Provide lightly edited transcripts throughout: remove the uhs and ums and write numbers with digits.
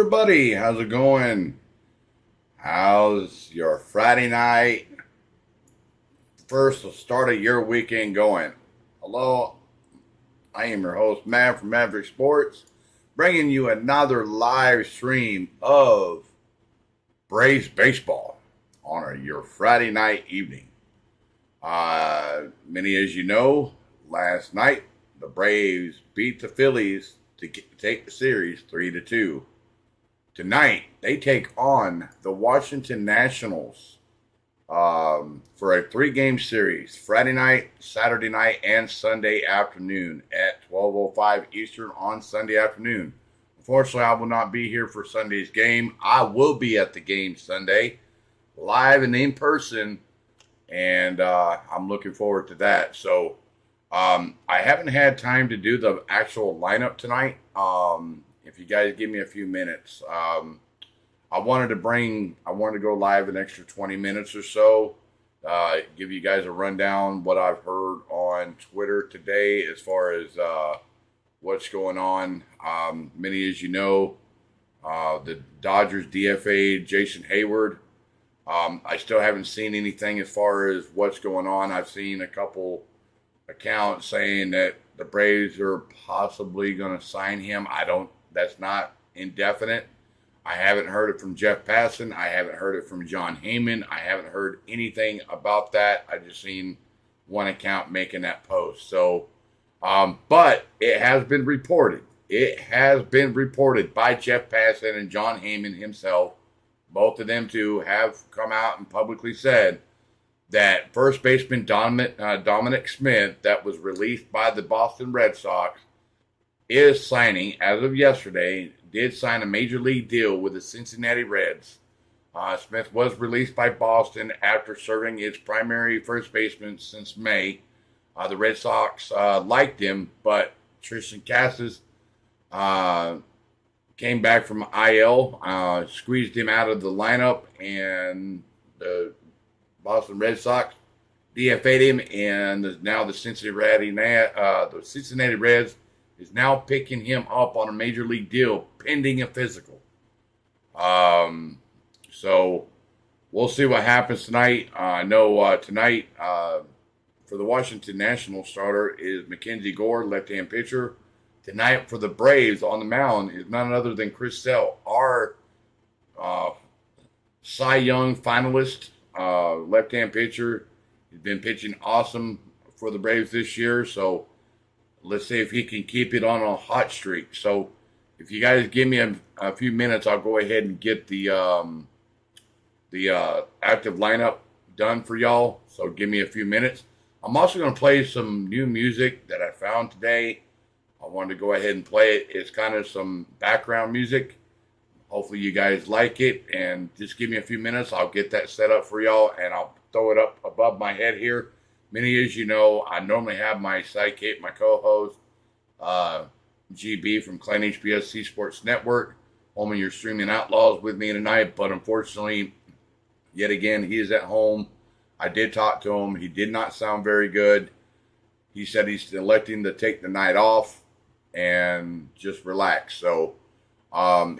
everybody. How's it going? How's your Friday night? First, the start of your weekend going? Hello, I am your host, Matt from Maverick Sports, bringing you another live stream of Braves baseball on your Friday night evening. Many as you know, last night the Braves beat the Phillies to take the series 3-2. Tonight they take on the Washington Nationals for a 3-game series, Friday night, Saturday night, and Sunday afternoon at 12:05 Eastern on Sunday afternoon. Unfortunately, I will not be here for Sunday's game. I will be at the game Sunday, live and in person, and I'm looking forward to that. So I haven't had time to do the actual lineup tonight. If you guys give me a few minutes, I wanted to go live an extra 20 minutes or so, give you guys a rundown what I've heard on Twitter today as far as what's going on. Many as you know, the Dodgers DFA'd Jason Hayward. I still haven't seen anything as far as what's going on. I've seen a couple accounts saying that the Braves are possibly going to sign him. That's not indefinite. I haven't heard it from Jeff Passan. I haven't heard it from John Heyman. I haven't heard anything about that. I just seen one account making that post. So, but it has been reported. It has been reported by Jeff Passan and John Heyman himself. Both of them two have come out and publicly said that first baseman Dominic Smith, that was released by the Boston Red Sox, is signing, as of yesterday, did sign a major league deal with the Cincinnati Reds. Smith was released by Boston after serving as primary first baseman since May. The Red Sox liked him, but Tristan Casas came back from IL, squeezed him out of the lineup, and the Boston Red Sox DFA'd him, and now the Cincinnati Reds is now picking him up on a major league deal pending a physical. So we'll see what happens tonight. I know tonight for the Washington Nationals starter is Mackenzie Gore, left-hand pitcher. Tonight for the Braves on the mound is none other than Chris Sale, our Cy Young finalist, left-hand pitcher. He's been pitching awesome for the Braves this year, so let's see if he can keep it on a hot streak. So if you guys give me a few minutes, I'll go ahead and get the active lineup done for y'all. So give me a few minutes. I'm also going to play some new music that I found today. I wanted to go ahead and play it. It's kind of some background music. Hopefully you guys like it, and just give me a few minutes. I'll get that set up for y'all, and I'll throw it up above my head here. Many as you know, I normally have my sidekick, my co-host, GB from Clan HBSC Sports Network, home of your streaming outlaws, with me tonight. But unfortunately, yet again, he is at home. I did talk to him. He did not sound very good. He said he's electing to take the night off and just relax. So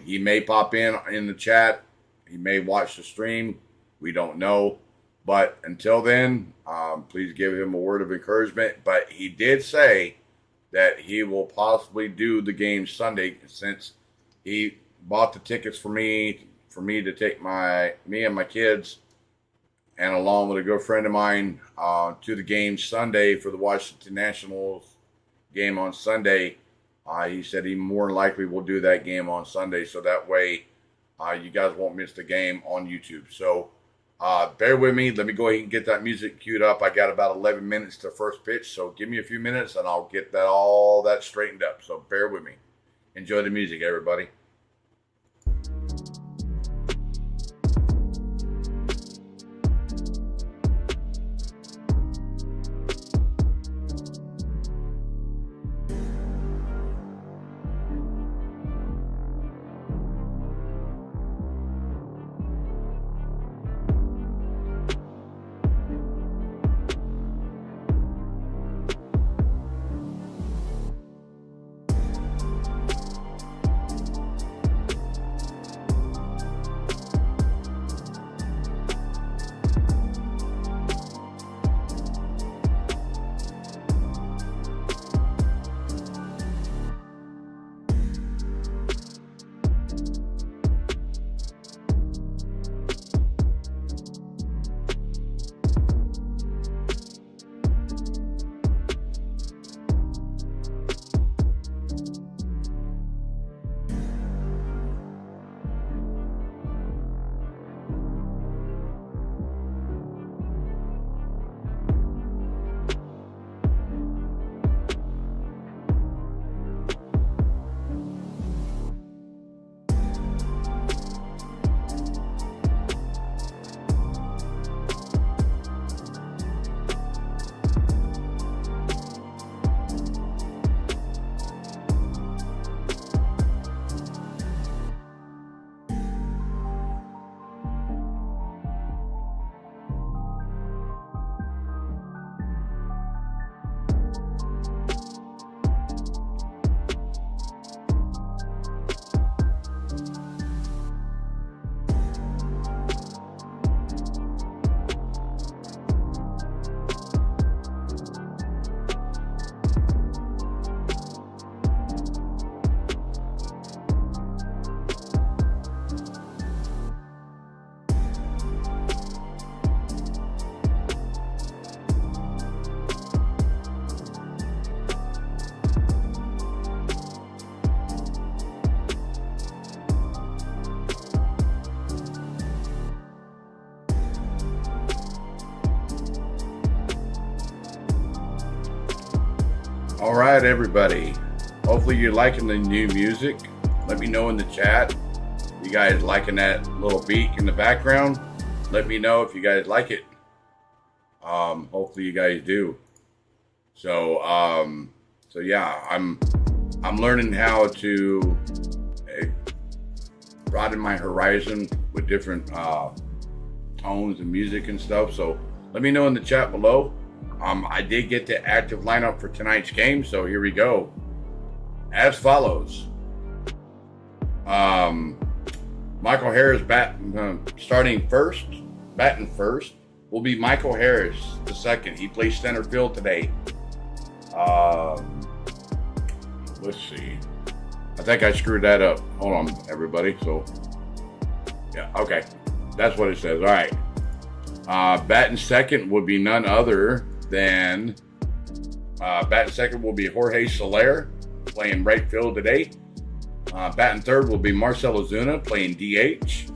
he may pop in the chat. He may watch the stream. We don't know. But until then, please give him a word of encouragement. But he did say that he will possibly do the game Sunday, since he bought the tickets for me to take me and my kids, and along with a good friend of mine, to the game Sunday for the Washington Nationals game on Sunday. He said he more than likely will do that game on Sunday, so that way you guys won't miss the game on YouTube. So bear with me. Let me go ahead and get that music queued up. I got about 11 minutes to first pitch, so give me a few minutes and I'll get all that straightened up. So bear with me. Enjoy the music, everybody. All right, everybody. Hopefully you're liking the new music. Let me know in the chat. You guys liking that little beat in the background? Let me know if you guys like it. Hopefully you guys do. So yeah, I'm learning how to broaden my horizon with different tones and music and stuff. So let me know in the chat below. I did get the active lineup for tonight's game, so here we go. As follows. Michael Harris batting first will be Michael Harris the second. He plays center field today. Let's see. I think I screwed that up. Hold on, everybody. So, yeah, okay. That's what it says. All right. Batting second would be none other than batting second will be Jorge Soler playing right field today. Batting third will be Marcell Ozuna playing DH.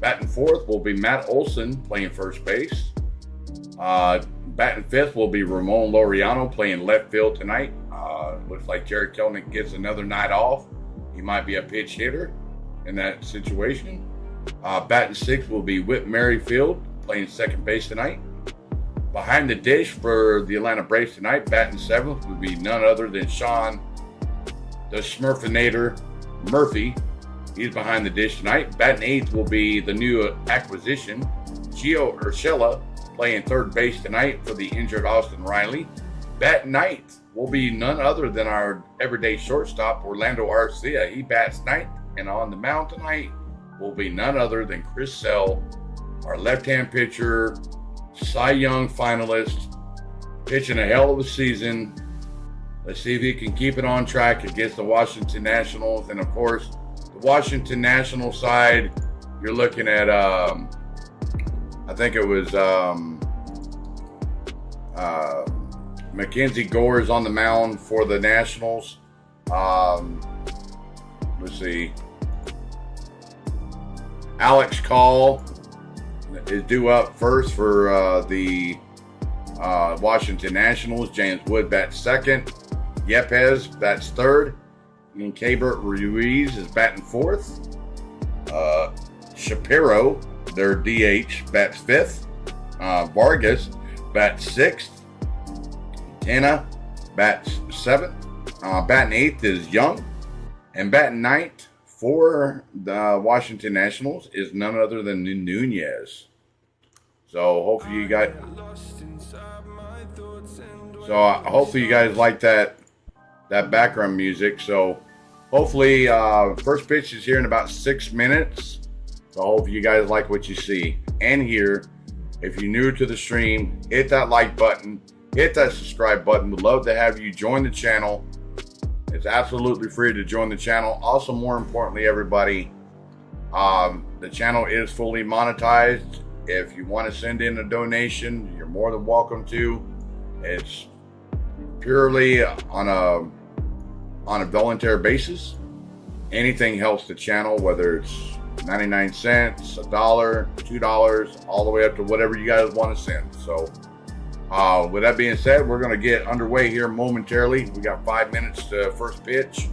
Batting fourth will be Matt Olson playing first base. Batting fifth will be Ramon Laureano playing left field tonight. Looks like Jared Kelenic gets another night off. He might be a pitch hitter in that situation. Batting sixth will be Whit Merrifield playing second base tonight. Behind the dish for the Atlanta Braves tonight, batting seventh would be none other than Sean the Smurfinator Murphy. He's behind the dish tonight. Batting eighth will be the new acquisition, Gio Urshela, playing third base tonight for the injured Austin Riley. Batting ninth will be none other than our everyday shortstop, Orlando Arcia. He bats ninth, and on the mound tonight will be none other than Chris Sale, our left-hand pitcher, Cy Young finalist, pitching a hell of a season. Let's see if he can keep it on track against the Washington Nationals. And of course, the Washington National side, you're looking at, I think it was Mackenzie Gore is on the mound for the Nationals. Let's see. Alex Call is due up first for the Washington Nationals. James Wood bats second. Yepes bats third. And Keibert Ruiz is batting fourth. Shapiro, their DH, bats fifth. Vargas bats sixth. Tana bats seventh. Batting eighth is Young. And batting ninth for the Washington Nationals is none other than Nunez. So hopefully you guys. Hopefully you guys like that background music. So hopefully first pitch is here in about 6 minutes. So hopefully you guys like what you see and hear. If you're new to the stream, hit that like button, hit that subscribe button. We'd love to have you join the channel. It's absolutely free to join the channel. Also, more importantly, everybody, the channel is fully monetized. If you want to send in a donation, you're more than welcome to. It's purely on a voluntary basis. Anything helps the channel, whether it's 99 cents, $1, $2, all the way up to whatever you guys want to send. So with that being said, we're going to get underway here momentarily. We got 5 minutes to first pitch,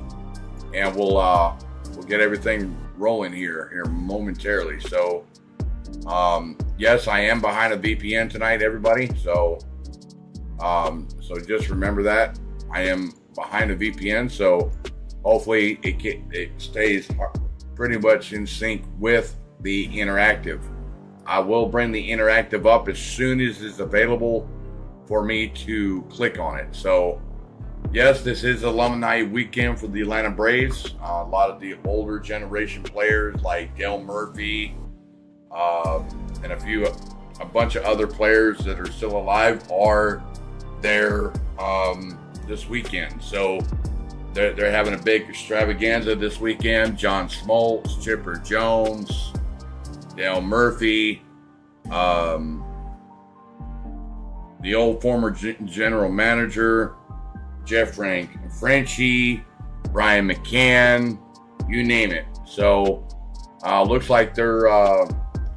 and we'll get everything rolling here momentarily. So yes, I am behind a VPN tonight, everybody. So just remember that I am behind a VPN. So hopefully it stays pretty much in sync with the interactive. I will bring the interactive up as soon as it's available for me to click on it. So yes, this is alumni weekend for the Atlanta Braves. A lot of the older generation players like Dale Murphy and a bunch of other players that are still alive are there this weekend. So they're having a big extravaganza this weekend. John Smoltz, Chipper Jones, Dale Murphy, the old former general manager, Jeff Frenchie, Brian McCann, you name it. So looks like they're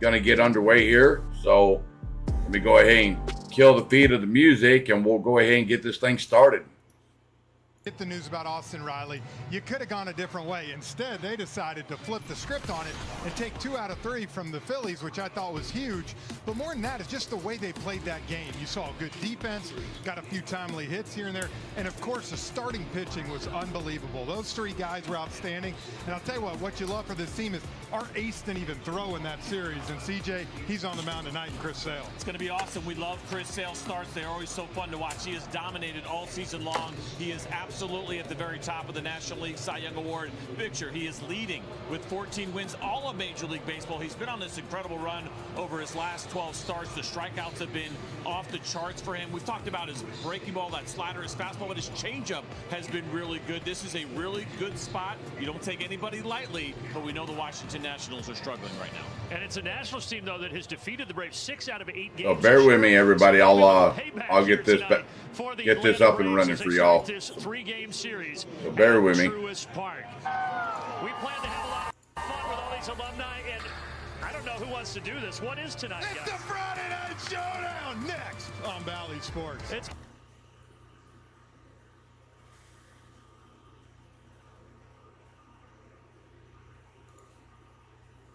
going to get underway here. So let me go ahead and kill the feed of the music, and we'll go ahead and get this thing started. Get the news about Austin Riley. You could have gone a different way. Instead, they decided to flip the script on it and take 2 out of 3 from the Phillies, which I thought was huge. But more than that, it's just the way they played that game. You saw good defense, got a few timely hits here and there, and of course, the starting pitching was unbelievable. Those 3 guys were outstanding. And I'll tell you what you love for this team is our ace didn't even throw in that series. And CJ, he's on the mound tonight, and Chris Sale. It's going to be awesome. We love Chris Sale starts. They're always so fun to watch. He has dominated all season long. He is absolutely at the very top of the National League Cy Young Award picture. He is leading with 14 wins all of Major League Baseball. He's been on this incredible run over his last 12 starts. The strikeouts have been off the charts for him. We've talked about his breaking ball, that slider, his fastball, but his changeup has been really good. This is a really good spot. You don't take anybody lightly, but we know the Washington Nationals are struggling right now. And it's a Nationals team, though, that has defeated the Braves 6 out of 8 games. So bear with me, everybody. I'll get this up and running for y'all. This 3-game series. So bear with me. Truist Park. We plan to have a lot of fun with all these alumni, and I don't know who wants to do this. What is tonight, It's guys? the Friday Night Showdown next on Valley Sports. It's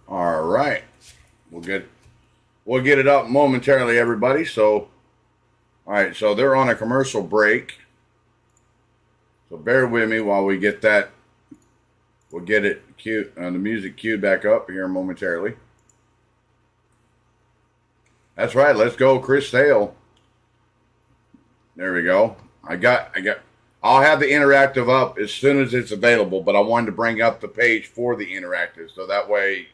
All right, we'll get it up momentarily, everybody. So, all right, so they're on a commercial break. So bear with me while we get that. We'll get it cute, the music queued back up here momentarily. That's right. Let's go, Chris Sale. There we go. I'll have the interactive up as soon as it's available, but I wanted to bring up the page for the interactive so that way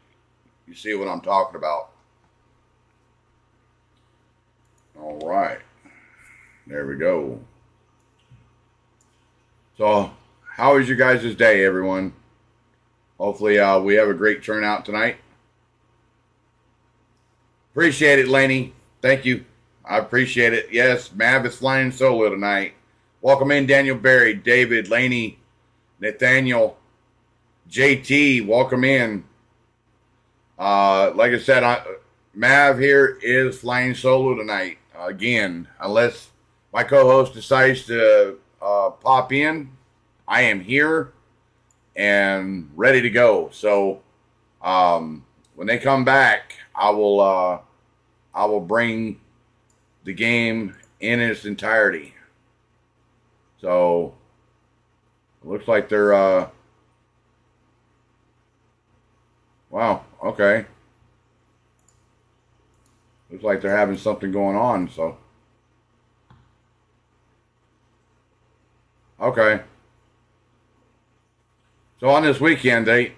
you see what I'm talking about. All right. There we go. So, how is your guys' day, everyone? Hopefully, we have a great turnout tonight. Appreciate it, Laney. Thank you. I appreciate it. Yes, Mav is flying solo tonight. Welcome in, Daniel Berry, David, Laney, Nathaniel, JT. Welcome in. Like I said, Mav here is flying solo tonight. Again, unless my co-host decides to pop in, I am here and ready to go. So when they come back, I will bring the game in its entirety. So it looks like they're wow, okay. Looks like they're having something going on, so okay. So on this weekend, they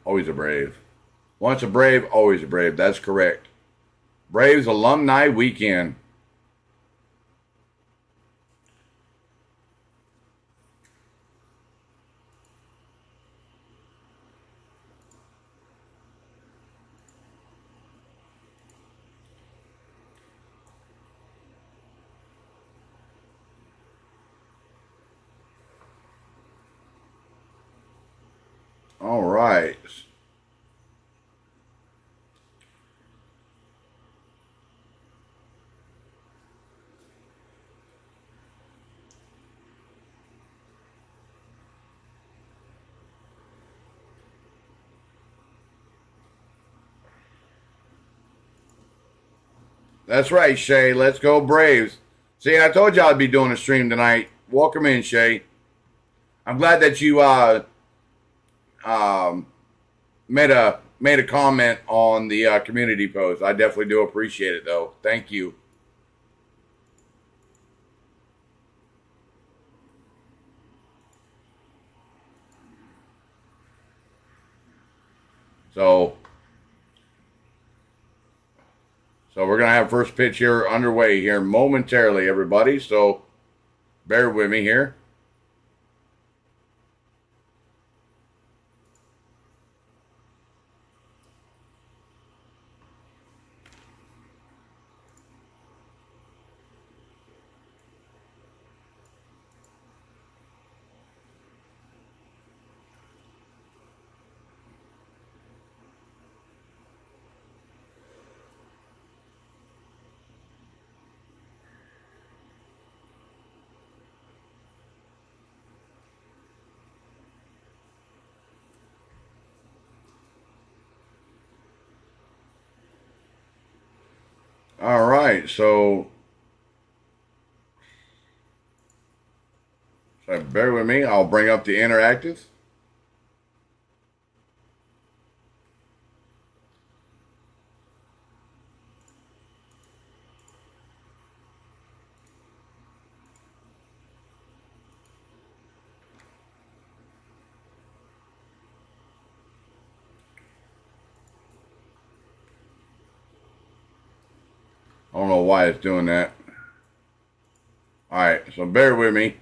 always a Brave. Once a Brave, always a Brave. That's correct. Braves Alumni Weekend. All right. That's right, Shay. Let's go Braves. See, I told you I'd be doing a stream tonight. Welcome in, Shay. I'm glad that you made a comment on the community post. I definitely do appreciate it, though. Thank you. So we're going to have first pitch here underway here momentarily, everybody. So bear with me here. All right, so bear with me. I'll bring up the interactive. I don't know why it's doing that. All right, so bear with me.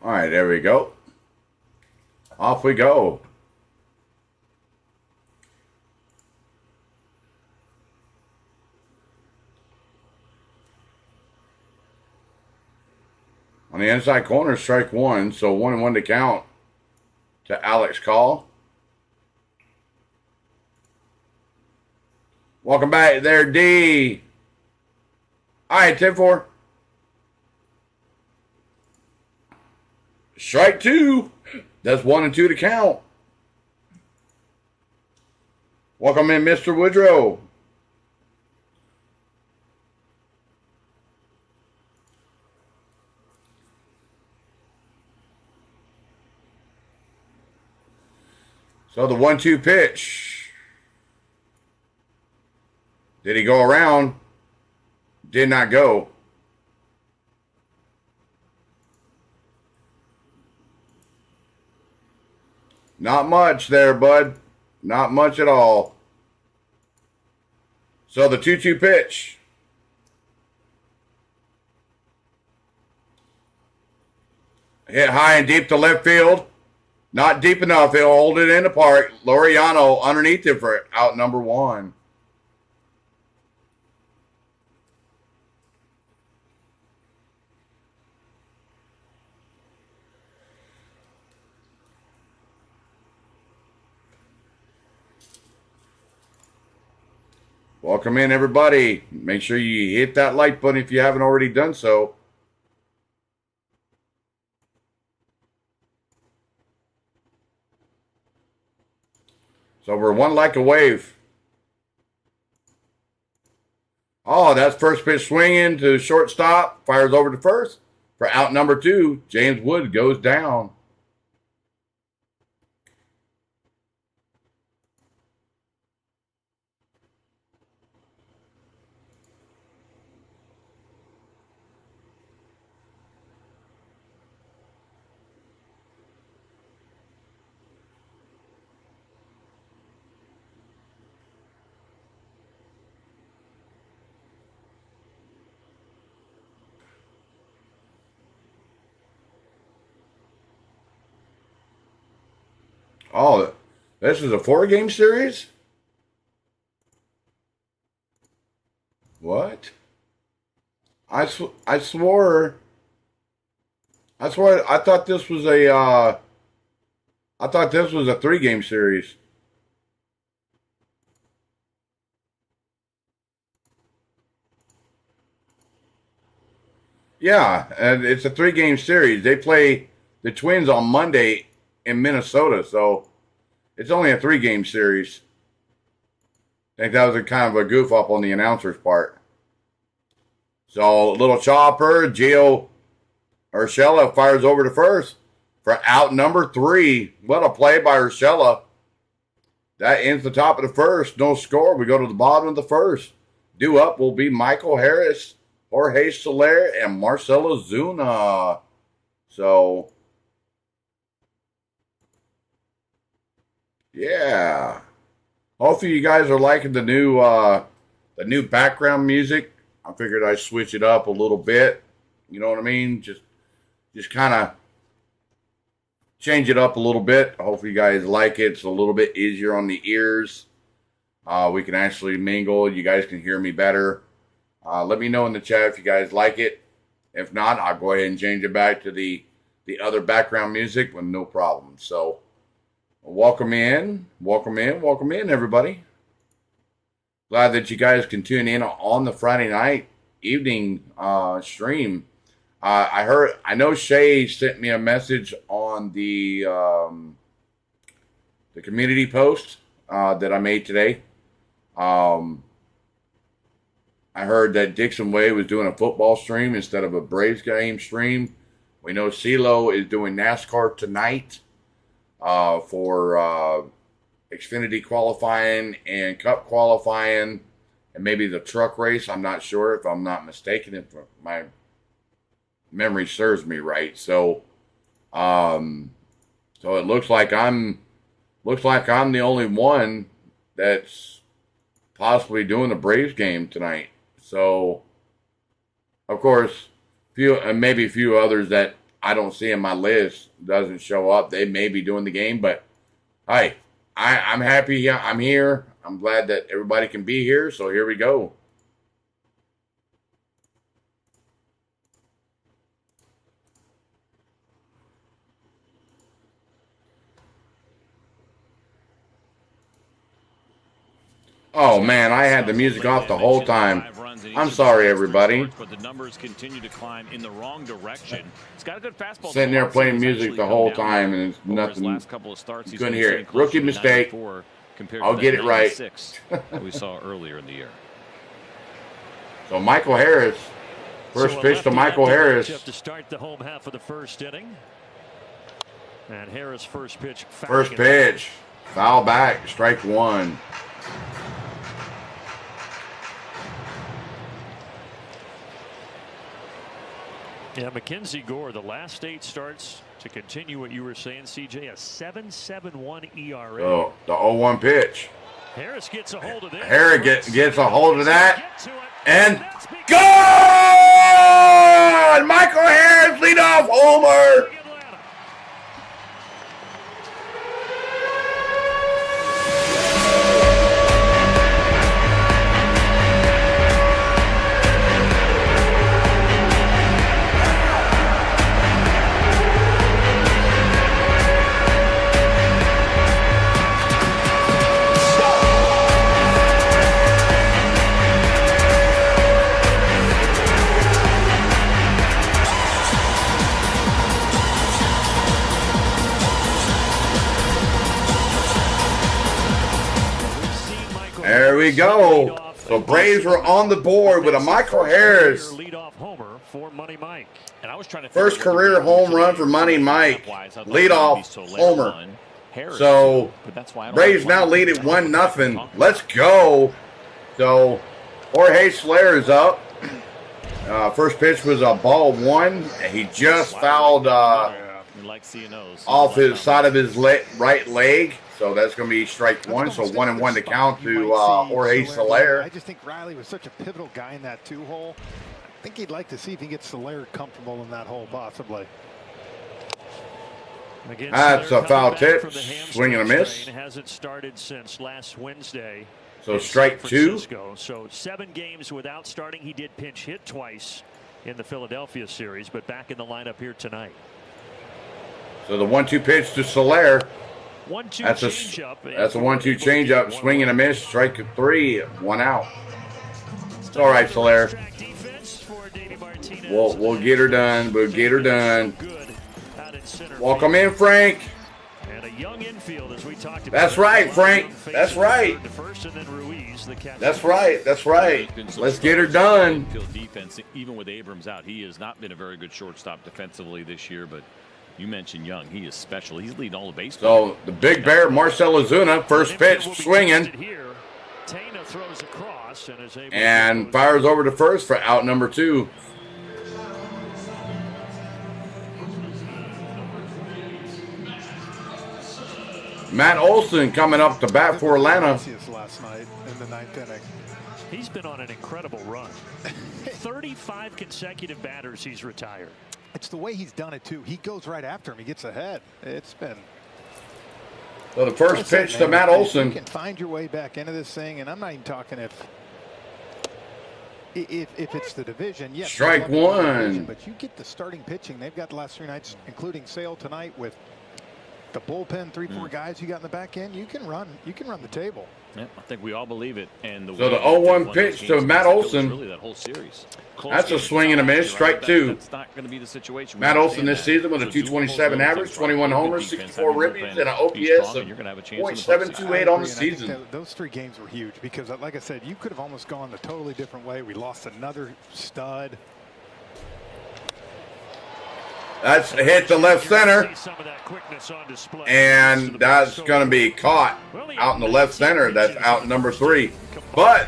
All right, there we go. Off we go. On the inside corner, strike one. So 1-1 to count to Alex Call. Welcome back there, D. All right, 10-4. Strike two. That's 1 and 2 to count. Welcome in, Mr. Woodrow. So the 1-2 pitch. Did he go around? Did not go. Not much there, bud. Not much at all. So the 2-2 pitch. Hit high and deep to left field. Not deep enough. He'll hold it in the park. Laureano underneath it for out number 1. Welcome in, everybody. Make sure you hit that like button if you haven't already done so. So we're 1 like away. Oh, that's first pitch swinging to shortstop. Fires over to first. For out number 2, James Wood goes down. Oh, this is a 4-game series? What? I swore I thought this was a 3-game series. Yeah, and it's a 3-game series. They play the Twins on Monday in Minnesota, so it's only a 3-game series. I think that was a kind of a goof up on the announcer's part. So, little chopper, Gio Urshela fires over to first for out number 3. What a play by Urshela. That ends the top of the first. No score. We go to the bottom of the first. Due up will be Michael Harris, Jorge Soler, and Marcelo Zuna. So, yeah. Hopefully you guys are liking the new background music. I figured I'd switch it up a little bit. You know what I mean? Just kind of change it up a little bit. Hopefully you guys like it. It's a little bit easier on the ears. We can actually mingle. You guys can hear me better. Let me know in the chat if you guys like it. If not, I'll go ahead and change it back to the the other background music with no problem. So welcome in, everybody. Glad that you guys can tune in on the Friday night evening stream. I know Shay sent me a message on the community post that I made today. I heard that Dixon Way was doing a football stream instead of a Braves game stream. We know CeeLo is doing NASCAR tonight for Xfinity qualifying and Cup qualifying and maybe the truck race. I'm not sure, if I'm not mistaken, if my memory serves me right. So it looks like I'm the only one that's possibly doing the Braves game tonight. So, of course, maybe a few others that I don't see in my list doesn't show up. They may be doing the game, but hey, I'm happy I'm here. I'm glad that everybody can be here. So here we go. Oh man, I had the music off the whole time. I'm sorry, everybody. But the numbers continue to climb in the wrong direction. It's got a good fastball. Sitting there playing music the whole time, and it's nothing. You couldn't hear it. Rookie mistake. I'll get it right. We saw earlier in the year. So Michael Harris, first pitch to Michael Harris. To start the home half of the first inning. And Harris first pitch. First pitch, foul back, strike one. Yeah, Mackenzie Gore, the last 8 starts, to continue what you were saying, CJ, a 7.71 ERA. Oh, the 0-1 pitch. Harris gets a hold of this. Harris gets a hold of that. And gone! Michael Harris, leadoff homer. There we go. So Braves were on the board with a Michael Harris. First career home run for Money Mike. Leadoff homer. So Braves now lead at 1-0. Let's go. So Jorge Soler is up. First pitch was a ball one. He just fouled off his side of his right leg. So that's going to be strike one. So 1-1 to count to Jorge Soler. I just think Riley was such a pivotal guy in that 2-hole. I think he'd like to see if he gets Soler comfortable in that hole, possibly. That's a foul tip. Swing and a miss. Hasn't started since last Wednesday. So strike two. So 7 games without starting. He did pinch hit twice in the Philadelphia series, but back in the lineup here tonight. So the 1-2 pitch to Soler. That's a 1-2 changeup. Swing and a miss. Strike 3. 1 out. It's all right, Soler. We'll get her done. We'll get her done. Welcome in, Frank. That's right, Frank. That's right. That's right. That's right. Let's get her done. Defense, even with Abrams out, he has not been a very good shortstop defensively this year, but you mentioned Young. He is special. He's leading all the baseball. So the big bear, Marcell Ozuna, first pitch, swinging. And fires over to first for out number 2. Matt Olson coming up to bat for Atlanta. Last night in the 9th inning. He's been on an incredible run. 35 consecutive batters he's retired. It's the way he's done it, too. He goes right after him. He gets ahead. It's been... So the first pitch to Matt Olson. You can find your way back into this thing, and I'm not even talking if If it's the division, yes. Strike one. But you get the starting pitching. They've got the last 3 nights, including Sale tonight, with the bullpen, 3-4 guys you got in the back end. You can run the table. Yeah, I think we all believe it. And so the 0-1 pitch to Matt Olson. Really that whole series. That's a swing and a miss. Strike two. That's not going to be the situation. Matt Olson this season with a 227 average, 21 homers, 64 ribbies, and an OPS of .728 on the season. Those 3 games were huge because, like I said, you could have almost gone a totally different way. We lost another stud. That's a hit to left center, and that's going to be caught out in the left center. That's out number 3. But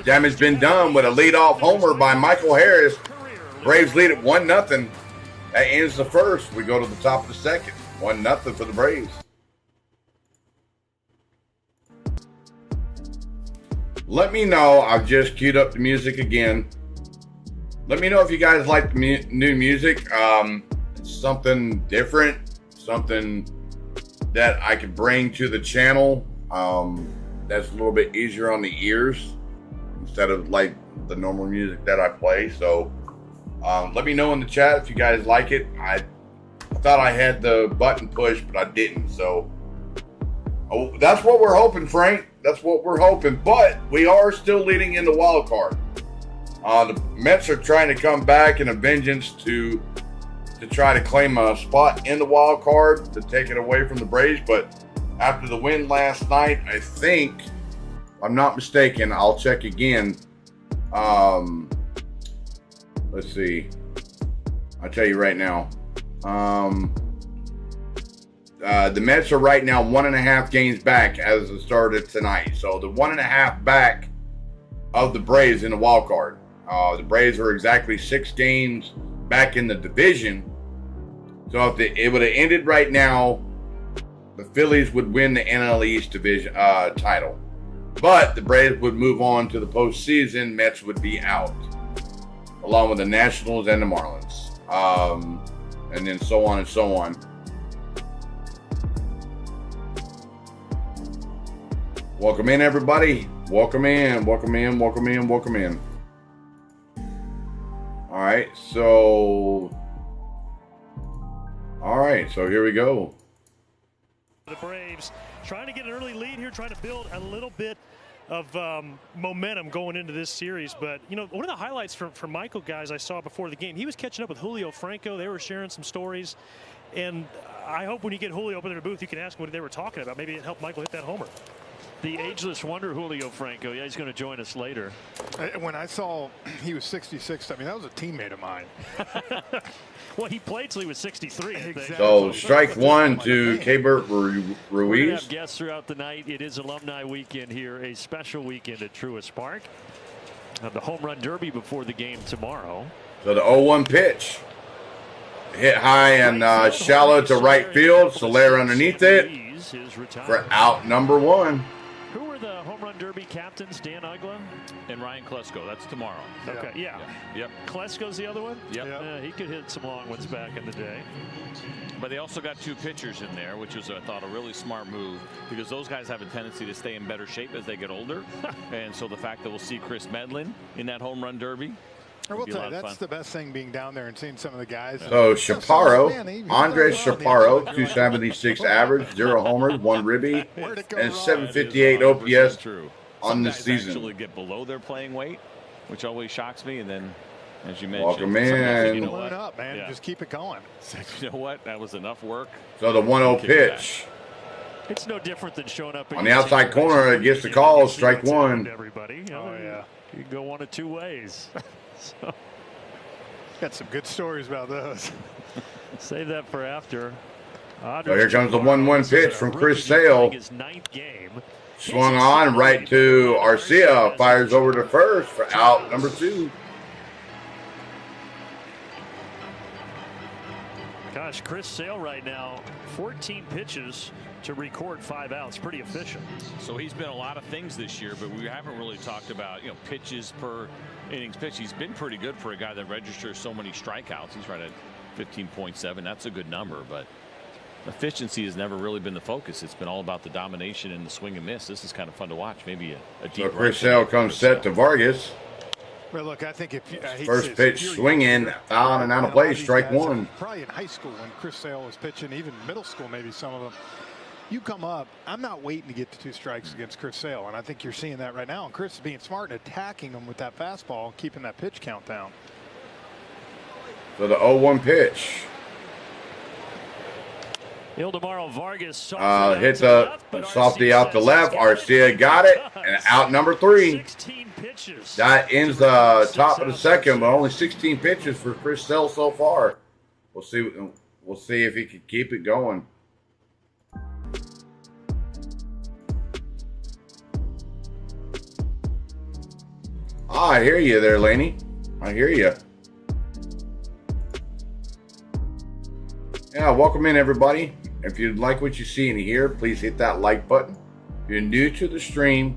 damage been done with a leadoff homer by Michael Harris. Braves lead at 1-0. That ends the first. We go to the top of the second. 1-0 for the Braves. Let me know. I've just queued up the music again. Let me know if you guys like the new music. It's something different, something that I could bring to the channel. That's a little bit easier on the ears instead of like the normal music that I play. So let me know in the chat if you guys like it. I thought I had the button pushed, but I didn't. So that's what we're hoping, Frank. That's what we're hoping. But we are still leading in the wild card. The Mets are trying to come back in a vengeance to try to claim a spot in the wild card to take it away from the Braves. But after the win last night, I think, if I'm not mistaken, I'll check again. Let's see. I'll tell you right now. The Mets are right now 1.5 games back as it started tonight. So the 1.5 back of the Braves in the wild card. The Braves are exactly 6 games back in the division. So if it would have ended right now, the Phillies would win the NL East division title. But the Braves would move on to the postseason. Mets would be out, along with the Nationals and the Marlins. And then so on and so on. Welcome in, everybody. Welcome in, welcome in, welcome in, welcome in. All right, so here we go. The Braves trying to get an early lead here, trying to build a little bit of momentum going into this series. But, you know, one of the highlights from Michael, guys, I saw before the game, he was catching up with Julio Franco. They were sharing some stories. And I hope when you get Julio up in the booth, you can ask him what they were talking about. Maybe it helped Michael hit that homer. The ageless wonder, Julio Franco. Yeah, he's going to join us later. When I saw he was 66, I mean, that was a teammate of mine. Well, he played till he was 63. Exactly. So strike one to Keibert We're Ruiz. going to have guests throughout the night. It is Alumni Weekend here, a special weekend at Truist Park. The Home Run Derby before the game tomorrow. So the 0-1 pitch. Hit high and shallow to right field. Soler underneath it for out number 1. Who were the Home Run Derby captains? Dan Ugla and Ryan Klesko. That's tomorrow. Okay, yeah. Yep. Klesko's the other one? Yep. He could hit some long ones back in the day. But they also got 2 pitchers in there, which was, I thought, a really smart move because those guys have a tendency to stay in better shape as they get older. And so the fact that we'll see Chris Medlin in that Home Run Derby. I will tell you, that's the best thing, being down there and seeing some of the guys. So Chaparro, Andres Chaparro, 276 average, 0 homers, 1 ribby, and 758 OPS on the season. Actually get below their playing weight, which always shocks me. And then, as you mentioned, welcome in. You know what? Up, man. Yeah. Just keep it going. You know what? That was enough work. So the 1-0 pitch. It's no different than showing up on the outside corner. It gets the call. Strike 1. Everybody. Oh yeah. You can go one of 2 ways. So. Got some good stories about those. Save that for after. So here comes the 1-1 pitch from Chris Sale. Swung on right to Arcia. Fires over to first for out number 2. Gosh, Chris Sale right now, 14 pitches to record 5 outs. Pretty efficient. So he's been a lot of things this year, but we haven't really talked about, pitches per innings pitched. He's been pretty good for a guy that registers so many strikeouts. He's right at 15.7. That's a good number, but efficiency has never really been the focus. It's been all about the domination and the swing and miss. This is kind of fun to watch. Maybe a deep. So Chris Sale comes set to Vargas. Well, look, I think if First pitch swinging, foul and out of play, strike one. Probably in high school when Chris Sale was pitching, even middle school, maybe some of them. You come up, I'm not waiting to get to 2 strikes against Chris Sale, and I think you're seeing that right now. And Chris is being smart and attacking him with that fastball, keeping that pitch count down. So the 0-1 pitch. Ildemaro Vargas hit the softy out the left. Arcia got it, and out number 3. 16 pitches. That ends the top of the second, but only 16 pitches for Chris Sale so far. We'll see. We'll see if he can keep it going. I hear you there, Laney. I hear you. Yeah, welcome in, everybody. If you like what you see and hear, please hit that like button. If you're new to the stream,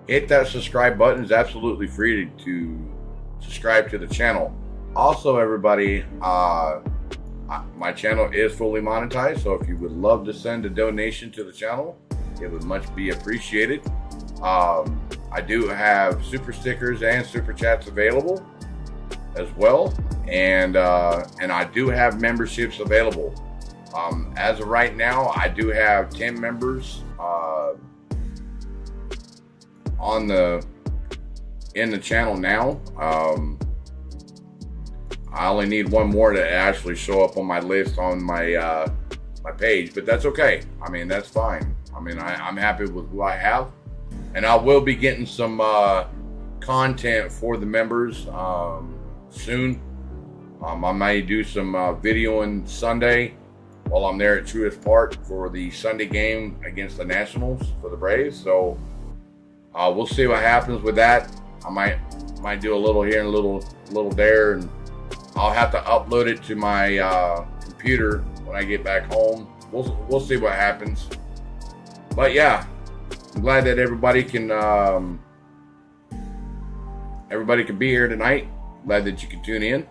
hit that subscribe button. It's absolutely free to subscribe to the channel. Also, everybody, my channel is fully monetized, so if you would love to send a donation to the channel, it would much be appreciated. I do have super stickers and super chats available as well, and I do have memberships available. As of right now, I do have 10 members in the channel now. I only need one more to actually show up on my list on my my page, but that's okay. I mean, that's fine. I mean, I'm happy with who I have, and I will be getting some content for the members soon. I may do some videoing Sunday while I'm there at Truist Park for the Sunday game against the Nationals for the Braves. So we'll see what happens with that. I might do a little here and a little there, and I'll have to upload it to my computer when I get back home. We'll see what happens. But yeah, I'm glad that everybody can be here tonight. Glad that you can tune in.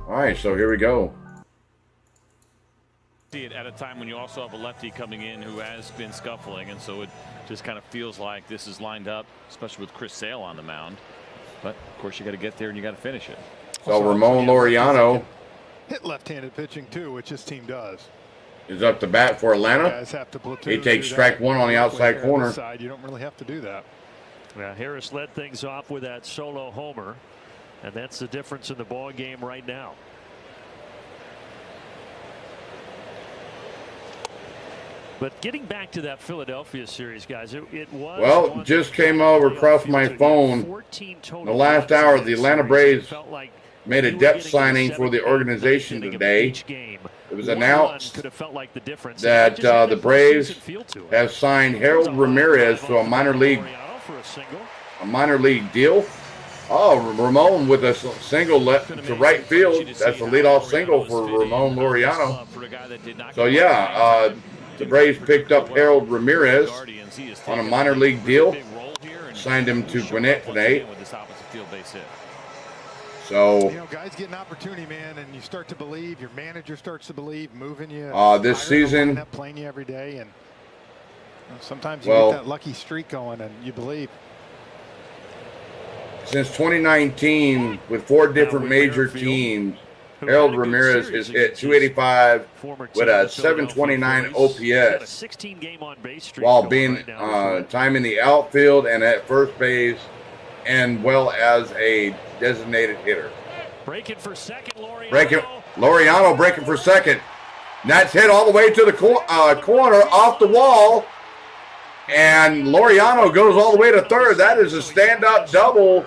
All right, so here we go. See it at a time when you also have a lefty coming in who has been scuffling, and so it just kind of feels like this is lined up, especially with Chris Sale on the mound. But of course, you got to get there and you got to finish it. So Ramon Laureano hit left-handed pitching too, which this team does. Is up to bat for Atlanta. He takes strike 1 on the outside corner. You don't really have to do that. Yeah, Harris led things off with that solo homer, and that's the difference in the ball game right now. But getting back to that Philadelphia series, guys, it was. Well, just came over across my phone. The last hour, the Atlanta Braves made a depth signing for the organization today. It was announced that the Braves have signed Harold Ramirez to a minor league deal. Oh, Ramon with a single left to right field. That's a leadoff single for Ramon Laureano. So yeah, the Braves picked up Harold Ramirez on a minor league deal. Signed him to Gwinnett today. So, guys get an opportunity, man, and you start to believe. Your manager starts to believe, moving you. This season, playing you every day, and sometimes you get that lucky streak going, and you believe. Since 2019, with 4 different major teams, Harold Ramirez has hit 285 with a 729 OPS, while being time in the outfield and at first base, and well as a designated hitter. Breaking for second, Laureano breaking for second. And that's hit all the way to the corner off the wall. And Laureano goes all the way to third. That is a stand-up double.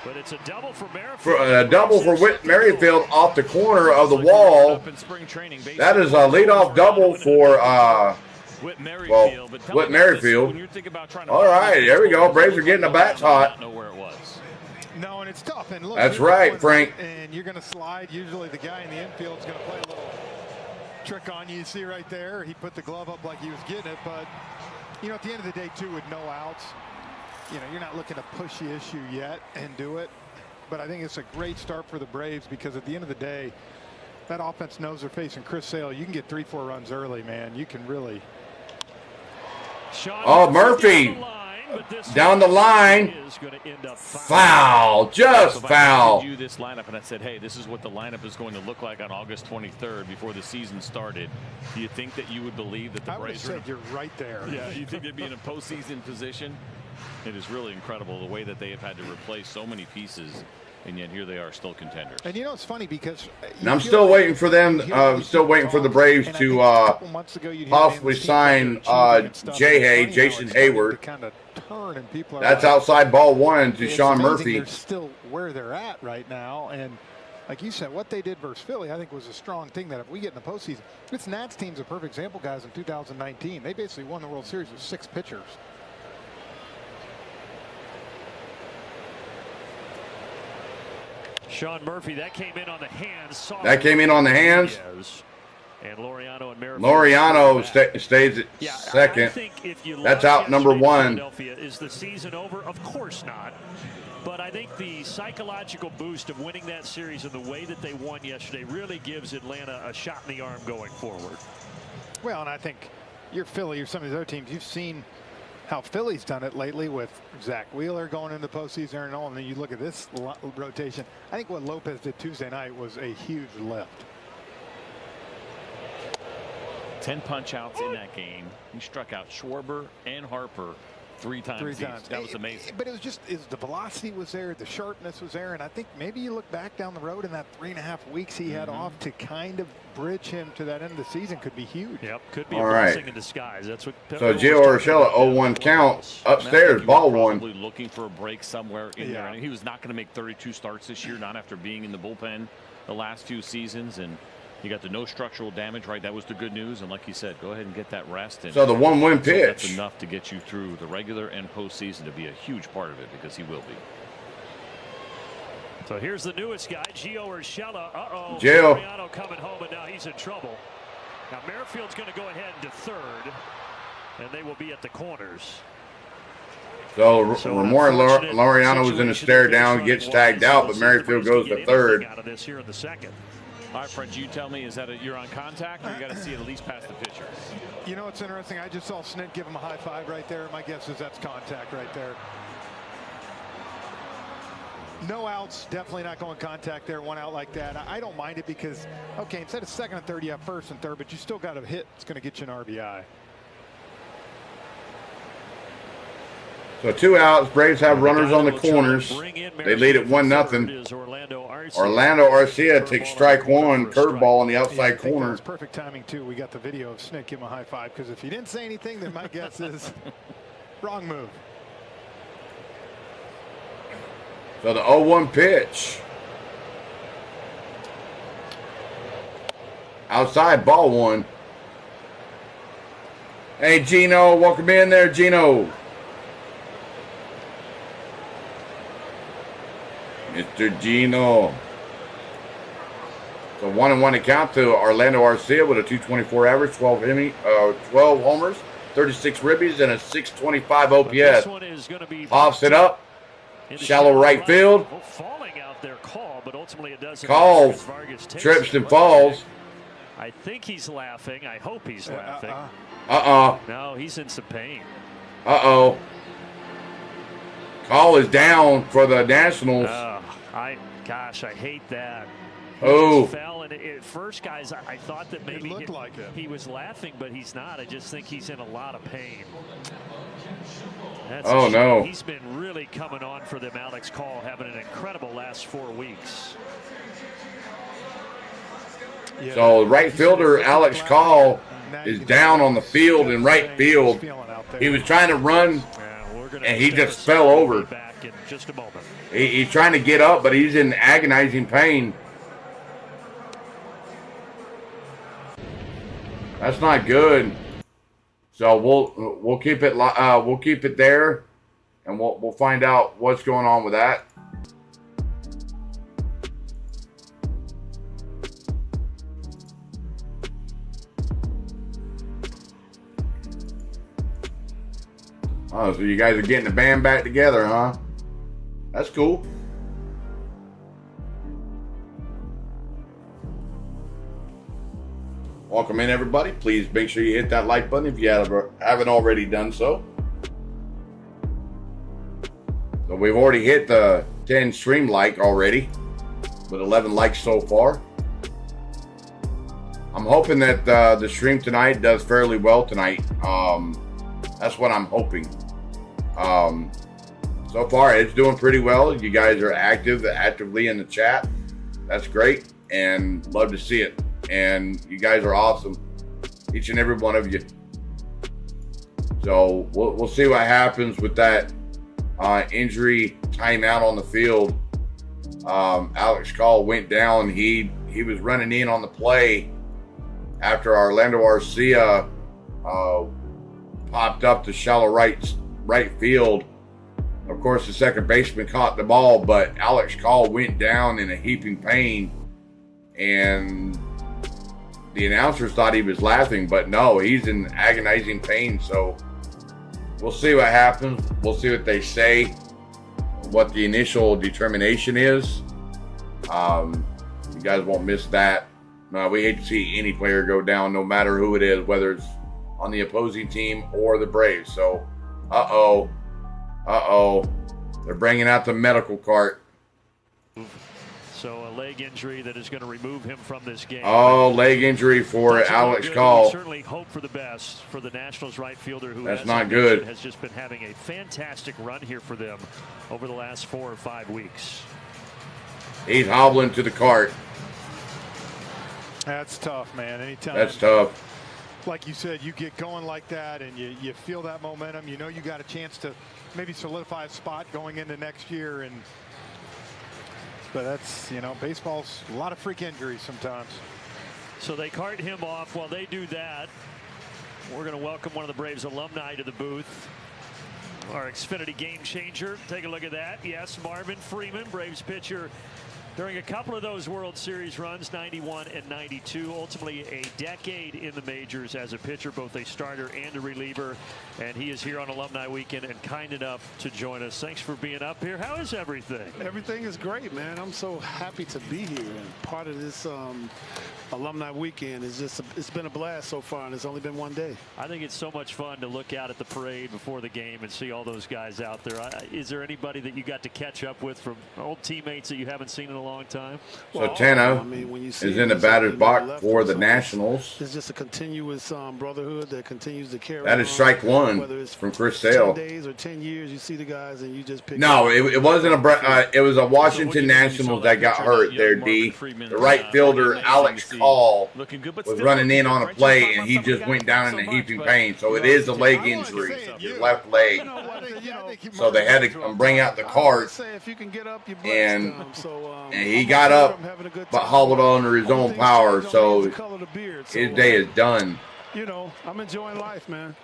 But it's a double for Merrifield. A double for Whit Merrifield off the corner of the wall. That is a leadoff double for Whit Merrifield. All right, there we go. Braves are getting the bats hot. No, and it's tough. And look, that's right, Frank. And you're going to slide. Usually the guy in the infield is going to play a little trick on you. You see right there, he put the glove up like he was getting it. But, at the end of the day, too, with no outs, you're not looking to push the issue yet and do it. But I think it's a great start for the Braves because at the end of the day, that offense knows they're facing Chris Sale. You can get 3-4 runs early, man. You can really. Oh, Murphy down the line. Foul, just foul. I showed you this lineup, and I said, hey, this is what the lineup is going to look like on August 23rd before the season started. Do you think that you would believe that the Braves are? You're right there. Yeah, you think they'd be in a postseason position? It is really incredible the way that they have had to replace so many pieces, and yet here they are, still contenders. And it's funny because I'm still waiting for them. Still waiting for the Braves to possibly sign Jason Hayward. That's outside ball one to Sean Murphy. They're still where they're at right now, and like you said, what they did versus Philly, I think, was a strong thing. That if we get in the postseason, this Nats team's a perfect example, guys. In 2019, they basically won the World Series with 6 pitchers. Sean Murphy, that came in on the hands. That came in on the hands. And Laureano and Laureano stays at second. I think if you That's out number 1. Philadelphia, is the season over? Of course not. But I think the psychological boost of winning that series and the way that they won yesterday really gives Atlanta a shot in the arm going forward. Well, and I think you're Philly or some of these other teams. You've seen how Philly's done it lately with Zach Wheeler going into postseason and all. And then you look at this rotation. I think what Lopez did Tuesday night was a huge lift. 10 punch outs in that game. He struck out Schwarber and Harper 3 times. That was amazing. But it was just the velocity was there, the sharpness was there, and I think maybe you look back down the road in that 3.5 weeks he had off to kind of bridge him to that end of the season could be huge. Yep, could be a blessing in disguise. That's what. So Gio Urshela 0-1 count upstairs, ball one. Probably looking for a break somewhere in there. And he was not going to make 32 starts this year, not after being in the bullpen the last few seasons, and you got the no structural damage, right? That was the good news. And like you said, go ahead and get that rest. And so the 1-win pitch. That's enough to get you through the regular and postseason, to be a huge part of it, because he will be. So here's the newest guy, Gio Urshela. Gio. Mariano coming home, and now he's in trouble. Now Merrifield's going to go ahead into third, and they will be at the corners. So Laureano was in a stare down, gets tagged out, but Merrifield goes to third. Out of this here in the second. All right, Fred, you tell me, is that you're on contact, or you got to see it at least past the pitcher? You know what's interesting? I just saw Snit give him a high five right there. My guess is that's contact right there. No outs, definitely not going contact there. 1 out like that. I don't mind it because, okay, instead of second and third, you have first and third, but you still got a hit. It's going to get you an RBI. So 2 outs. Braves have runners on the corners. They lead at 1-0. Orlando Arcia takes strike 1, curveball on the outside corner. It's perfect timing too. We got the video of Snit give him a high five, because if he didn't say anything, then my guess is wrong move. So the 0-1 pitch. Outside, ball 1. Hey, Gino, welcome in there, Gino. Mr. Gino. So 1-1 account to Orlando Arcia with a .224 average, 12 homers, 36 ribbies, and a .625 OPS. Pops it up. Shallow right field. Call trips and falls. I think he's laughing. I hope he's laughing. No, he's in some pain. Call is down for the Nationals. Gosh, I hate that. Oh. Fell, and at first, guys, I thought that maybe he was laughing, but he's not. I just think he's in a lot of pain. Oh, no. He's been really coming on for them, Alex Call, having an incredible last 4 weeks. So right fielder Alex Call is down on the field in right field. He was trying to run, and he just fell over. Back in just a moment. He's trying to get up, but he's in agonizing pain. That's not good. So we'll keep it there, and we'll find out what's going on with that. Oh, so you guys are getting the band back together, huh? That's cool. Welcome in, everybody. Please make sure you hit that like button if you haven't already done so. So we've already hit the 10 stream like already, with 11 likes so far. I'm hoping that the stream tonight does fairly well tonight. That's what I'm hoping. So far, it's doing pretty well. You guys are actively in the chat. That's great, and love to see it. And you guys are awesome, each and every one of you. So we'll see what happens with that injury timeout on the field. Alex Call went down. He was running in on the play after Orlando Arcia popped up to shallow right field. Of course, the second baseman caught the ball, but Alex Call went down in a heaping pain, and the announcers thought he was laughing, but no, he's in agonizing pain. So we'll see what happens. We'll see what they say, what the initial determination is. You guys won't miss that. No, we hate to see any player go down, no matter who it is, whether it's on the opposing team or the Braves. So, uh-oh. They're bringing out the medical cart. So a leg injury that is going to remove him from this game. Oh, leg injury for Alex Call. We certainly hope for the best for the Nationals right fielder who That's not good. Has just been having a fantastic run here for them over the last 4 or 5 weeks. He's hobbling to the cart. That's tough, man. Anytime. That's tough. Like you said, you get going like that and you feel that momentum. You know you got a chance to maybe solidify a spot going into next year. But that's, baseball's a lot of freak injuries sometimes. So they cart him off. While they do that, we're going to welcome one of the Braves alumni to the booth. Our Xfinity game changer. Take a look at that. Yes, Marvin Freeman, Braves pitcher, during a couple of those World Series runs, 91 and 92, ultimately a decade in the majors as a pitcher, both a starter and a reliever. And he is here on Alumni Weekend and kind enough to join us. Thanks for being up here. How is everything? Everything is great, man. I'm so happy to be here. And part of this Alumni Weekend is just, it's been a blast so far, and it's only been one day. I think it's so much fun to look out at the parade before the game and see all those guys out there. Is there anybody that you got to catch up with from old teammates that you haven't seen in a long time? So Tano is in the batter's box for the Nationals. It's just a continuous brotherhood that continues to carry. That is strike one from Chris Sale. 10 days or 10 years, you see the guys and you just pick. No, it wasn't it was a Washington Nationals that got hurt there, D. The right fielder, Alex Call, was running in on a play, and he just went down in a heaping pain. So it is a leg injury, his left leg. So they had to bring out the cart, and he got up, but hobbled under his own power. So his day is done. I'm enjoying life, man.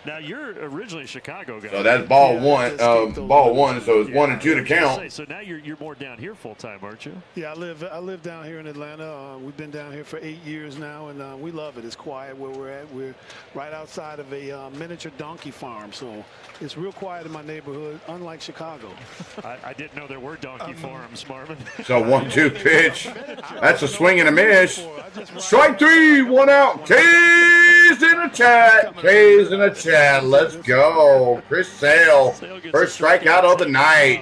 Now you're originally a Chicago guy. So that's ball one. So it's 1 and 2 to count. So now you're more down here full time, aren't you? Yeah, I live down here in Atlanta. We've been down here for 8 years now, and we love it. It's quiet where we're at. We're right outside of a miniature donkey farm, so it's real quiet in my neighborhood, unlike Chicago. I didn't know there were donkey farms, Marvin. So 1-2 pitch. That's a swing and a miss. Strike 3, 1 out. K's in the chat. K's in the chat. Let's go. Chris Sale, first strikeout of the night.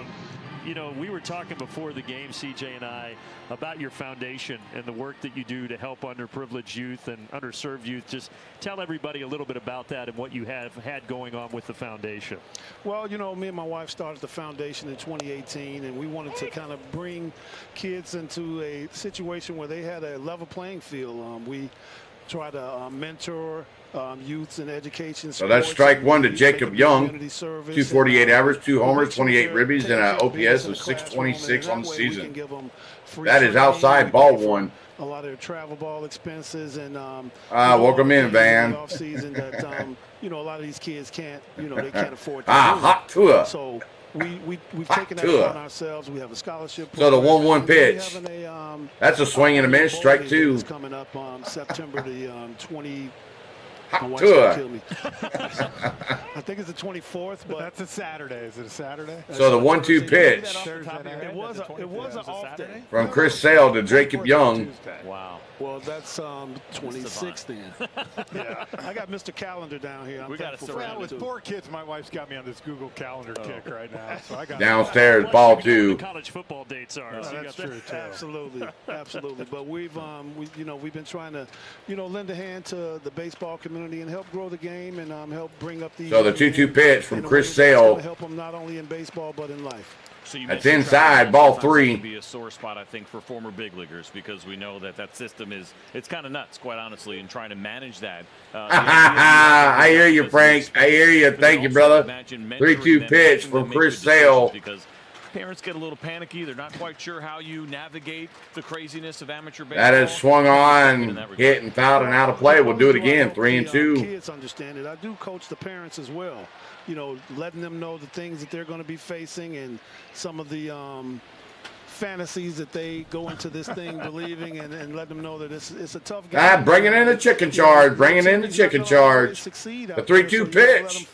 We were talking before the game, CJ and I, about your foundation and the work that you do to help underprivileged youth and underserved youth. Just tell everybody a little bit about that and what you have had going on with the foundation. Well, me and my wife started the foundation in 2018, and we wanted to kind of bring kids into a situation where they had a level playing field. We try to mentor youths in education. So that's strike 1 to Jacob Young. 248 average, 2 homers, 28 ribbies, and an OPS of 626 on the season. That is outside ball 1. A lot of their travel ball expenses and welcome in, Van. Off season that a lot of these kids can't they can't afford to hot tour. So we've taken that upon ourselves. We have a scholarship. So the 1-1 pitch. That's a swing and a miss. Strike 2. Coming up September the My wife's Tua. gonna kill me. I think it's the 24th, but That's a Saturday. Is it a Saturday? So the 1-2 pitch it was an off day. from Chris Sale to Jacob Young. Wow. Well, that's 26th then. Yeah, I got Mr. Calendar down here. I'm We got to thankful for surround him, With too. 4 kids, my wife's got me on this Google Calendar kick right now. So I got Downstairs, Plus, ball you know when 2. the college football dates are. So you that's got true too. Absolutely, absolutely. But we've been trying to, lend a hand to the baseball community and help grow the game and help bring up the. So the 2-2 pitch from in a Chris way that's Sale. gonna help them not only in baseball but in life. So you That's mentioned inside, travel. ball Sometimes that 3. can be a sore spot, I think, for former big leaguers because we know that system it's kind of nuts, quite honestly, in trying to manage that. I hear you, Frank. I hear you. Thank you, brother. 3-2 pitch from Chris Sale. Because parents get a little panicky. They're not quite sure how you navigate the craziness of amateur baseball. That is swung on, hit and fouled and out of play. We'll do it again. 3-2. Kids understand it. I do coach the parents as well. Letting them know the things that they're going to be facing and some of the fantasies that they go into this thing believing and let them know that it's a tough game. Bringing in the chicken charge. Bringing in the chicken charge. The 3-2 pitch.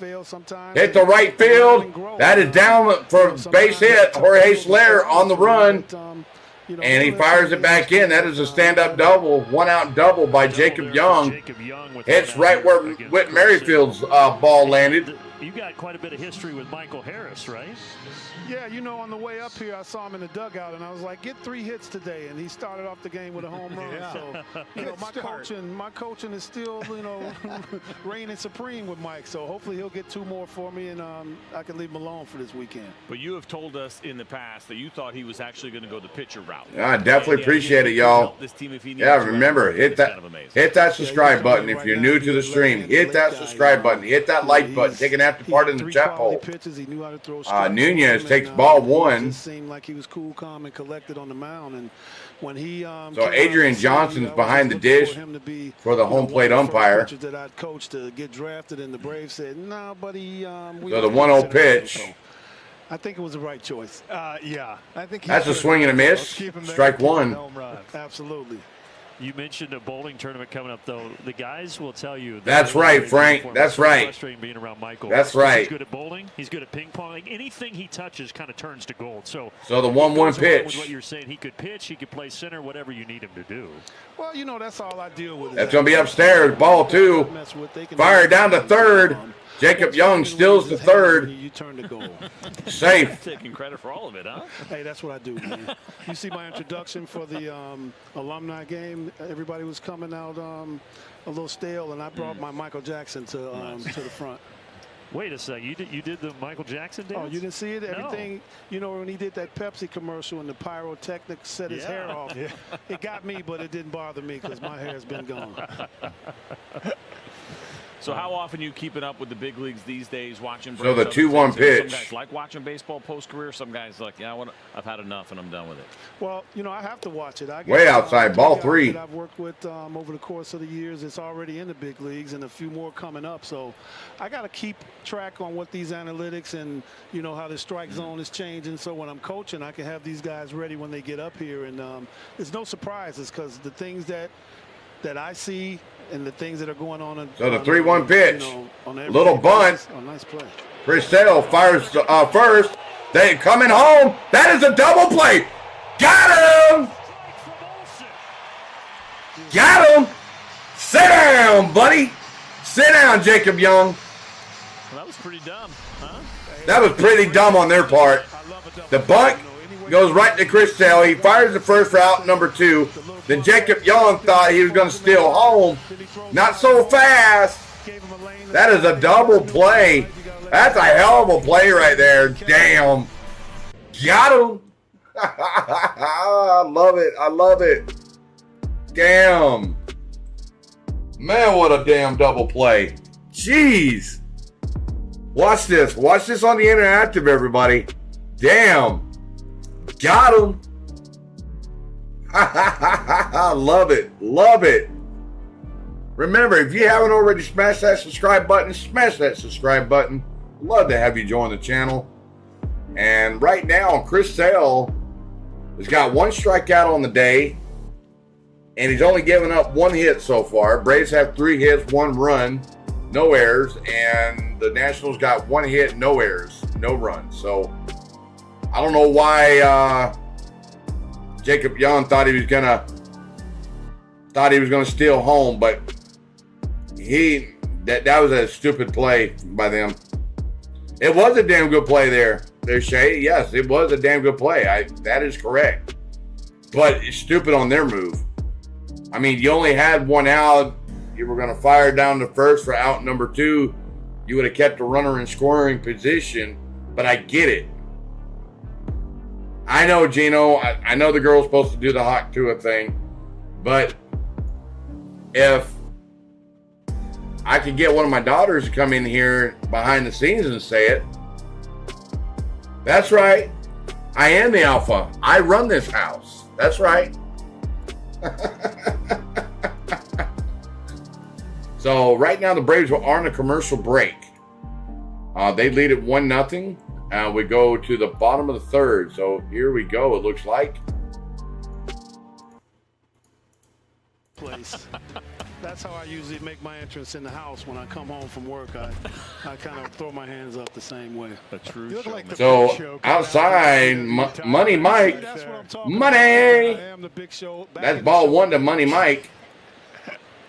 Hit the right field. That is down for base hit. Jorge Soler on the run. And he fires it back in. That is a stand-up double. 1-out double by Jacob Young. Hits right where Whit Merrifield's ball landed. You got quite a bit of history with Michael Harris, right? Yeah, on the way up here, I saw him in the dugout, and I was like, get 3 hits today. And he started off the game with a home run. Yeah. So, my coaching is still, reigning supreme with Mike. So hopefully he'll get 2 more for me, and I can leave him alone for this weekend. But you have told us in the past that you thought he was actually going to go the pitcher route. I definitely appreciate it, y'all. Yeah, remember, hit that subscribe button if you're new to the stream. Hit that subscribe button. Hit that like button. Take an active part in the chat poll. He knew how to throw Nunez takes ball 1. It seemed like he was cool, calm, and collected on the mound. And when he so Adrian Johnson's behind the dish for the home plate umpire. That I'd coached to get drafted, and the Braves said, "No, buddy." So the 1-0 pitch. I think it was the right choice. Yeah, I think That's a swing and a miss. Strike 1. Absolutely. You mentioned a bowling tournament coming up, though. The guys will tell you. That's right, Frank. That's right. Frustrating being around Michael. That's right. He's good at bowling. He's good at ping pong. Like anything he touches kind of turns to gold. So the 1-1 pitch. With what you're saying, he could pitch, he could play center, whatever you need him to do. Well, that's all I deal with. That's going to be upstairs. Ball 2. Fire down to third. Jacob Young steals the third. You turn to goal. Safe. Taking credit for all of it, huh? Hey, that's what I do, man. You see my introduction for the alumni game. Everybody was coming out a little stale, and I brought my Michael Jackson to the front. Wait a sec. You did the Michael Jackson dance? Oh, you didn't see it? No. Everything, when he did that Pepsi commercial and the pyrotechnics set his hair off. Yeah. It got me, but it didn't bother me because my hair's been gone. So how often are you keeping up with the big leagues these days, watching? So the 2-1 pitch. Some guys like watching baseball post-career. Some guys like, I've had enough and I'm done with it. Well, I have to watch it. Way outside, ball 3. That I've worked with over the course of the years. It's already in the big leagues and a few more coming up. So I got to keep track on what these analytics and, how the strike zone is changing. So when I'm coaching, I can have these guys ready when they get up here. And there's no surprises because the things that I see and the things that are going on. So the 3-1 pitch. Little bunt. Oh, nice play. Chris Sale fires first. They coming home. That is a double play. Got him. Got him. Sit down, buddy. Sit down, Jacob Young. Well, that was pretty dumb, huh? That was pretty dumb on their part. The bunt goes right to Chris Sale. He fires the first route, number 2. Then Jacob Young thought he was going to steal home. Not so fast. That is a double play. That's a hell of a play right there. Damn. Got him. I love it. I love it. Damn. Man, what a damn double play. Jeez. Watch this. Watch this on the interactive, everybody. Damn. Got him. I love it. Love it. Remember, if you haven't already smashed that subscribe button, smash that subscribe button. Love to have you join the channel. And right now, Chris Sale has got 1 strikeout on the day. and he's only given up 1 hit so far. Braves have 3 hits, 1 run, no errors, and the Nationals got 1 hit, no errors, no runs. So I don't know why Jacob Young thought he was gonna steal home, but that was a stupid play by them. It was a damn good play there, Shay. Yes, it was a damn good play. That is correct. But it's stupid on their move. I mean, you only had 1 out. You were going to fire down the first for out number 2. You would have kept the runner in scoring position. But I get it. I know, Gino. I know the girl's supposed to do the Hawk Tua thing. But if I could get one of my daughters to come in here behind the scenes and say it. That's right. I am the alpha. I run this house. That's right. So right now the Braves are on a commercial break. They lead at 1-0. We go to the bottom of the 3rd. So here we go. It looks like. Place. That's how I usually make my entrance in the house when I come home from work. I kind of throw my hands up the same way. A true You look like the So Big Show. outside, Money Mike. That's what I'm talking Money. about. I am the Big Show. Back That's in ball the show. 1 to Money Mike.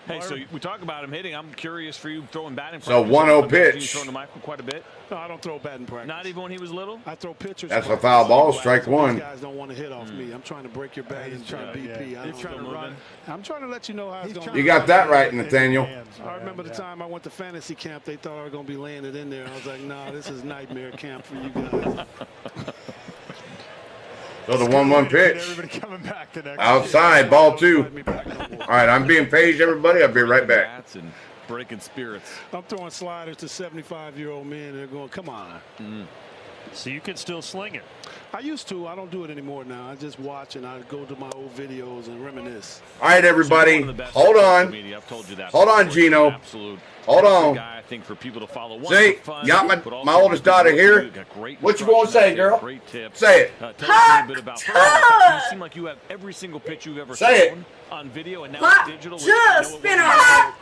Hey, so we talk about him hitting. I'm curious for you throwing batting So practice. 1-0 You pitch. throwing to Michael quite a bit? No, I don't throw batting practice. Not even when he was little? I throw pitchers. That's a practice. foul ball, strike 1. These guys don't want to hit off me. I'm trying to break your bat and trying to BP. He's trying to run. I'm trying to let you know how it's going. You got that right, Nathaniel. I remember the time I went to fantasy camp. They thought I was going to be laying it in there. I was like, nah, this is nightmare camp for you guys. So the 1-1 pitch. Everybody coming back the next Outside, ball 2. All right, I'm being paged, everybody. I'll be right back. Bats and breaking spirits. I'm throwing sliders to 75-year-old men. They're going, come on. So you can still sling it. I used to. I don't do it anymore now. I just watch and I go to my old videos and reminisce. All right, everybody. Hold on. I've told you that Hold on, before. Gino. Absolute Hold on. guy, I think, for people to follow. One, See, for fun, got but my also oldest for daughter what here. you do. Got great What you gonna say, instruction, girl? Great tips. Say it. Tell us a little bit about you seem like you have every single pitch you've ever Say it. shown on video, and now Hot it's digital. just spin on that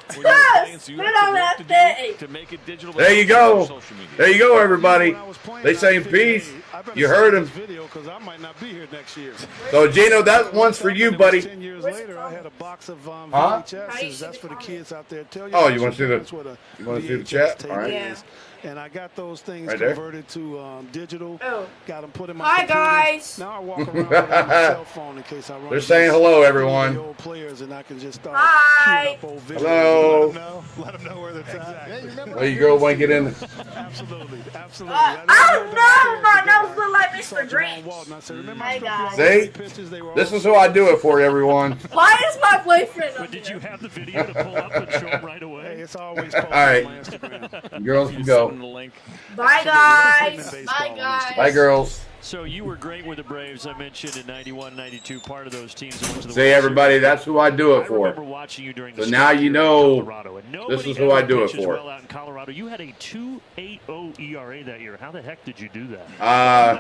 to make it digital. There you go. There you go, everybody. They saying peace. You heard him. Because I might not be here next year. So, Gino, that one's for you, buddy. 10 years later, I had a box of VHSs. That's for the kids out there. Tell Oh, you want to see parents the? what a You want to see the VHS chat? tape All right. Yeah. is. And I got those things Right there. converted to digital. Oh. Got them put in my Hi, computers. guys. Now I walk around with my cell phone in case I run. They're saying hello, into everyone. the old players, and I can just start Hi. queuing up old videos. Hello. Let them know where they're at. Hey, you remember Well, you girl want to get in? Absolutely, absolutely. I don't know. My nose look like Mr. Jerome Grinch. Walton. I said, remember Hi, I struck you out guys. with See? 3 pitches? They were This all is who I do it for, everyone. Why is my boyfriend But up did there? you have the video to pull up and show them right Hey, away? it's always posted right. on my Instagram. Girls can Send go. them the link. Bye, guys. Bye, guys. Bye, girls. So you were great with the Braves, I mentioned, in 91, 92, part of those teams that went to the See, World everybody, Series. that's who I do it I remember for. watching you during the So now stretch you here in know Colorado, and nobody this is who I ever do it pitches for. well out in Colorado. You had a 2.80 ERA that year. How the heck did you do that?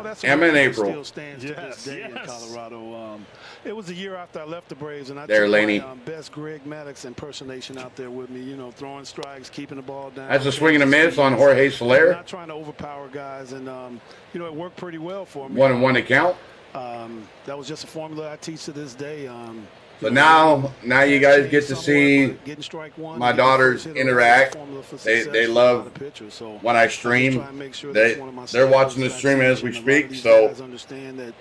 That's Emma in a record that April. Still stands to this day in Colorado. It was a year after I left the Braves, and I There, took Laney. my best Greg Maddux impersonation out there with me. You know, throwing strikes, keeping the ball down. That's a swing and a miss on Jorge Soler. Not trying to overpower guys, and you know, it worked pretty well for me. 1-1 to count. That was just a formula I teach to this day. So now you guys get to see getting strike one, my getting daughters first hit, interact. formula for They success for a love lot of pitchers. So when I I stream. try and make sure that's one of my They're watching the skills stream that I as we teach, and a lot of speak. these So, guys understand that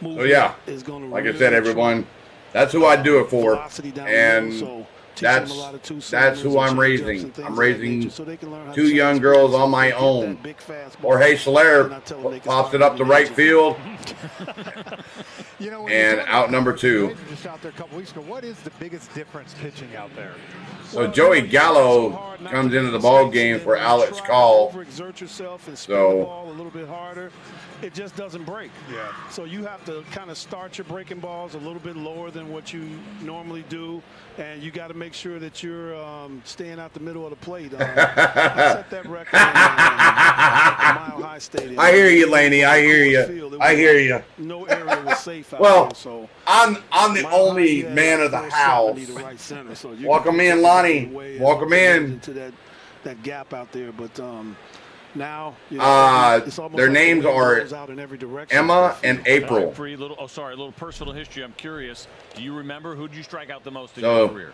so movement yeah, is gonna like I really said, everyone, that's who I do it for, velocity down the and middle, so teach them that's a lot of two-seamers that's who and I'm changeups raising. and things I'm of that raising nature so they can learn how to 2 change young speed girls so on they my can get own. that big fastball. Jorge Soler And I tell them they can pops start it up the right moving. field, You know, when and you talk out about number the 2. Braves were just out there a couple weeks ago. What is the biggest difference pitching out there? So Joey Gallo comes into the ball game for Alex Call. Overexert yourself and spin So- the ball a little bit harder. It just doesn't break. Yeah. So you have to kind of start your breaking balls a little bit lower than what you normally do, and you got to make sure that you're staying out the middle of the plate. I set that record at Mile High Stadium. I hear you, Laney. I hear you. I hear you. No area was safe out Well, there, so I'm the Mile only High, you man had of the first house. safety to right center, so you Welcome can in, take Lonnie. it away and Welcome get in. into that gap out there, but now you know, it's almost Their like the names wind are blows out in every direction. Emma and April. For a little personal history. I'm curious. Do you remember who did you strike out the most in So, your career?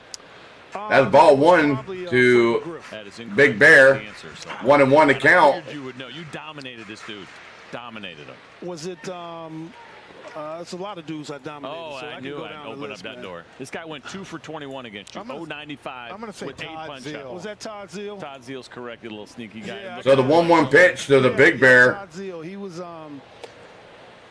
That's ball one Probably, to Griff. That is incorrect. Big Bear. That's the answer, so. 1-1 to And I count. figured you would know. You dominated this dude. Dominated him. Was it? It's a lot of dudes I dominated. Oh, so I can knew go I'd down the open up list, that man. door. This guy went 2 for 21 against you. I'm gonna- 0-95 I'm gonna say with 8 Todd punch Zeal. outs. Was that Todd Zeal? Todd Zeal's correct, a little sneaky guy. Yeah, So the 1-1 pitch to the Big Bear. Todd Zeal. He was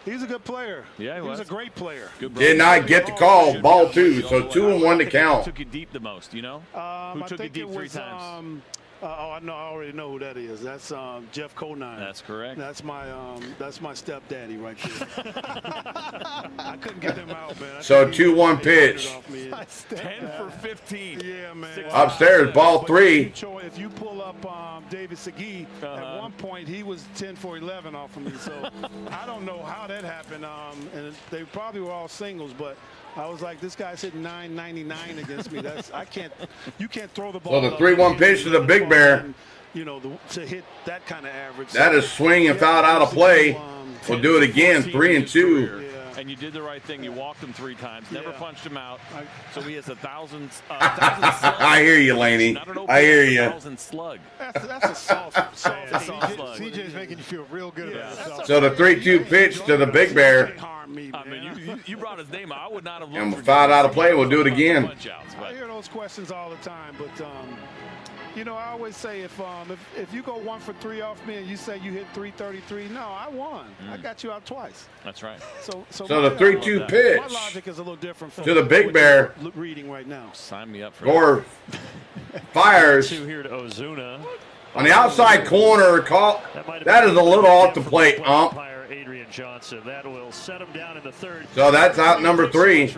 he's a good player. Yeah, he was. a great player. Good Did not get the call. Ball two. So 2-1 to count. Who took it deep the most, you know? Who I took it think deep it 3 was, times? I already know who that is. That's Jeff Conine. That's correct. That's my stepdaddy right there. I couldn't get him out, man. So 2-1 pitch. 10 for 15. Yeah, man. Six Upstairs, ball But 3. if you pull up David Segui, at one point he was 10 for 11 off of me. So I don't know how that happened. And they probably were all singles, but I was like, this guy's hitting 999 against me. You can't throw the ball. So the up 3-1 pitch to the Big Bear. and, you know, to hit that kind of average. That is swing and foul out of play. We'll do it again. 3-2. And you did the right thing. You walked him 3 times, never Yeah. punched him out. So he has 1,000 I hear you, Laney. Not an open, I hear you. 1,000 slug. That's a soft slug. CJ's making you feel real good about yourself. So the 3-2 pitch to the Big Bear. Harm me, I man. mean, you brought his name. I would not have. And looked for fouled out of David play. Segui. We'll do it again. Punch-outs, I but- hear those questions all the time, but you know, I always say if you go 1 for 3 off me and you say you hit 333, no, I won. I got you out twice. That's right. So the my, 3-2 my pitch logic is a little different from to the Big what Bear. you're reading right now. Sign me up for Gore fires 2 here to Ozuna. on the outside corner. Call. That is a little off the plate, ump. Adrian Johnson. That will set him down in the 3rd. So that's out number 3.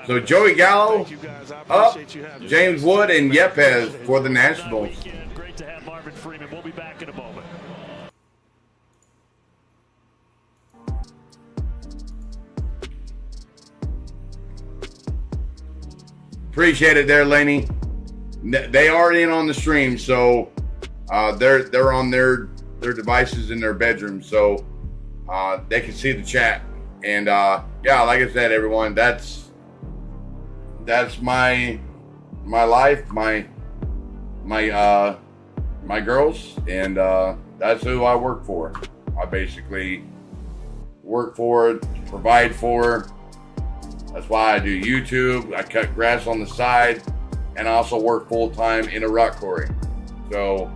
So Joey Gallo, Thank you guys. I up, appreciate you having me. James Wood, and Yepes for the Nationals. Great to have Marvin Freeman. We'll be back in a moment. Appreciate it there, Laney. They are in on the stream, so they're on their devices in their bedroom, so they can see the chat. And yeah, like I said, everyone, that's my life, my girls, and that's who I work for. I basically work for, provide for. That's why I do YouTube. I cut grass on the side, and I also work full time in a rock quarry. So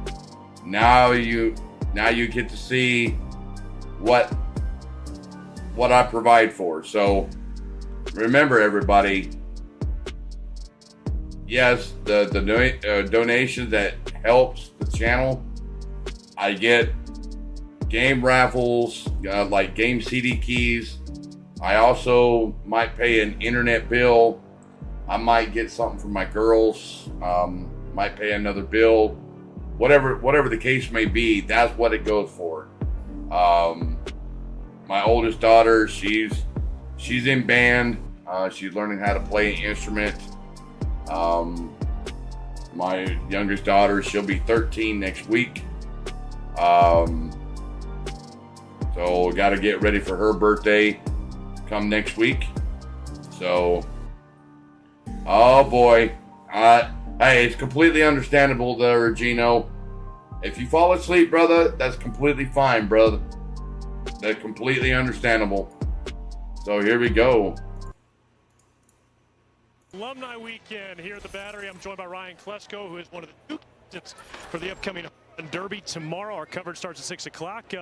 now you get to see what I provide for. So remember, everybody. Yes, the donations that helps the channel. I get game raffles, like game CD keys. I also might pay an internet bill. I might get something for my girls. Might pay another bill. Whatever the case may be, that's what it goes for. My oldest daughter, she's in band. She's learning how to play an instrument. My youngest daughter, she'll be 13 next week. So got to get ready for her birthday come next week. So, oh boy. Hey, it's completely understandable there, Gino. If you fall asleep, brother, that's completely fine, brother. That's completely understandable. So here we go. Alumni weekend here at the Battery. I'm joined by Ryan Klesko, who is one of the 2 candidates for the upcoming Derby tomorrow. Our coverage starts at 6 o'clock.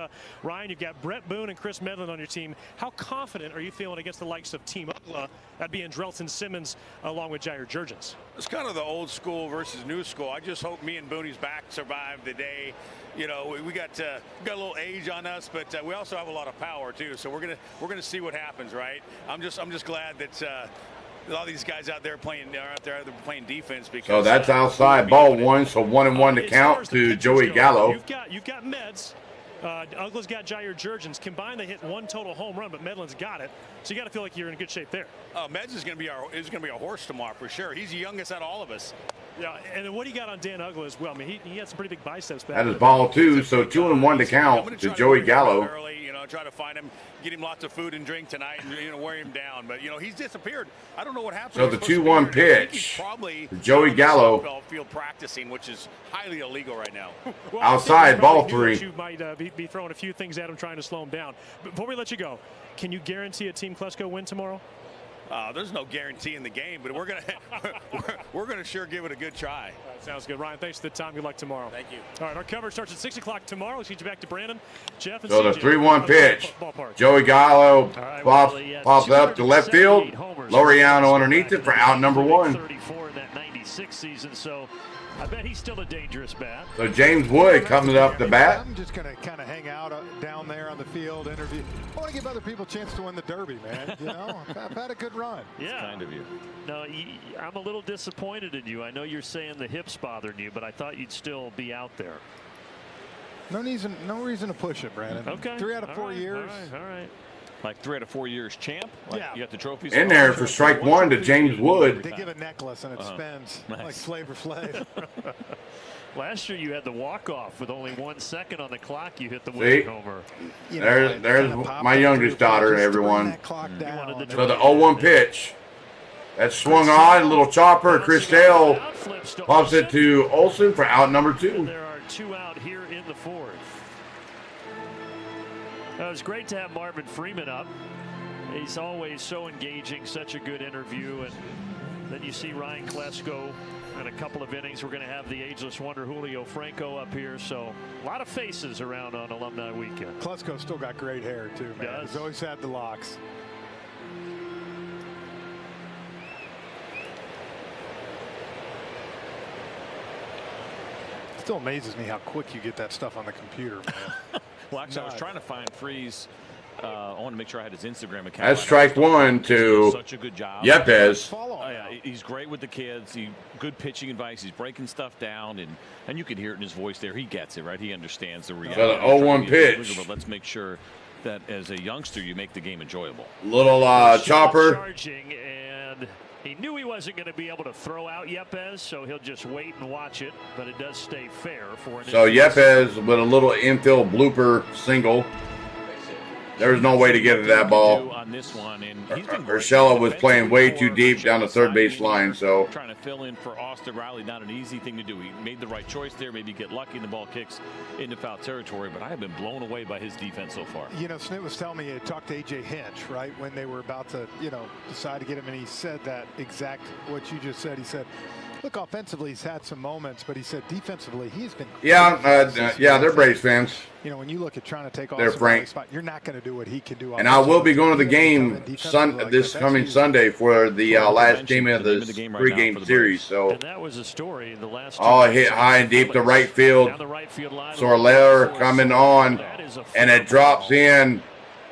Ryan, you've got Brett Boone and Chris Medlin on your team. How confident are you feeling against the likes of Team Oakland? That'd be Andrelton Simmons along with Jair Jurgens. It's kind of the old school versus new school. I just hope me and Boone's back survive the day. You know, we got a little age on us, but we also have a lot of power too. So we're gonna see what happens, right? I'm just glad that a lot of these guys out there playing defense. Because so that's outside ball one. So 1-1 to count to Joey Gallo. You've got Meds. Uggla's got Jair Jurgens. Combined, they hit one total home run, but Medlin's got it. So you got to feel like you're in good shape there. Meds is going to be a horse tomorrow for sure. He's the youngest out of all of us. Yeah, and then what do you got on Dan Uggla as well? I mean, he had some pretty big biceps back. That is ball two. So 2-1 to count to Joey Gallo. Early, you know, try to find him, get him lots of food and drink tonight, and wear him down. But you know, he's disappeared. I don't know what happened. So the 2-1 pitch. Probably Joey Gallo. Field practicing, which is highly illegal right now. Well, outside ball 3. You might be throwing a few things at him, trying to slow him down. But before we let you go, can you guarantee a Team Klesko win tomorrow? There's no guarantee in the game, but we're gonna sure give it a good try. Sounds good, Ryan. Thanks for the time. Good luck tomorrow. Thank you. All right, our coverage starts at 6 o'clock tomorrow. Let's get you back to Brandon, Jeff, and So the CJ. 3-1 pitch. Ballpark. Joey Gallo Right, pops up to left field. Laureano underneath it for out number 1. 34 in that 96 season, so I bet he's still a dangerous bat. So James Wood coming up the bat. I'm just going to kind of hang out down there on the field, interview. I want to give other people a chance to win the Derby, man. You know, I've had a good run. Yeah. Kind of you. No, I'm a little disappointed in you. I know you're saying the hips bothering you, but I thought you'd still be out there. No reason to push it, Brandon. Okay. 3 out of 4 years. All right. Like 3 out of 4 years champ. Like Yeah. You got the trophies In there for strike 1 to James Wood. They give a necklace and it spins Nice. like Flavor Flav. Last year you had the walk-off with only 1 second on the clock. You hit the See? winning homer. You know, There's kinda pop my it youngest through, daughter, just to bring everyone. that clock down. wanted the So the 0-1 pitch. That swung on, a little chopper. Chris Dale pops it to Olsen for out number 2. There are 2 out here in the 4th. It was great to have Marvin Freeman up. He's always so engaging, such a good interview. And then you see Ryan Klesko in a couple of innings. We're going to have the ageless wonder Julio Franco up here. So a lot of faces around on Alumni Weekend. Klesko's still got great hair, too, man. Does. He's always had the locks. Still amazes me how quick you get that stuff on the computer, man. Well, actually, I was trying to find Freeze. I want to make sure I had his Instagram account. That's strike 1 to Such a good job. Yepes. Yeah, he's great with the kids. Good pitching advice. He's breaking stuff down, and you can hear it in his voice there. He gets it, right? He understands the reality. So the 0-1 pitch. But let's make sure that as a youngster, you make the game enjoyable. Little chopper. Charging, and he knew he wasn't going to be able to throw out Yepes, so he'll just wait and watch it. But it does stay fair for an So Yepes with a little infield blooper single. There was no way to get to that ball. On this one, and Urshela was playing way too deep down the third base line, so trying to fill in for Austin Riley, not an easy thing to do. He made the right choice there. Maybe get lucky and the ball kicks into foul territory, but I have been blown away by his defense so far. You know, Snit was telling me he talked to A.J. Hinch, right, when they were about to, decide to get him, and he said that exact what you just said. He said, look, offensively, he's had some moments, but he said defensively, he's been. yeah, they're Braves fans. You know, when you look at trying to take off They're frank. spot, you're not going to do what he can do. And I will be going to the game this coming Sunday for the last game of the 3-game series. So And that was a story in the last. hit high and deep to right field. Down the right field line. Sorler coming on, and it drops in.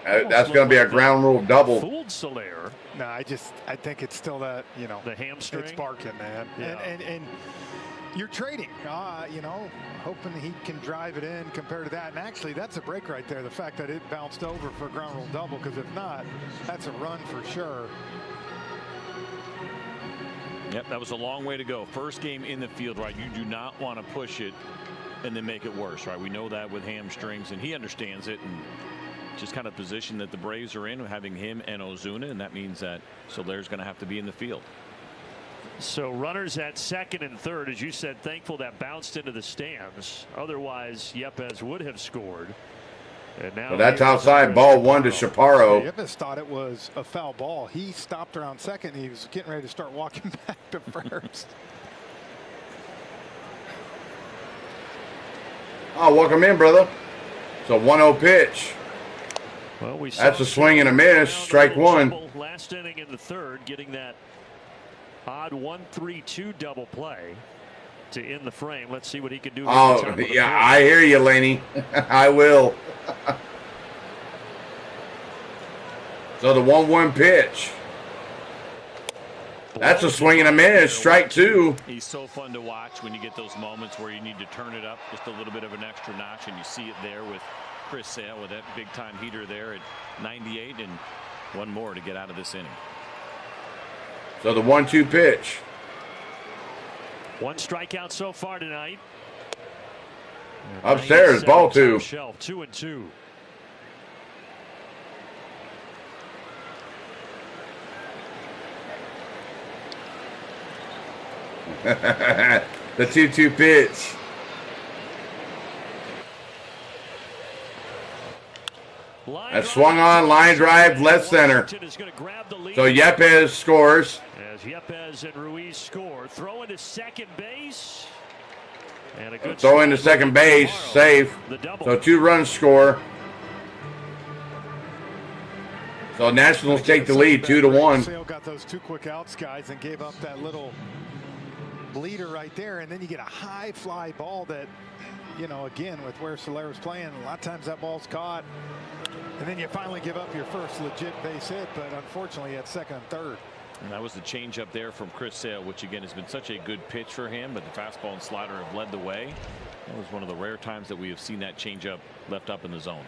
That's going to be a ground rule double. Fooled Soler. No, I think it's still that, The hamstring. it's barking, man. Yeah. And you're trading, hoping he can drive it in compared to that. And actually, that's a break right there. The fact that it bounced over for a ground rule double, because if not, that's a run for sure. Yep, that was a long way to go. First game in the field, right? You do not want to push it and then make it worse, right? We know that with hamstrings, and he understands it. And just kind of position that the Braves are in, having him and Ozuna, and that means that Soler's going to have to be in the field. So runners at second and third, as you said, thankful that bounced into the stands. Otherwise, Yepes would have scored. And now But that's outside, ball 1 to Chaparro. Yepes thought it was a foul ball. He stopped around second. And he was getting ready to start walking back to first. Oh, welcome in, brother. So 1-0 pitch. Well, That's a swing and a miss. Strike one. Last inning in the third, getting that odd 1-3-2 double play to end the frame. Let's see what he can do. Oh, yeah, I hear you, Laney. I will. So the 1-1 pitch. That's a swing and a miss. Strike two. He's so fun to watch when you get those moments where you need to turn it up just a little bit of an extra notch, and you see it there with Chris Sale with that big time heater there at 98, and one more to get out of this inning. So the 1-2 pitch. One strikeout so far tonight. Upstairs, ball two. Shelf, 2-2. The 2-2 pitch. That swung on, line drive, left center. So Yepez scores. As Yepez and Ruiz score, throw into second base. And a good throw into second base, safe. So 2 runs score. So Nationals take the lead 2-1. Sale got those 2 quick outs, guys, and gave up that little bleeder right there, and then you get a high fly ball that, you know, again, with where Soler's playing, a lot of times that ball's caught, and then you finally give up your first legit base hit, but unfortunately at second and third. And that was the change up there from Chris Sale, which again has been such a good pitch for him, but the fastball and slider have led the way. That was one of the rare times that we have seen that change up left up in the zone.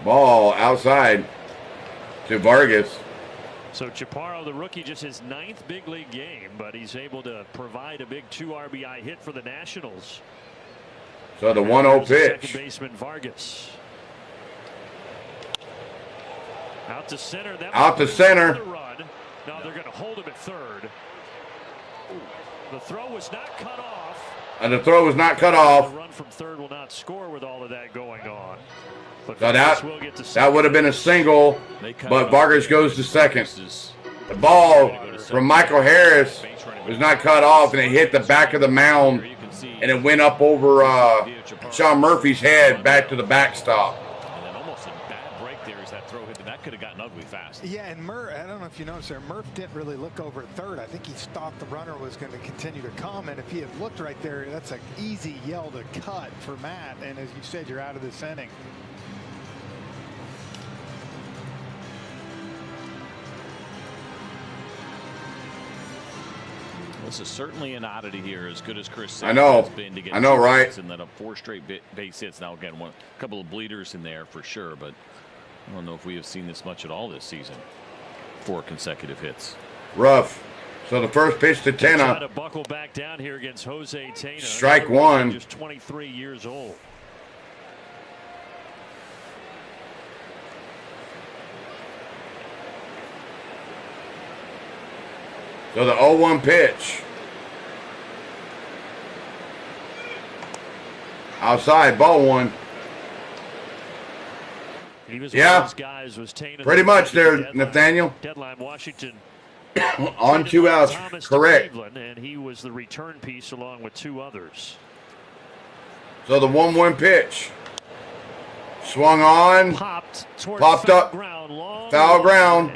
Ball outside to Vargas. So Chaparro, the rookie, just his 9th big league game, but he's able to provide a big 2 RBI hit for the Nationals. So the 1-0 pitch. Second baseman Vargas. Out to center. Out to center. Run. Now they're going to hold him at third. The throw was not cut off. And the throw was not cut off. The run from third will not score with all of that going on. But so that would have been a single, but Vargas goes to second. The ball from Michael Harris was not cut off, and it hit the back of the mound, and it went up over Sean Murphy's head back to the backstop. And then almost a bad break there as that throw hit. That could have gotten ugly fast. Yeah, and Murph, I don't know if you noticed there, Murph didn't really look over at third. I think he thought the runner was going to continue to come, and if he had looked right there, that's an easy yell to cut for Matt, and as you said, you're out of this inning. This is certainly an oddity here, as good as Chris Sale I know. has been to get I know, right? hits and then 4 straight base hits. Now again, a couple of bleeders in there for sure, but I don't know if we have seen this much at all this season. 4 consecutive hits. Rough. So the first pitch to Trying Tena. to buckle back down here against Jose Tena. Strike one. Just 23 years old. So the 0-1 pitch. Outside, ball one. He was Yeah, one of those guys, was Tena pretty much there, Nathaniel. Deadline Washington. On 2 outs, Thomas correct. Cleveland, and he was the return piece along with 2 others. So the 1-1 pitch. Swung on. Popped up. Ground, foul ground.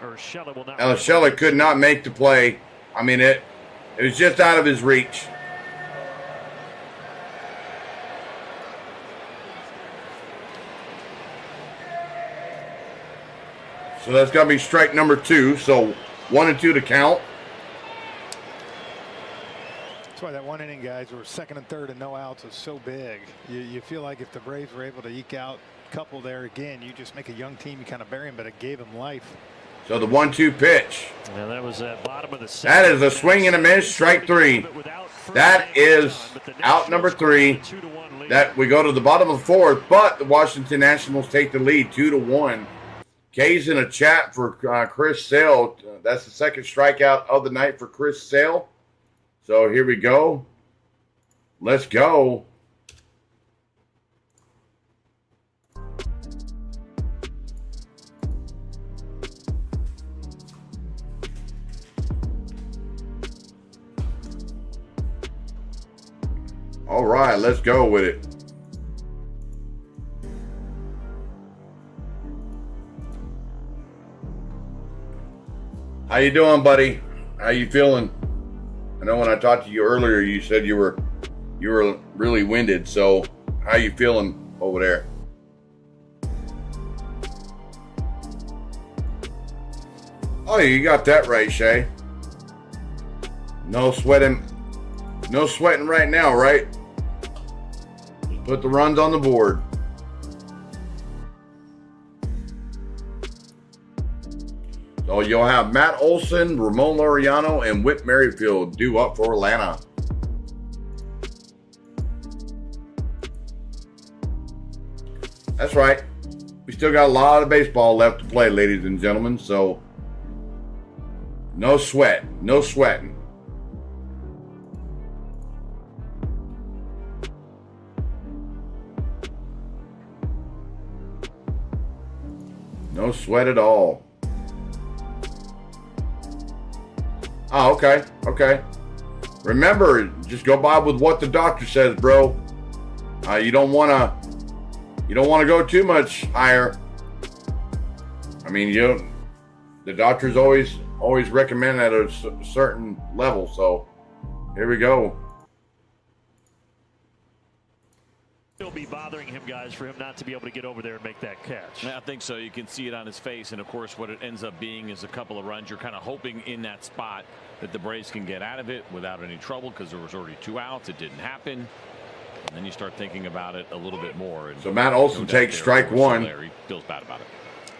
Urshela will not. Urshela could not make the play. I mean, it was just out of his reach. So that's got to be strike number 2. So 1 and 2 to count. That's why that 1 inning, guys, were second and third and no outs is so big. You feel like if the Braves were able to eke out a couple there again, you just make a young team, you kind of bury them, but it gave them life. So the 1-2 pitch. And that was at bottom of the That is a swing and a miss, strike 3. That is out number 3. That we go to the bottom of the 4th, but the Washington Nationals take the lead 2-1. K's in a chat for Chris Sale. That's the second strikeout of the night for Chris Sale. So here we go. Let's go. All right, let's go with it. How you doing, buddy? How you feeling? I know when I talked to you earlier, you said you were really winded. So, how you feeling over there? Oh, you got that right, Shay. No sweating right now, right? Just put the runs on the board. So you'll have Matt Olson, Ramon Laureano, and Whit Merrifield due up for Atlanta. That's right. We still got a lot of baseball left to play, ladies and gentlemen. So no sweat. No sweating. No sweat at all. Oh, okay. Okay. Remember, just go by with what the doctor says, bro. You don't want to go too much higher. I mean, the doctors always recommend at a certain level. So here we go. Still be bothering him, guys, for him not to be able to get over there and make that catch. I think so. You can see it on his face, and of course what it ends up being is a couple of runs. You're kind of hoping in that spot that the Braves can get out of it without any trouble, because there was already 2 outs. It didn't happen, and then you start thinking about it a little bit more. And so Matt Olson takes strike one. He feels bad about it.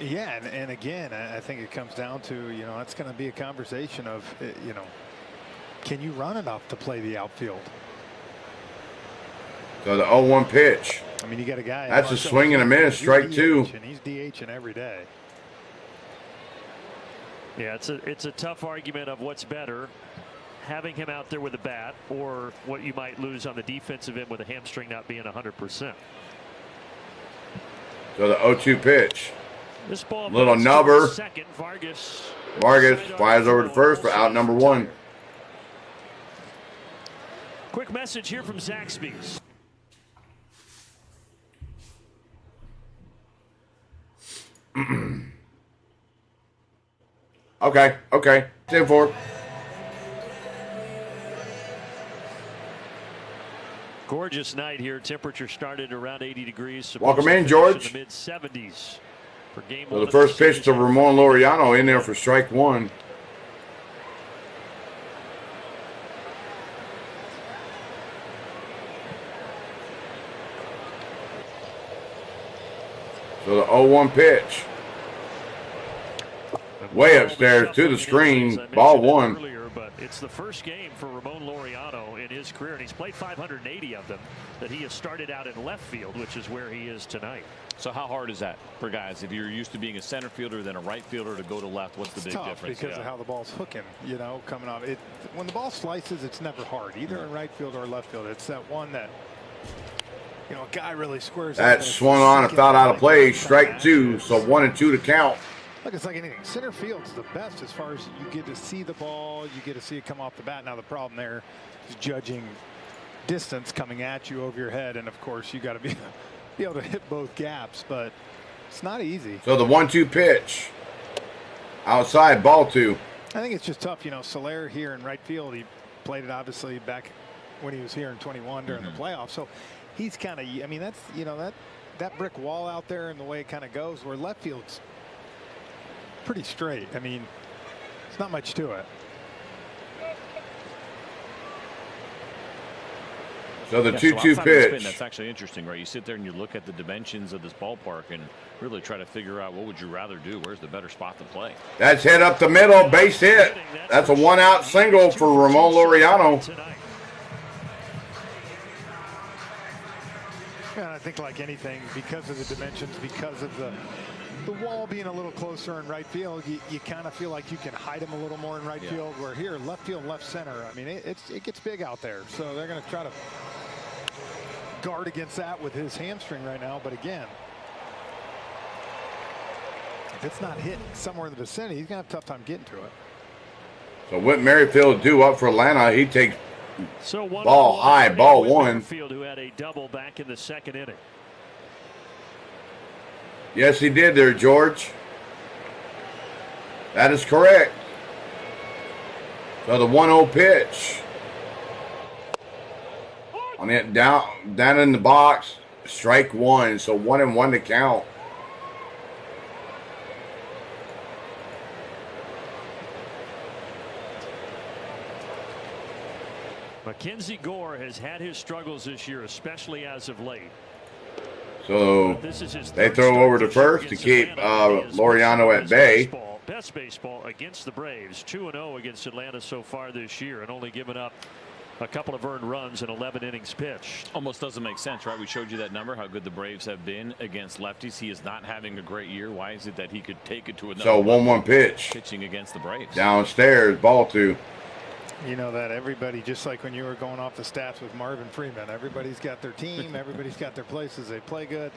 Yeah, and again, I think it comes down to, it's going to be a conversation of, can you run enough to play the outfield? So the 0-1 pitch. I mean, you got a guy. That's a swing and a miss, strike 2. And he's DHing every day. Yeah, it's a tough argument of what's better, having him out there with a bat, or what you might lose on the defensive end with a hamstring not being 100%. So the 0-2 pitch. This ball little nubber. Second, Vargas flies over to first for out number 1. Quick message here from Zaxby's. Okay. 10-4. Gorgeous night here. Temperature started around 80 degrees. Welcome in, George. In the mid-70s for game So the first pitch to Ramon Laureano in there for strike 1. So the 0-1 pitch. Way upstairs to the screen. Ball 1. Earlier, but it's the first game for Ramon Laureano in his career, and he's played 580 of them, that he has started out in left field, which is where he is tonight. So how hard is that for guys? If you're used to being a center fielder, then a right fielder, to go to left, what's the big difference? Because of how the ball's hooking, coming off. When the ball slices, it's never hard, either in right field or left field. It's that one that, a guy really squares. That swung on and fouled out of play. Strike 2. So 1 and 2 to count. Look, it's like anything. Center field's the best as far as you get to see the ball. You get to see it come off the bat. Now the problem there is judging distance coming at you over your head, and of course you got to be able to hit both gaps. But it's not easy. So the 1-2 pitch. Outside, ball 2. I think it's just tough. Soler here in right field. He played it obviously back when he was here in 21 during the playoffs. So he's kind of. I mean, that's that brick wall out there and the way it kind of goes. Where left field's pretty straight. I mean, it's not much to it. So the 2-2 pitch. That's actually interesting, right? You sit there and you look at the dimensions of this ballpark and really try to figure out what would you rather do. Where's the better spot to play? That's hit up the middle, base hit. That's a 1-out single for Ramon Laureano. And I think like anything, because of the dimensions, because of the wall being a little closer in right field, you kind of feel like you can hide him a little more in right field, where here left field, left center, I mean, it gets big out there. So they're going to try to guard against that with his hamstring right now. But again, if it's not hit somewhere in the vicinity, he's going to have a tough time getting to it. So Whit Merrifield due up for Atlanta. He takes So Ball high, ball one. Field, who had a double back in the second inning. Yes, he did there, George. That is correct. So the 1-0 pitch. On it down in the box, strike one. So 1-1 to count. Mackenzie Gore has had his struggles this year, especially as of late. So they throw over to first to keep Laureano at bay. Best baseball against the Braves, 2-0 against Atlanta so far this year, and only given up a couple of earned runs in 11 innings pitched. Almost doesn't make sense, right? We showed you that number, how good the Braves have been against lefties. He is not having a great year. Why is it that he could take it to another? So 1-1 pitch. Pitching against the Braves. Downstairs, ball two. You know that everybody, just like when you were going off the stats with Marvin Freeman, everybody's got their team, everybody's got their places, they play good.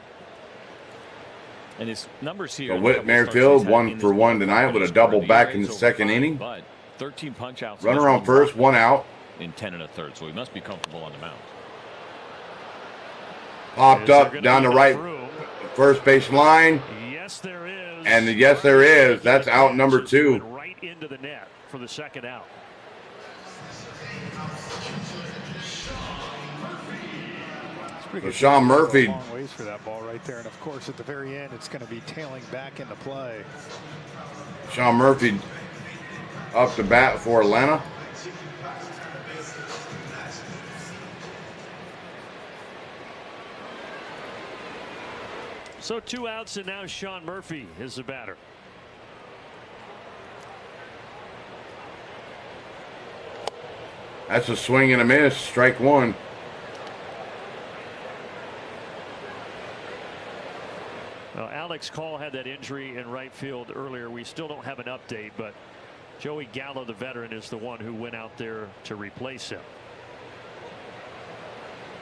And his numbers here. So Whit Merrifield 1-for-1 tonight with a double back in the second inning. But 13 punch outs. Runner on first, 1 out. In 10 1/3, so he must be comfortable on the mound. Popped up down the right first base line. Yes, there is. And yes, there is. That's out number 2. Right into the net for the second out. So Sean Murphy. Long ways for that ball right there, and of course at the very end it's going to be tailing back into play. Sean Murphy up to bat for Atlanta. So 2 outs, and now Sean Murphy is the batter. That's a swing and a miss. Strike one. Well, Alex Call had that injury in right field earlier. We still don't have an update, but Joey Gallo, the veteran, is the one who went out there to replace him.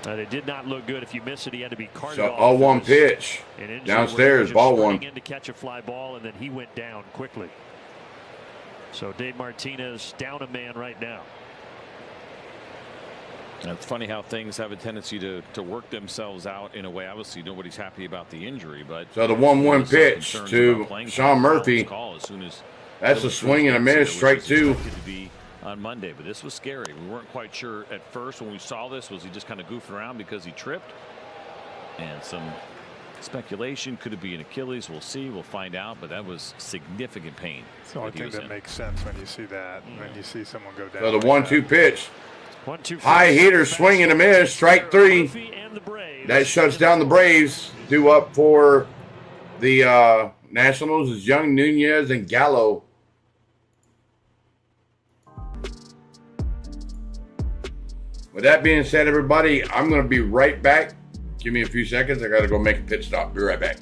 And it did not look good. If you miss it, he had to be carted So off. 0-1 pitch. Downstairs, ball one. In to catch a fly ball, and then he went down quickly. So Dave Martinez down a man right now. It's funny how things have a tendency to work themselves out in a way. Obviously, nobody's happy about the injury, but so the 1-1 pitch to Sean Murphy. That's a swing and a miss. Strike two. To be on Monday, but this was scary. We weren't quite sure at first when we saw this. Was he just kind of goofing around because he tripped? And some speculation, could it be an Achilles? We'll see. We'll find out. But that was significant pain. It's the only thing that makes sense when you see that. When you see someone go down. So the 1-2 pitch. 1-2. High hitter, swing and a miss. Strike three. That shuts down the Braves. Due up for the Nationals is Young, Nunez, and Gallo. With that being said, everybody, I'm going to be right back. Give me a few seconds. I got to go make a pit stop. Be right back.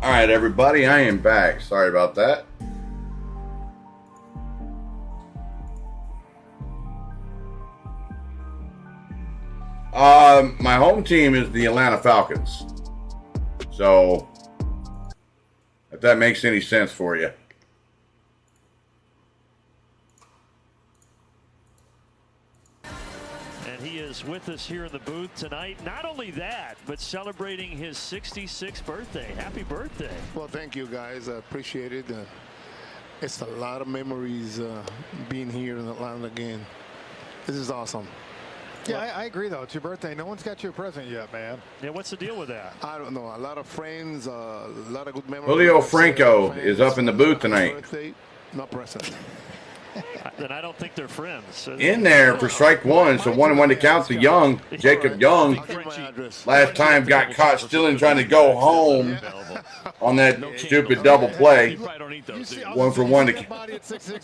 All right, everybody, I am back. Sorry about that. My home team is the Atlanta Falcons. So If that makes any sense for you. And he is with us here in the booth tonight. Not only that, but celebrating his 66th birthday. Happy birthday. Well, thank you, guys. I appreciate it. It's a lot of memories being here in Atlanta again. This is awesome. Yeah, I agree, though. It's your birthday. No one's got you a present yet, man. Yeah, what's the deal with that? I don't know. A lot of friends, a lot of good memories. Julio Franco is up in the booth tonight. Birthday, not present. Then I don't think they're friends. In there for strike one. So 1-1 to count to Young. Jacob Young. Last time got caught stealing, trying to go home on that stupid double play. 1-for-1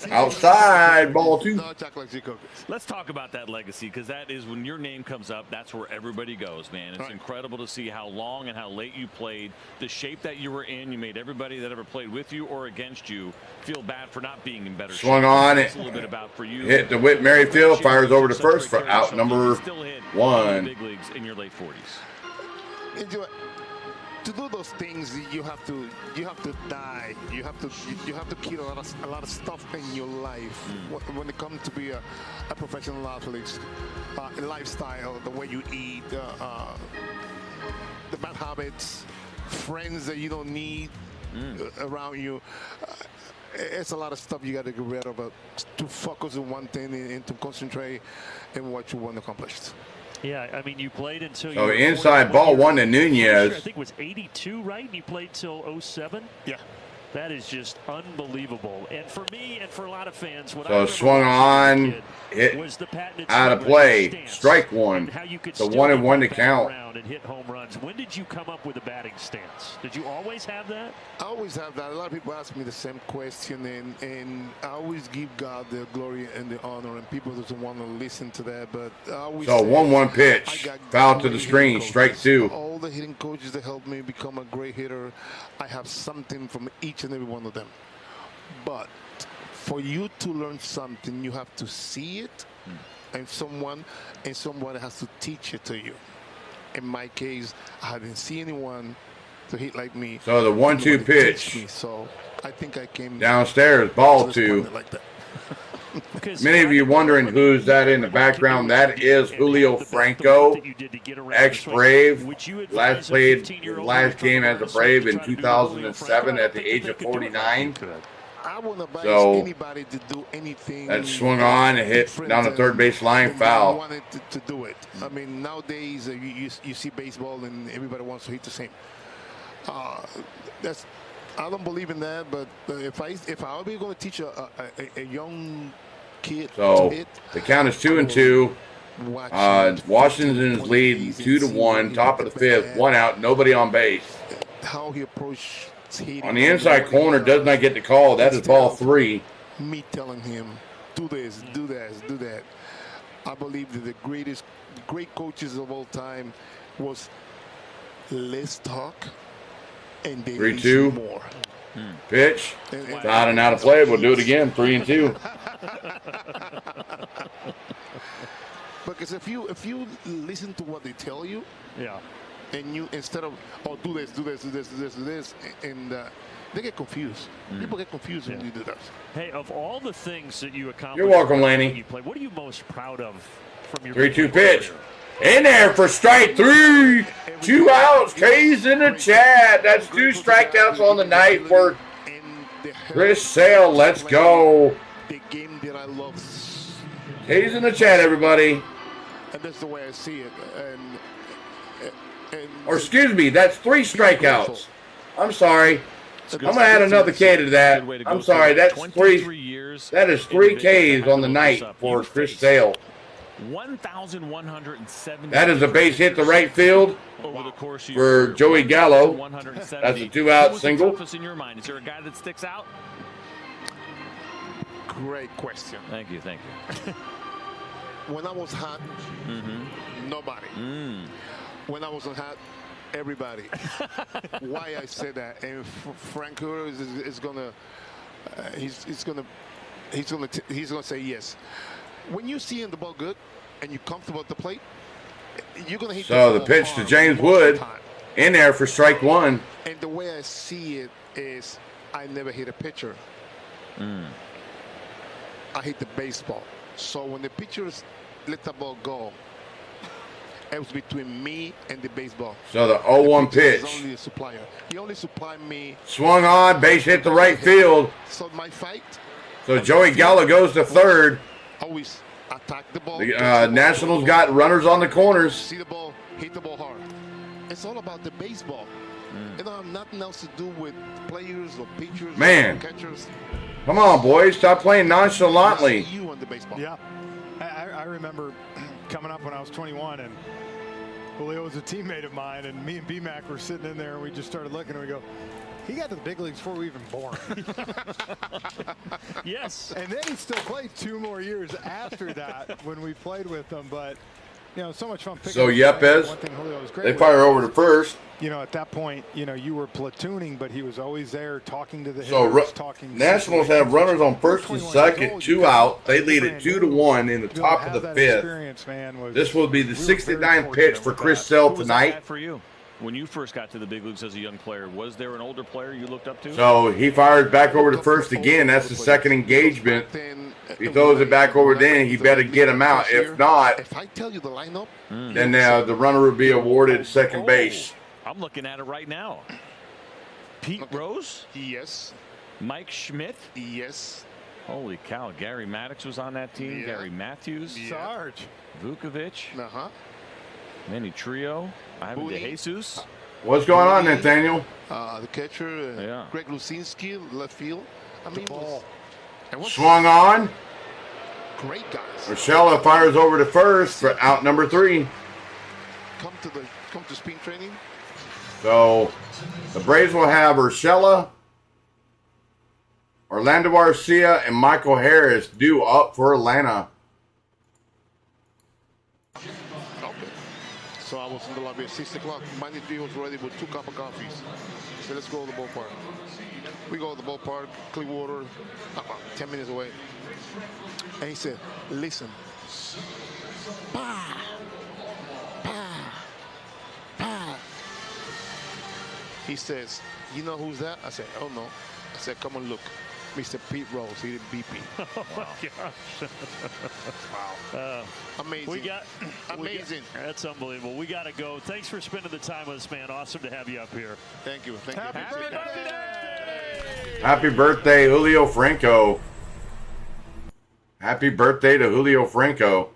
to outside ball 2. Let's talk about that legacy, because that is when your name comes up, that's where everybody goes, man. It's incredible to see how long and how late you played, the shape that you were in. You made everybody that ever played with you or against you feel bad for not being in better shape. Swung on it. A little bit about for you. Hit the Whit Merrifield, fires over to first for out number 1. Big leagues in your late 40s. To do those things, you have to die. You have to kill a lot of stuff in your life when it comes to be a professional athlete. Lifestyle, the way you eat, the bad habits, friends that you don't need around you. It's a lot of stuff you got to get rid of to focus on one thing and to concentrate on what you want accomplished. Yeah, I mean, you played until you So were inside ball 1 to Nunez. I think it was 82, right? And you played till 07? Yeah. That is just unbelievable. And for me and for a lot of fans, what So swung on, hit out of play, strike 1. So 1-1 to count. And hit home runs. When did you come up with a batting stance? Did you always have that? I always have that. A lot of people ask me the same question, and I always give God the glory and the honor, and people doesn't want to listen to that. But I always So 1-1 pitch, foul to the screen, strike 2. All the hitting coaches that helped me become a great hitter, I have something from each and every one of them. But for you to learn something, you have to see it, and someone has to teach it to you. In my case, I didn't see anyone to hit like me. So the 1-2 pitch. So I think I came downstairs, ball 2. Like that. Many of you wondering who's that in the background. That is Julio Franco, ex-Brave. Last game as a Brave in 2007 at the age of 49. I wouldn't advise anybody to do anything. That swung on and hit down the third base line, foul. Wanted to do it. I mean, nowadays you see baseball and everybody wants to hit the same. I don't believe in that. But if I were going to teach a young kid so to hit, the count is 2-2. Washington's lead 2-1. Top of the 5th, 1 out, nobody on base. How he approached. On the inside corner, does not get the call. That is ball 3. Me telling him, do this, do that, do that. I believe that the great coaches of all time was let's talk and they 3-2 more. Pitch. Out and out of play. We'll do it again. 3-2. Because if you listen to what they tell you, yeah. And you, instead of, do this, and they get confused. People get confused when you do that. Hey, of all the things that you accomplished, you're welcome, Laney. What are you most proud of from your 3-2 pitch? In there for strike 3. 2 outs. K's in the chat. That's 2 strikeouts on the night for Chris Sale. Let's go. The game that I love. K's in the chat, everybody. And that's the way I see it. Or excuse me, that's 3 strikeouts. I'm sorry. I'm going to add another K to that. I'm sorry, that's 3. That is 3 Ks on the night for Chris Sale. 1,170. That is a base hit to right field for Joey Gallo. That's a 2-out single. In your mind, is there a guy that sticks out? Great question. Thank you. When I was hot, nobody. When I wasn't hot, everybody. Why I said that? And Franco is gonna, he's gonna say yes. When you see in the ball good and you're comfortable at the plate, you're gonna hit. So the pitch to James Wood. in there for strike one. And the way I see it is I never hit a pitcher. I hit the baseball. So when the pitchers let the ball go, it was between me and the baseball. So the 0-1 pitch. He's only a supplier. He only supplied me. Swung on, base hit the right field. So my fight. So Joey Gallo goes to third. Always attack the ball. The Nationals got runners on the corners. See the ball, hit the ball hard. It's all about the baseball. It don't have nothing else to do with players or pitchers Man. or catchers. Come on, boys. Stop playing nonchalantly. You on the baseball. Yeah. I remember coming up when I was 21, and Julio was a teammate of mine, and me and B-Mac were sitting in there, and we just started looking, and we go, he got to the big leagues before we even born. Yes. And then he still played 2 more years after that when we played with him, but so much fun. So Yepes, one thing Julio was great they with, fire over to first. at that point, you were platooning, but he was always there talking to the So hitters, talking. Nationals have runners on first and 21 years second, old, 2 out. They lead it 2-1 in the to top have of the that 5th. experience, man, was- This will be the we were 69th very pitch fortunate for with Chris that. Sale Who was that tonight. at for you? When you first got to the big leagues as a young player, was there an older player you looked up to? So he fires back over to first again. That's the second engagement. If he throws it back over then, he better get him out. If not, If I tell you the lineup, then the runner will be awarded second base. I'm looking at it right now. Pete Rose? yes, Mike Schmidt? yes, Holy cow. Gary Maddox was on that team. Yeah. Gary Matthews. Sarge. Vukovic. Manny Trio. Ivan Booney. DeJesus. What's going on, Nathaniel? the catcher, Yeah. Greg Lucinski, left field. I mean, and what's Swung on. great guys. Urshela fires over to first for out number 3. Come to spring training. So the Braves will have Urshela, Orlando Garcia, and Michael Harris due up for Atlanta. Okay. So I was in the lobby at 6 o'clock. Manny Trio was ready with 2 cups of coffees. So let's go to the ballpark. We go to the ballpark, Clearwater, about 10 minutes away. And he said, listen. Bah, bah, bah. He says, you know who's that? I said, oh no. I said, come and look. Mr. Pete Rose, he did BP. Oh my gosh. Wow. Amazing. We got Amazing. That's unbelievable. We got to go. Thanks for spending the time with us, man. Awesome to have you up here. Thank you. Thank you. Happy birthday! Happy birthday, Julio Franco. Happy birthday to Julio Franco.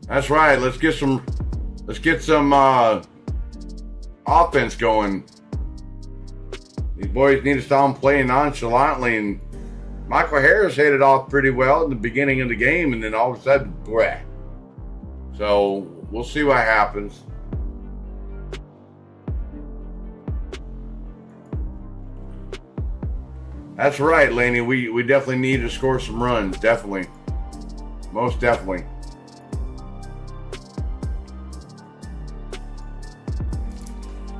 That's right. Let's get some offense going. These boys need to stop playing nonchalantly, and Michael Harris hit it off pretty well in the beginning of the game, and then all of a sudden, bleh. So we'll see what happens. That's right, Laney. We definitely need to score some runs. Definitely. Most definitely.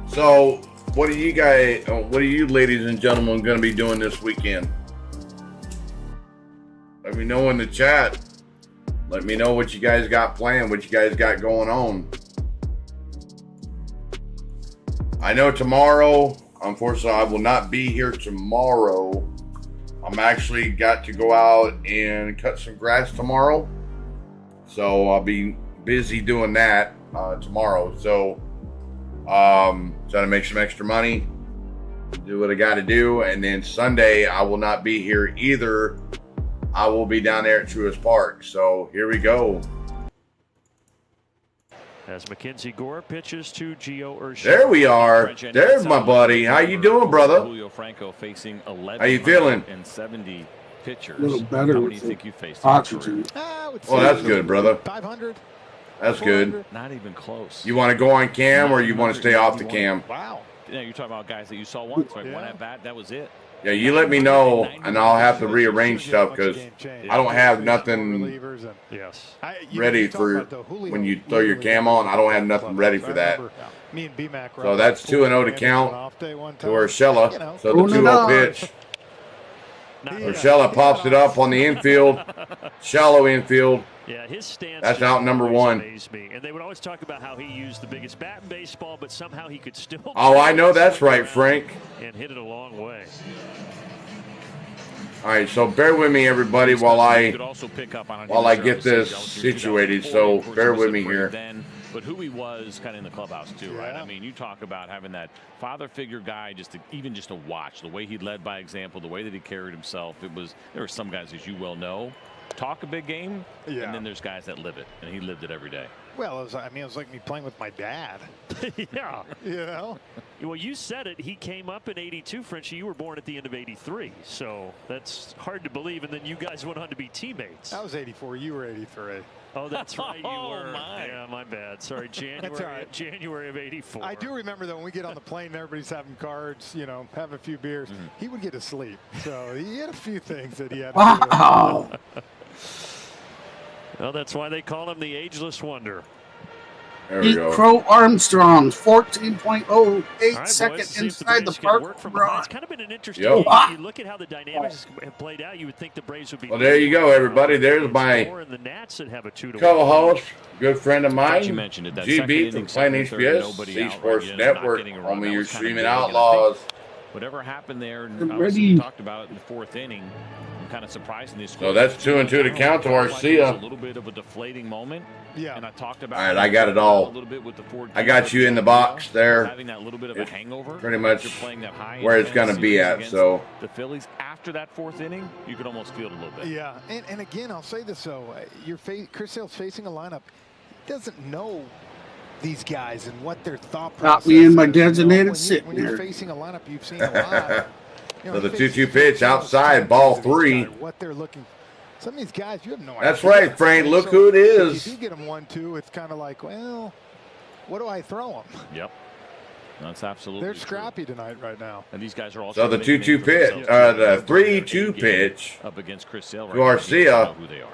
So, what are you ladies and gentlemen going to be doing this weekend? Let me know in the chat. Let me know what you guys got planned, what you guys got going on. I know tomorrow, unfortunately, I will not be here tomorrow. I'm actually got to go out and cut some grass tomorrow. So I'll be busy doing that tomorrow. So trying to make some extra money, do what I got to do. And then Sunday, I will not be here either. I will be down there at Truist Park. So here we go. As Mackenzie Gore pitches to Gio Urshela. There we are. There's my buddy. How you doing, brother? Julio Franco facing 11. How you feeling? And 70 pitchers. A little better How many with do you think you faced? oxygen. Well, that's good, brother. 500. That's good. Not even close. You want to go on cam or you want to stay off the cam? Wow. Yeah, you're talking about guys that you saw once, right? One at bat, that was it. Yeah, you let me know, and I'll have to rearrange stuff because I don't have nothing Yes. ready for when you throw your cam on. I don't have nothing ready for that. Me and B-Mac. So that's 2-0 to count to Urshela. So the 2-0 pitch. Urshela pops it up on the infield, shallow infield. Yeah, his stance. That's out number one. Amazed me. And they would always talk about how he used the biggest bat in baseball, but somehow he could still. Oh, I know that's right, Frank. And hit it a long way. All right, so bear with me, everybody, while I get this situated. So bear with me here. But who he was kind of in the clubhouse too, right? I mean, you talk about having that father figure guy, even just to watch the way he led by example, the way that he carried himself. There were some guys, as you well know, talk a big game, and then there's guys that live it, and he lived it every day. Well, it was like me playing with my dad. Yeah. You know? Well, you said it. He came up in '82, Frenchie. You were born at the end of '83, so that's hard to believe. And then you guys went on to be teammates. I was '84. You were '83. Oh, that's right. You were. My. Yeah, my bad. Sorry, January. That's all right. January of '84. I do remember that when we get on the plane and everybody's having cards, having a few beers, he would get asleep. So he had a few things that he had to do. Well, that's why they call him the Ageless Wonder. There we go. Crow Armstrong, 14.08 right, seconds boys, inside the park. It's kind of been an interesting game. You look at how the dynamics have played out. You would think the Braves would be. Well, there you go, everybody. There's my co-host, good friend of mine, GB from Plain HBS, C Sports Network. Homie, you're streaming Outlaws. Whatever happened there, we talked about it in the fourth inning. Kind of surprising this. So that's 2-2 to count to Arcia. A little bit of a deflating moment. Yeah. And I talked about. All right, I got it all. A little bit with the I got you in the box there. Having that little bit of a hangover. Pretty much where it's going to be at. So the Phillies after that fourth inning, you could almost feel it a little bit. Yeah, and again, I'll say this though: Chris Sale's facing a lineup. He doesn't know these guys and what their thought process. Not me and my designated sit when you're facing a lineup, you've seen a lot. So the 2-2 pitch outside, ball 3. What they're looking. Some of these guys, you have no idea. That's right, Frank. Look who it is. If you get them 1-2, it's kind of like, well, what do I throw them? Yep. That's absolutely. They're scrappy tonight, right now. And these guys are also. So the 2-2 pitch, the 3-2 pitch up against Chris Sale to Arcia. Who they are.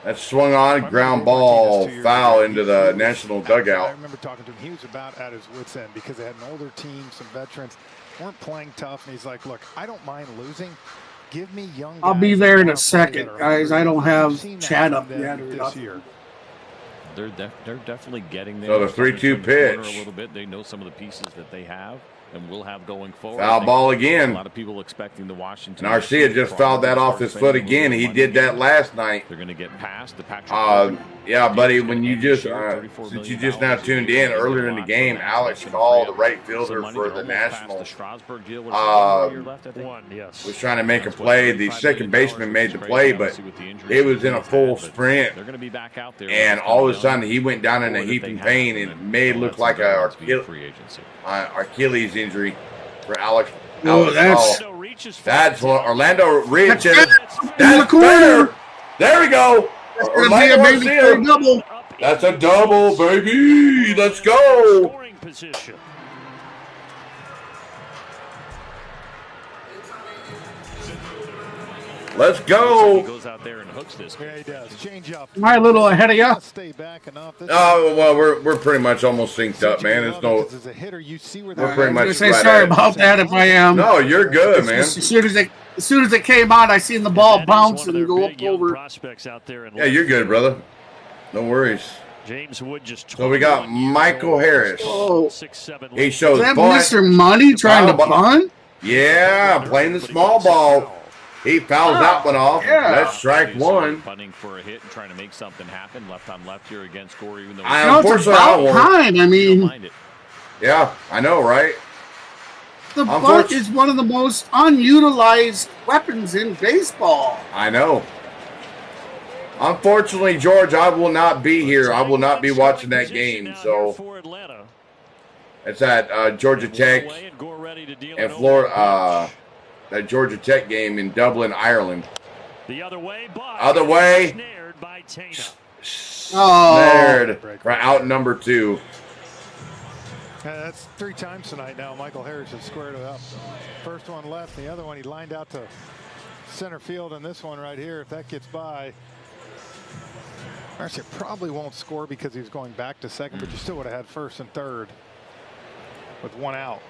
That's swung on, ground ball, foul into the national dugout. I remember talking to him. He was about at his wits' end because they had an older team, some veterans, weren't playing tough, and he's like, look, I don't mind losing. Give me young guys. I'll be there in a second, guys. I don't have chat up yet this year. They're definitely getting there. So the 3-2 pitch. A little bit. They know some of the pieces that they have and will have going forward. Foul ball again. A lot of people expecting the Washington. And Arcia just fouled that off his foot again. He did that last night. They're going to get past the Patrick. Yeah, buddy, when you just since you just now tuned in earlier in the game, Alex Call, the right fielder for the Nationals, was trying to make a play. The second baseman made the play, but it was in a full sprint. They're going to be back out there. And all of a sudden, he went down in a heaping pain, and it made it look like a Achilles injury for Alex. Oh, that's what Orlando reaches. That's better. There we go. Orlando Arcia. That's a double, baby. Let's go. Scoring position. Let's go. He goes out there and hooks this. Yeah, he does. Change up. Am I a little ahead of you? Stay back enough. Oh, well, we're pretty much almost synced up, man. There's no. As a hitter, you see where we're pretty much. Say sorry about that if I am. No, you're good, man. As soon as it came out, I seen the ball bounce and go up over. Prospects out there yeah, you're good, brother. No worries. James Wood just. So we got Michael Harris. Oh. 6'7". He shows. Is that Mr. Money trying to bunt? Yeah, playing the small ball. He fouls that one off. Yeah. That's strike one. Punting for a hit and trying to make something happen. Left on left here against Corey. Even though it's about time. I mean, yeah, I know, right? The bunt is one of the most unutilized weapons in baseball. I know. Unfortunately, George, I will not be here. I will not be watching that game. So it's at Georgia Tech and Florida. That Georgia Tech game in Dublin, Ireland. The other way. Snared by Tana. Snared for out number 2. That's 3 times tonight now. Michael Harris has squared it up. First one left, the other one he lined out to center field, and this one right here, if that gets by, Arcia probably won't score because he's going back to second, but you still would have had first and third with 1 out.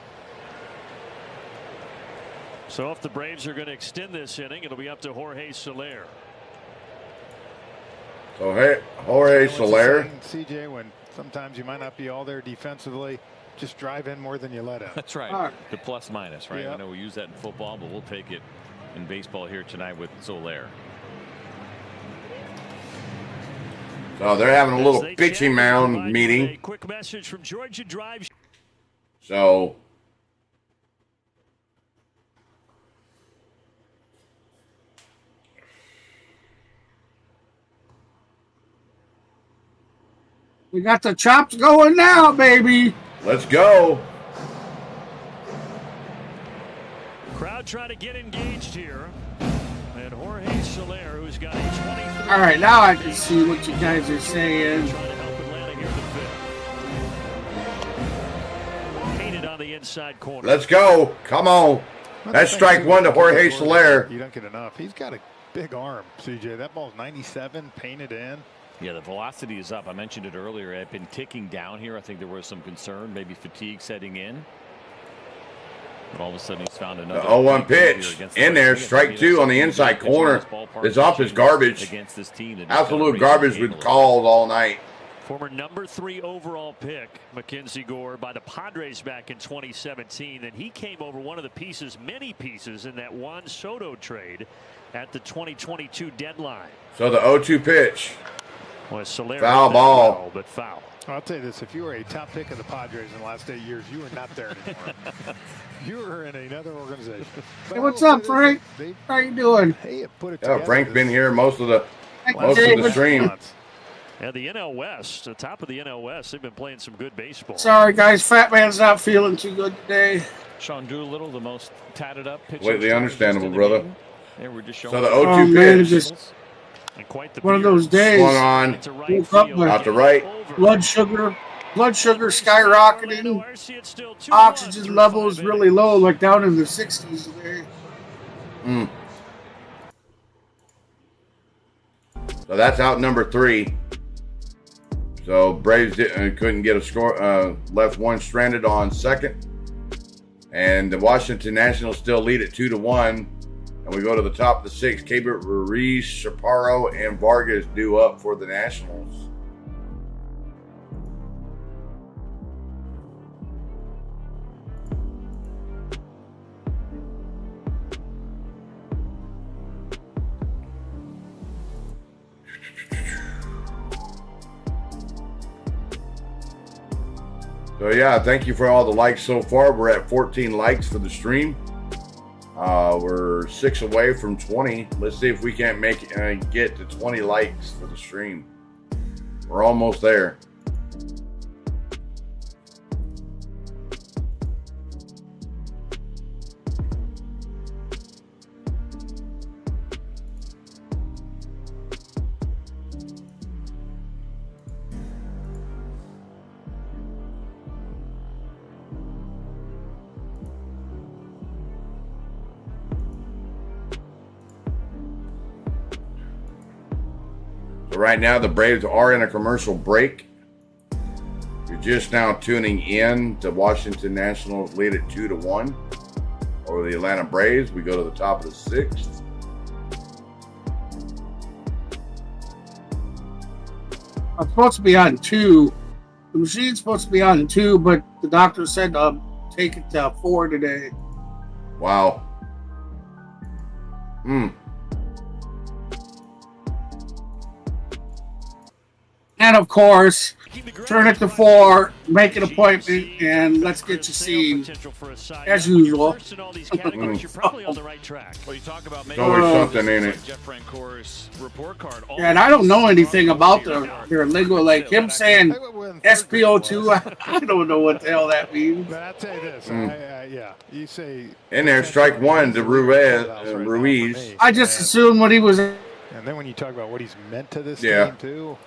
So if the Braves are going to extend this inning, it'll be up to Jorge Soler. So, hey, Jorge Soler. CJ, when sometimes you might not be all there defensively, just drive in more than you let in. That's right. All right. The plus minus, right? Yep. I know we use that in football, but we'll take it in baseball here tonight with Soler. So they're having a little pitching mound meeting. A quick message from Georgia Drive. So We got the chops going now, baby. let's go. Crowd trying to get engaged here. And Jorge Soler, who's got a 23. All right, now I can see what you guys are saying. Trying to help Atlanta here in the fifth. Painted on the inside corner. Let's go. Come on. That's strike one to Jorge Soler. You don't get enough. He's got a big arm, CJ. That ball's 97, painted in. Yeah, the velocity is up. I mentioned it earlier. It had been ticking down here. I think there was some concern, maybe fatigue setting in. But all of a sudden he's found another. The 0-1 pitch in there. Strike two on the inside corner. It's up as garbage. Against this team. Absolute garbage with calls all night. Former number 3 overall pick, Mackenzie Gore, by the Padres back in 2017. And he came over one of the pieces, many pieces, in that Juan Soto trade at the 2022 deadline. So the 0-2 pitch. Well, Soler Foul ball. well, but foul. I'll tell you this, if you were a top pick of the Padres in the last 8 years, you were not there anymore. You were in another organization. Hey, what's up, Frank? How you doing? Hey, put it Yeah, together. Frank's been here most of the David. stream. And the NL West, the top of the NL West, they've been playing some good baseball. Sorry, guys. Fat Man's not feeling too good today. Sean Doolittle, the most tatted up pitcher. Completely understandable, brother. And we're just showing So the Oh, 0-2 man, pitch. just and quite the one of beard. those days. Going on. It's a right Woke up field. with Out to right. blood sugar skyrocketing. It's still 2-1 Oxygen through levels 5 really innings. low, like down in the 60s today. So that's out number 3. So Braves couldn't get a score. Left one stranded on second. And the Washington Nationals still lead at 2-1. And we go to the top of the 6th. Cabot, Ruiz, Chaparro, and Vargas due up for the Nationals. So yeah, thank you for all the likes so far. We're at 14 likes for the stream. We're 6 away from 20. Let's see if we can't make get to 20 likes for the stream. We're almost there. Right now, the Braves are in a commercial break. You're just now tuning in to Washington Nationals lead at 2-1 over the Atlanta Braves. We go to the top of the 6th. I'm supposed to be on 2. The machine's supposed to be on 2, but the doctor said take it to 4 today. Wow. And of course, turn it to 4, make an appointment, and let's get you seen as usual. Well, you talk about There's always something in it. Jeff Francour's report card. Yeah, and I don't know anything about their lingo. Like him saying SPO2, I don't know what the hell that means. But I'll tell you this, yeah, you say In there, strike one to Ruiz. I just assumed what he was. and then when you talk about what he's meant to this Yeah. team too.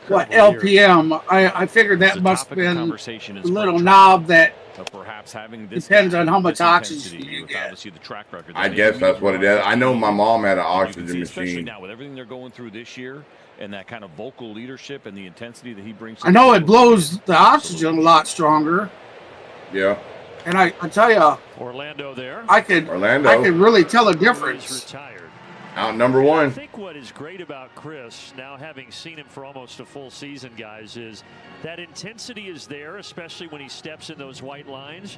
What incredible year. LPM? I figured that must have been a little knob that perhaps having this depends on how much oxygen intensity you with get. obviously the track record. I guess that's what it is. I know my mom had an You can oxygen see, especially machine. now with everything they're going through this year and that kind of vocal leadership and the intensity that he brings. to I know the it field. blows the oxygen a lot stronger, Yeah. and I tell you, Orlando there. I could Orlando. really tell a difference. Retired. Out number I one. think what is great about Chris, now having seen him for almost a full season, guys, is that intensity is there, especially when he steps in those white lines.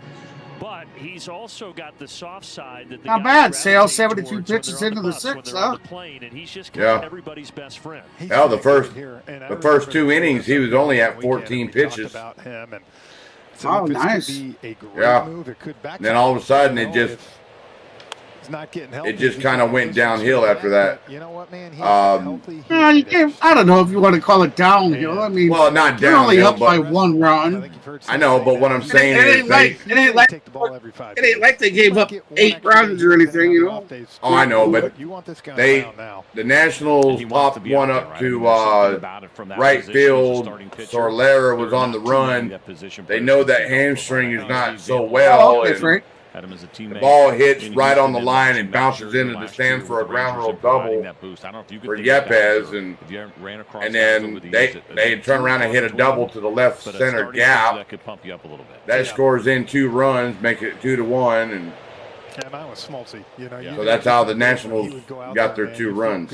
But he's also got the soft side that the Not bad, Sale. 72 pitches into the sixth, huh? And he's just kind of everybody's best friend. Hell, the first 2 innings, he was only at 14 pitches. Oh, nice. Yeah. And then all of a sudden, it just kind of went downhill after that. You know what, man? I don't know if you want to call it downhill. I mean, well, not you're only downhill, up by 1 run. I know, but what I'm saying is it ain't like they gave up 8 runs or anything, you know. Oh, I know, but the Nationals popped one up to right field. Solera was on the run. They know that hamstring is not so well. The ball hits right on the line and bounces into the stand for a ground rule double for Yepes, and then they turn around and hit a double to the left center gap. That scores in 2 runs, make it 2-1, and I was Smoltzy. so that's how the Nationals got their 2 runs.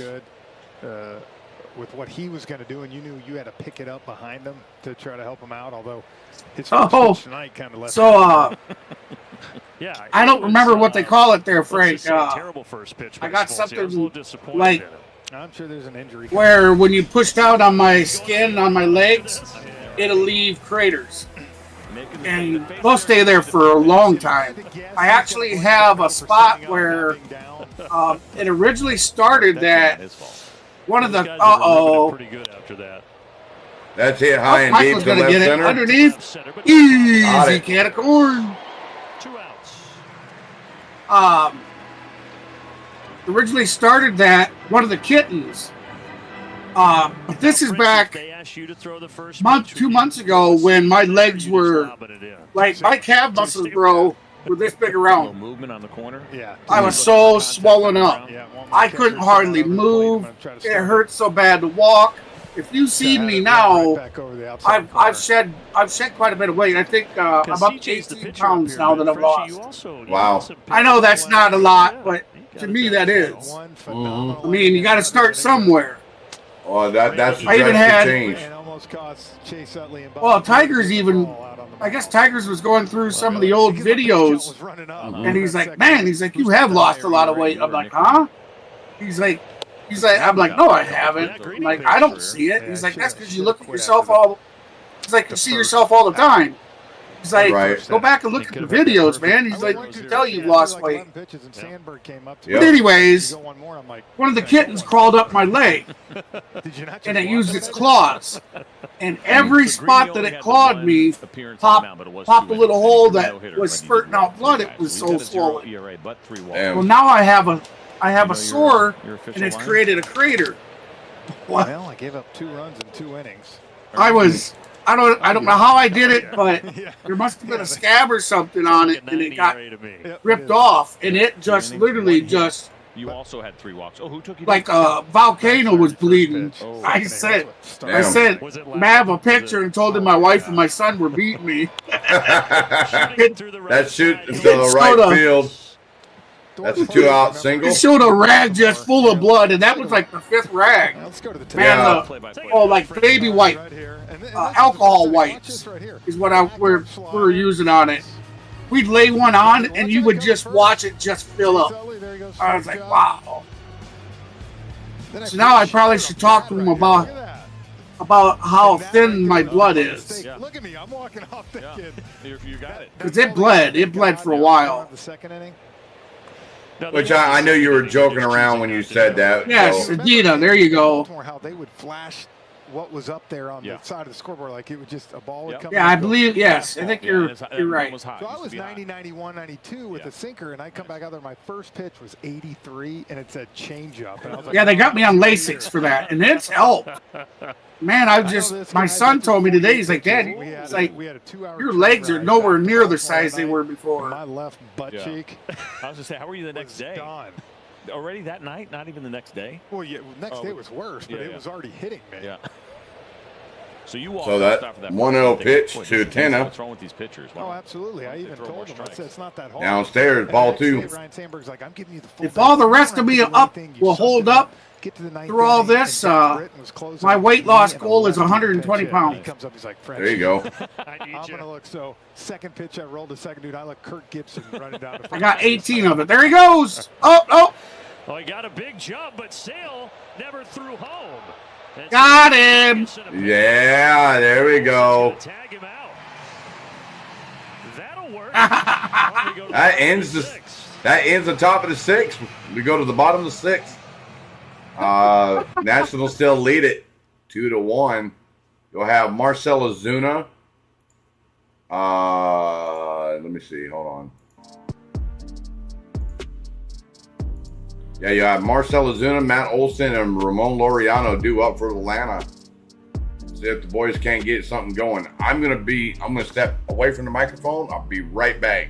With what he was going to do, and you knew you had to pick it up behind him to try to help him out. Although his first pitch tonight kind of left. Yeah, I don't remember what they call it there, Frank. Terrible first pitch. I got something like I'm sure there's an injury where when you pushed out on my skin, on my legs, it'll leave craters. And they'll stay there for a long time. I actually have a spot where it originally started that one of the pretty good after that. That's hit high and deep to left center. Underneath, easy can of corn. 2 outs. Originally started that one of the kittens. But this is back 2 months ago when my legs were like my calf muscles, bro, were this big around. Movement on the corner. Yeah. I was so swollen up. I couldn't hardly move. It hurt so bad to walk. If you see me now, I've shed quite a bit of weight. I think I'm up to 18 pounds now that I've lost. Wow. I know that's not a lot, but to me that is. I mean, you got to start somewhere. Oh, that's I even had. change. Well, I guess Tigers was going through some of the old videos, and he's like, you have lost a lot of weight. I'm like, huh? He's like, I'm like, no, I haven't. I'm like, I don't see it. He's like, that's because you look at yourself all. He's like, you see yourself all the time. He's like, go back and look at the videos, man. He's like, you can tell you've lost weight. But anyways, one of the kittens crawled up my leg, and it used its claws. And every spot that it clawed me popped a little hole that was spurting out blood. It was so swollen. Well, now I have a sore, and it's created a crater. Well, I gave up 2 runs in 2 innings. I don't know how I did it, but there must have been a scab or something on it, and it got ripped off, and it just literally just. You also had 3 walks. Oh, who took you? Like a volcano was bleeding. I sent Mav a picture and told him my wife and my son were beating me. That shoot to the right field. That's a 2-out single. It showed a rag just full of blood, and that was like the 5th rag. Man, like baby white, alcohol wipes is what we're using on it. We'd lay one on, and you would just watch it just fill up. I was like, wow. So now I probably should talk to him about how thin my blood is. Look at me, I'm walking off thinking. You got it. Because it bled for a while. The second inning. Which I knew you were joking around when you said that. Yes, Adita, there you go. How they would flash what was up there on the side of the scoreboard, like it would just a ball would come. Yeah, I believe. Yes, I think you're right. So I was 90, 91, 92 with a sinker, and I come back out there. My first pitch was 83, and it said changeup. And I was like, yeah, they got me on Lasix for that, and it's helped. Man, my son told me today, he's like, Dad, he's like, your legs are nowhere near the size they were before. My left butt cheek. I was just saying, how were you the next day? Gone. Already that night? Not even the next day? Well, yeah, next day was worse, but it was already hitting me. Yeah. So you walk So that 1-0 pitch to Tanner. What's wrong with these pitchers? Oh, absolutely. I even told him, it's not that hard. Downstairs, ball 2. Ryan Sandberg's like, I'm giving you the full If all the rest of me will hold up through all this, my weight loss goal is 120 pounds. There you go. I'm going to look. So, second pitch, I rolled the second dude. I look Kirk Gibson running down the front. I got 18 of it. There he goes. Oh. Oh, he got a big jump, but Sale never threw home. Got him. Yeah, there we go. Tag him out. That'll work. That ends the top of the 6th. We go to the bottom of the 6th. Nationals still lead it 2-1. You'll have Marcell Ozuna. Let me see. Hold on. Yeah, you have Marcell Ozuna, Matt Olson, and Ramon Laureano due up for Atlanta. See if the boys can't get something going. I'm gonna step away from the microphone. I'll be right back.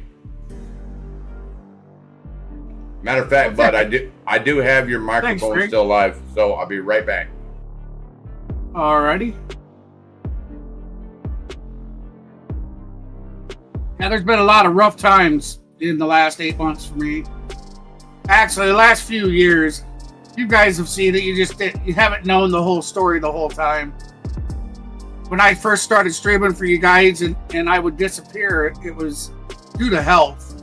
Matter of fact, Bud, I do have your microphone Thanks, still live, so I'll be right back. Alrighty. Yeah, there's been a lot of rough times in the last 8 months for me. Actually, the last few years, you guys have seen it. You haven't known the whole story the whole time. When I first started streaming for you guys and I would disappear, it was due to health.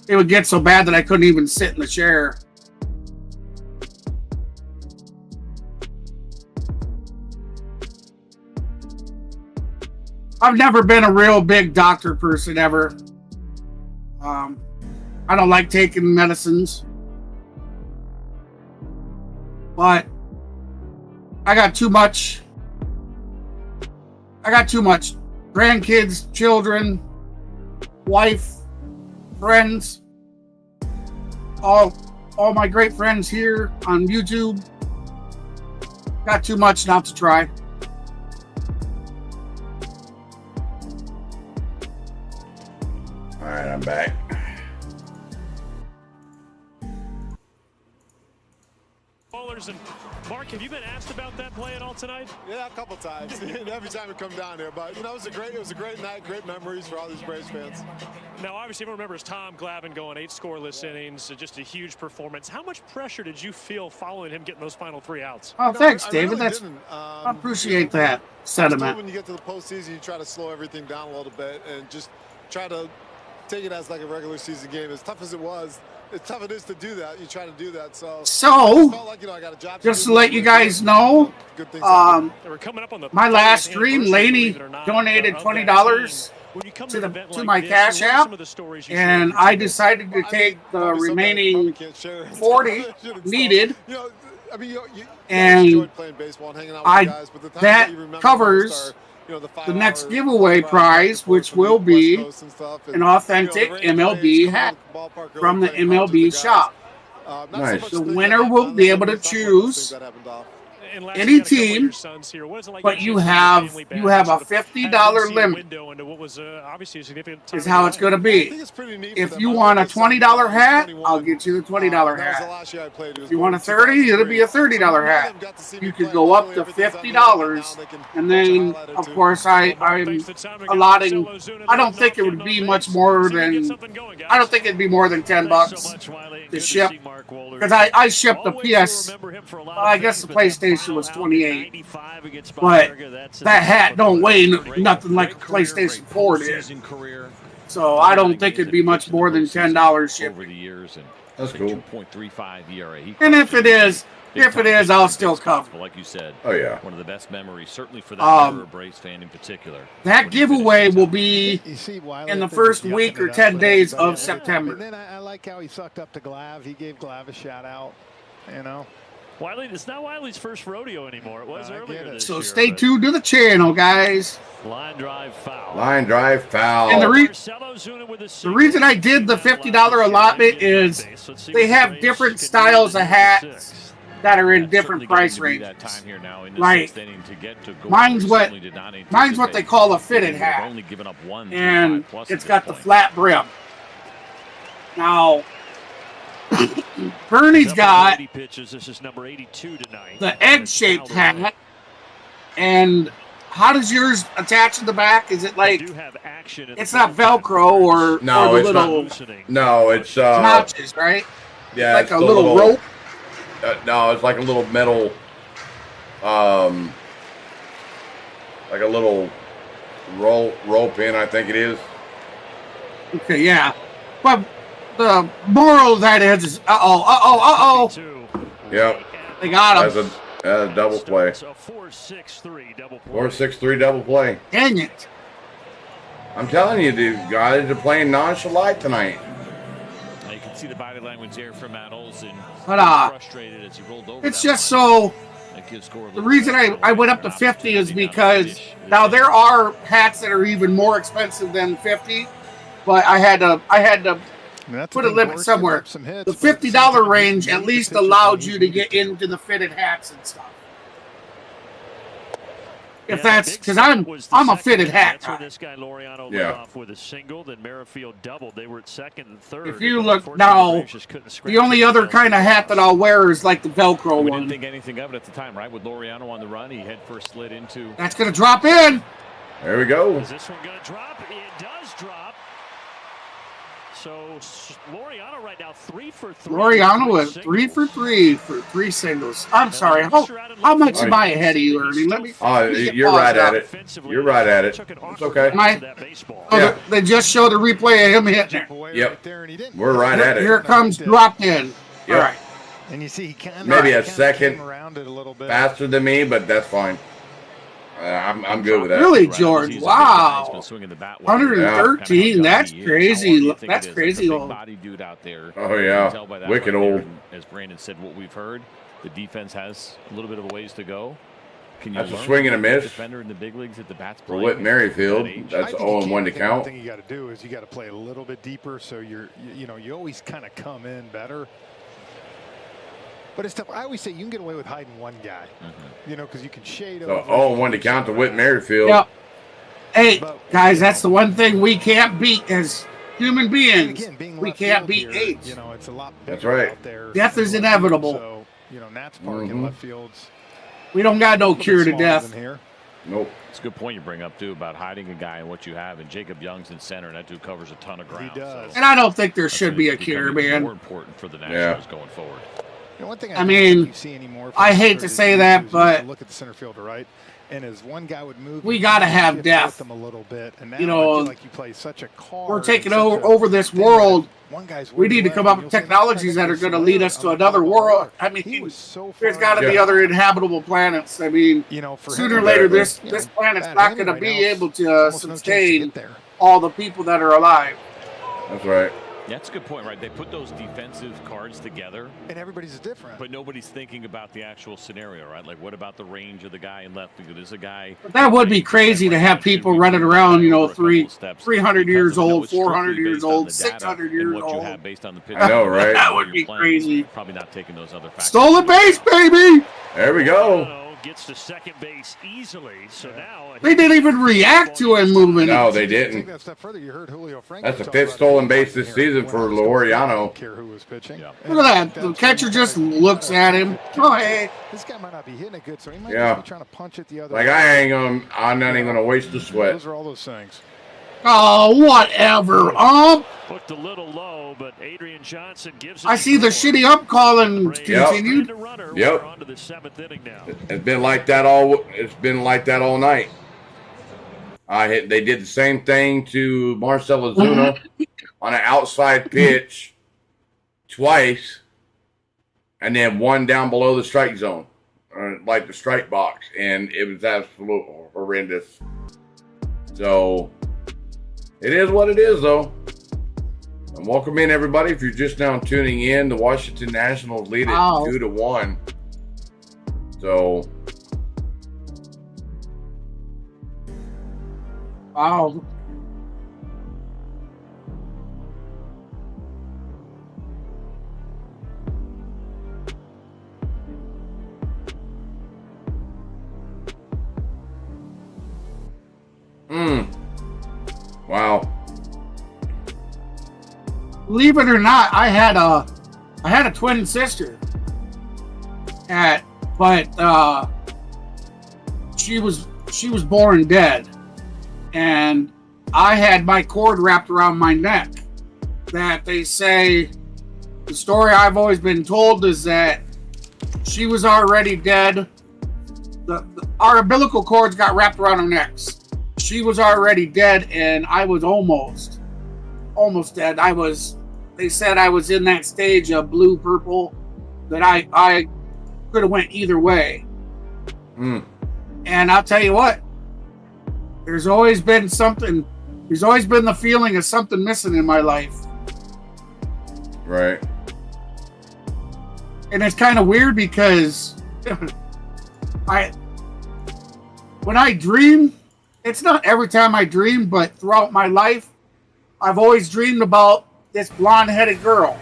It would get so bad that I couldn't even sit in the chair. I've never been a real big doctor person ever. I don't like taking medicines. But I got too much. Grandkids, children, wife, friends. All my great friends here on YouTube. Got too much not to try. All right, I'm back. And Mark, have you been asked about that play at all tonight? Yeah, a couple times. Every time we come down here, but it was a great night, great memories for all these Braves fans. Now, obviously, everyone remembers Tom Glavine going 8 scoreless innings, just a huge performance. How much pressure did you feel following him getting those final 3 outs? Oh, thanks, David. I appreciate that sentiment. When you get to the postseason, you try to slow everything down a little bit and just try to take it as like a regular season game. As tough as it was, as tough it is to do that, you try to do that. So like, I got a job just to let you guys know, my last stream, Laney donated $20 to my Cash App, and I decided to take the remaining 40 needed, and that covers the next giveaway prize, which will be an authentic MLB hat from the MLB shop. Nice. The winner will be able to choose any team, but you have a $50 limit. Is how it's going to be. If you want a $20 hat, I'll get you the $20 hat. If you want a $30, it'll be a $30 hat. You could go up to $50, and then of course I'm allotting. I don't think it would be much more than. I don't think it'd be more than $10 to ship, because I shipped the PS. I guess the PlayStation was 28, but that hat don't weigh nothing like a PlayStation 4 did. So I don't think it'd be much more than $10 shipping. That's cool. 2.35 ERA. And if it is, I'll still cover. Like you said, oh yeah, one of the best memories, certainly for that Braves fan in particular. That giveaway will be in the first week or 10 days of September. And then I like how he sucked up to Glav. He gave Glav a shout out. You know. Wiley, it's not Wiley's first rodeo anymore. It was earlier this year. So stay tuned to the channel, guys. Line drive foul. Line drive foul. And the reason I did the $50 allotment is they have different styles of hats that are in different price ranges. Like mine's what they call a fitted hat, and it's got the flat brim. Now, Bernie's got 80 pitches. This is number 82 tonight. the egg-shaped hat. And how does yours attach in the back? Is it like it's not Velcro or No, or it's little not. No, it's notches, right? Yeah, like it's a the little rope. No, it's like a little metal, like a little rope in. I think it is. Okay, yeah. But the moral of that is Yep. They got him. That's a double play. A 4-6-3 double play. 4-6-3 double play. Dang it. I'm telling you, these guys are playing nonchalant tonight. You can see the body language there from Matt Olson. But Frustrated as he rolled over. it's just so. The reason I went up to 50 is because now there are hats that are even more expensive than 50, but I had to put a limit somewhere. The $50 range at least allowed you to get into the fitted hats and stuff. If that's because I'm a fitted hat That's guy. where this guy Laureano Yeah. led off with a single. Then Merrifield doubled. They were at second and third. If you look now, the only other kind of hat that I'll wear is like the Velcro We one. didn't think anything of it at the time, right? With Laureano on the run, he head first slid into. That's gonna drop in. There we go. Is this one going to drop? It does drop. So Laureano right now 3 for 3. Laureano was 3 for 3 for 3 singles. I'm sorry. How much am I ahead of you, Ernie? Let me. You're right at it. You're right at it. It's okay. Am I? Oh, they just showed a replay of him hitting it. Yep. We're right at it. Here it comes dropped in. Yep. All right. And you see he kind of Maybe a second around it a little bit. faster than me, but that's fine. I'm good with that. Really, George? Wow. 113. That's crazy. That's crazy old. Body dude out there. Oh yeah, wicked old. As Brandon said, what we've heard, the defense has a little bit of a ways to go. Can you That's a learn swing and a miss. Defender in the big leagues at the bats For Whit Merrifield, that's 0-1 to count. The thing you got to do is you got to play a little bit deeper, so you always kind of come in better. But it's tough. I always say you can get away with hiding one guy, because you can shade So over. 0-1 to count to Whit Merrifield. Yep. Hey, guys, that's the one thing we can't beat as human beings. We can't beat age. It's a lot That's right. out there. Death is inevitable. So, Nats Park and left fields. We don't got no cure to death. Nope. It's a good point you bring up, too, about hiding a guy and what you have. And Jacob Young's in center, and that dude covers a ton of ground. He does. And I don't think there should be a cure, man. More important for the Nationals going forward. One thing I mean, you see anymore I hate to say that, but look at the center fielder, right? And as one guy would move, we got to have depth. them a little bit. And now you I know, feel like you play such a card. We're taking over this world. We need to come up with technologies that are going to lead us to another world. I mean, there's got to be other inhabitable planets. I mean, sooner or later, this planet's not going to be able to sustain all the people that are alive. That's right. Yeah, that's a good point, right? They put those defensive cards together. And everybody's different. But nobody's thinking about the actual scenario, right? Like, what about the range of the guy in left field? There's a guy. But that would be crazy to have people running around, 300 years old, 400 years old, 600 years old. What you have based on the pitch. I know, right? That would be crazy. Probably not taking those other factors. Stolen base, baby! There we go. Gets to second base easily. So now they didn't even react to him moving. No, they didn't. That's the 5th stolen base this season for Laureano. Look at that. The catcher just looks at him. Oh, hey. This guy might not be hitting it good, so he might Yeah. be trying to punch it the other Like, way. I'm not even gonna waste the sweat. Those are all those things. Oh, whatever. Looked a little low, but Adrian Johnson gives it. I see the shitty up calling continued. Yep. On to the 7th inning now. It's been like that all. It's been like that all night. They did the same thing to Marcell Ozuna on an outside pitch twice, and then one down below the strike zone, like the strike box, and it was absolutely horrendous. So it is what it is, though. And welcome in, everybody. If you're just now tuning in, the Washington Nationals lead it 2-1. So, wow. Wow. Believe it or not, I had a I had a twin sister. But she was born dead, and I had my cord wrapped around my neck. That they say, the story I've always been told is that she was already dead. Our umbilical cords got wrapped around our necks. She was already dead, and I was almost dead. They said I was in that stage of blue purple, that I could have went either way. And I'll tell you what, there's always been the feeling of something missing in my life. Right. And it's kind of weird because when I dream, it's not every time I dream, but throughout my life, I've always dreamed about this blonde-headed girl.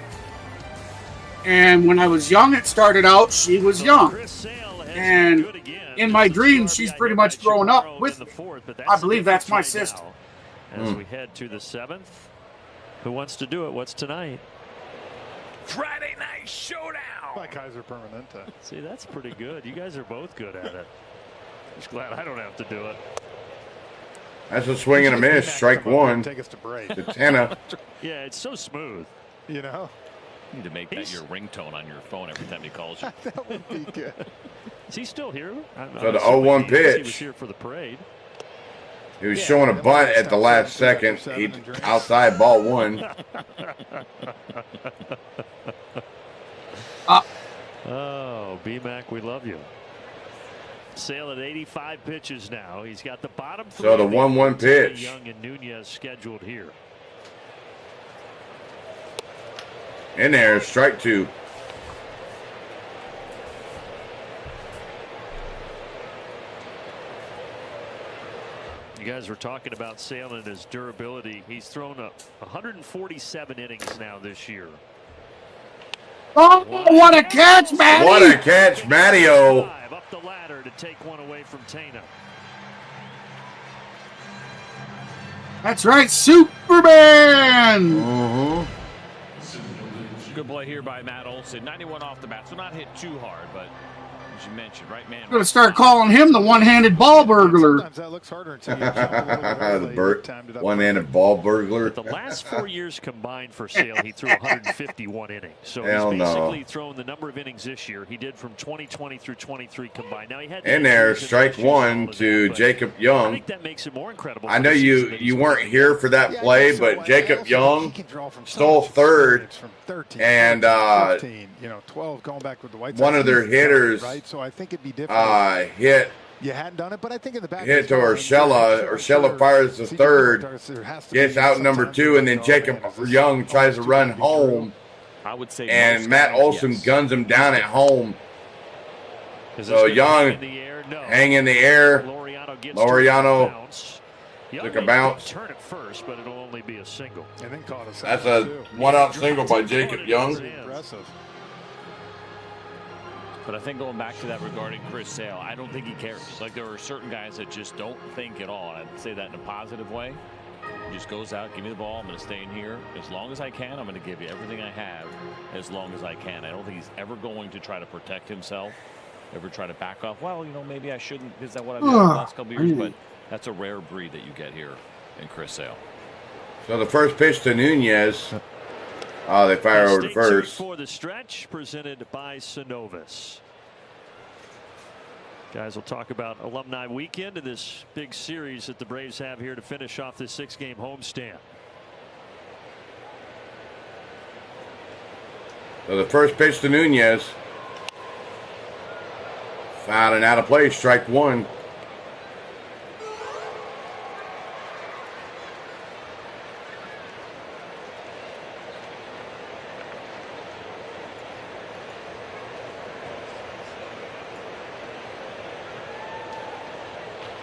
And when I was young, it started out, she was young. And in my dreams, she's pretty much growing up with me. I believe that's my sister. As we head to the 7th, who wants to do it? What's tonight? Friday night showdown. By Kaiser Permanente. See, that's pretty good. You guys are both good at it. Just glad I don't have to do it. That's a swing and a miss. Strike one. Take us to break. To Tanner. Yeah, it's so smooth. You know? You need to make that your ringtone on your phone every time he calls you. That would be good. Is he still here? So the 0-1 pitch. He was here for the parade. He was showing a bunt at the last second. He outside ball one. Oh, B-Mac, we love you. Sale at 85 pitches now. He's got the bottom three. So the 1-1 pitch. Young and Nunez scheduled here. In there, strike two. You guys were talking about Sale and his durability. He's thrown up 147 innings now this year. Oh, what a catch, Matty! What a catch, Matty-O. Up the ladder to take one away from Tana. That's right, Superman! Good play here by Matt Olson. 91 off the bat, so not hit too hard, but as you mentioned, right man. I'm going to start calling him the one-handed ball burglar. Sometimes that looks harder until you The one-handed ball burglar. The last 4 years combined for Sale, he threw 151 innings. So Hell he's no. basically thrown the number of innings this year he did from 2020 through 23 combined. Now he had In there, strike one to Jacob I Young. think that makes it more incredible. I know you weren't here for that play, but Jacob Young stole third, and 12 going back with the White Sox. one of their hitters right? So I think it'd be different. hit You hadn't done it, but I think in the back to Urshela. Urshela fires the third, gets out number two, and then Jacob Young tries to run home, I would say and Matt Olson guns him down at home. So Young hang in the air. Laureano took a bounce. Turn it first, but it'll only be a single. And then caught us. That's a one-out single by Jacob Young. Impressive. But I think going back to that regarding Chris Sale, I don't think he cares. Like, there are certain guys that just don't think at all. And I'd say that in a positive way. He just goes out, give me the ball, I'm going to stay in here. As long as I can, I'm going to give you everything I have as long as I can. I don't think he's ever going to try to protect himself, ever try to back off. Well, maybe I shouldn't. Is that what I've done the last couple of years? But that's a rare breed that you get here in Chris Sale. So the first pitch to Nunez. Oh, they fire over to first. For the stretch presented by Synovus. Guys, we'll talk about Alumni Weekend and this big series that the Braves have here to finish off this 6-game homestand. So the first pitch to Nunez. Fouled and out of play. Strike one.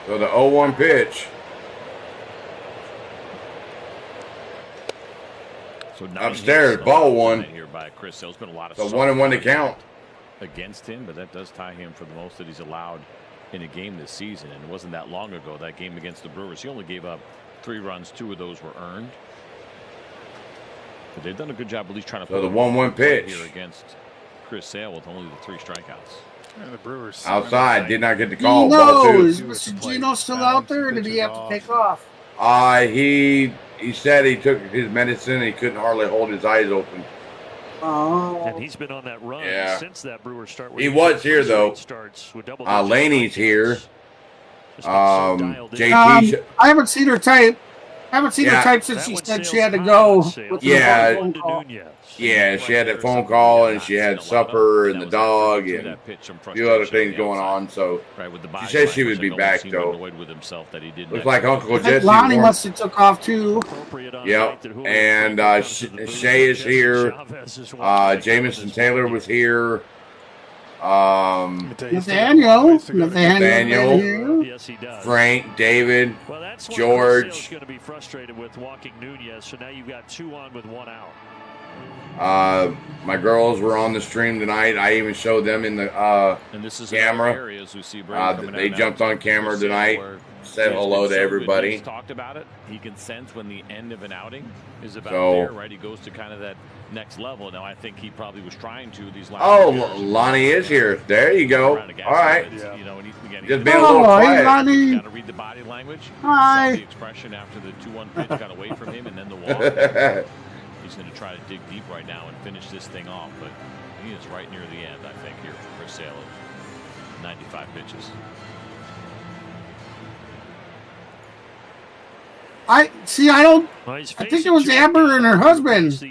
So the 0-1 pitch. So upstairs, ball one. Here by Chris Sale. There's been a lot of So 1-1 to count against him, but that does tie him for the most that he's allowed in a game this season. And it wasn't that long ago, that game against the Brewers. He only gave up 3 runs. 2 of those were earned. But they've done a good job at least trying to. So the 1-1 pitch here against Chris Sale with only the 3 strikeouts. And the Brewers outside did not get the call. Is Mr. Gino still out there, or did he have to take off? He said he took his medicine. He couldn't hardly hold his eyes open. Oh. And he's been on that run since that Brewers start. He was here though. Laney's here. JT. I haven't seen her type. I haven't seen her type since she said she had to go. Yeah, she had that phone call and she had supper and the dog and a few other things going on. So she said she would be back though. Looks like Uncle Jesse. Lonnie must have took off too. Yep. And Shea is here. Jamison Taylor was here. Nathaniel. Frank, David, George. Going to be frustrated with walking Nunez, so now you've got 2 on with 1 out. My girls were on the stream tonight. I even showed them in the camera. They jumped on camera tonight. Said hello to everybody. He's talked about it. He can sense when the end of an outing is about there, right? He goes to kind of that next level. Now I think he probably was trying to these last. Lonnie is here. There you go. All right. You know, and just being a little quiet. Lonnie. Got to read the body language. Hi. The expression after the 2-1 pitch got away from him, and then the walk. He's going to try to dig deep right now and finish this thing off, but he is right near the end, I think, here for Chris Sale of 95 pitches. I think it was Amber and her husband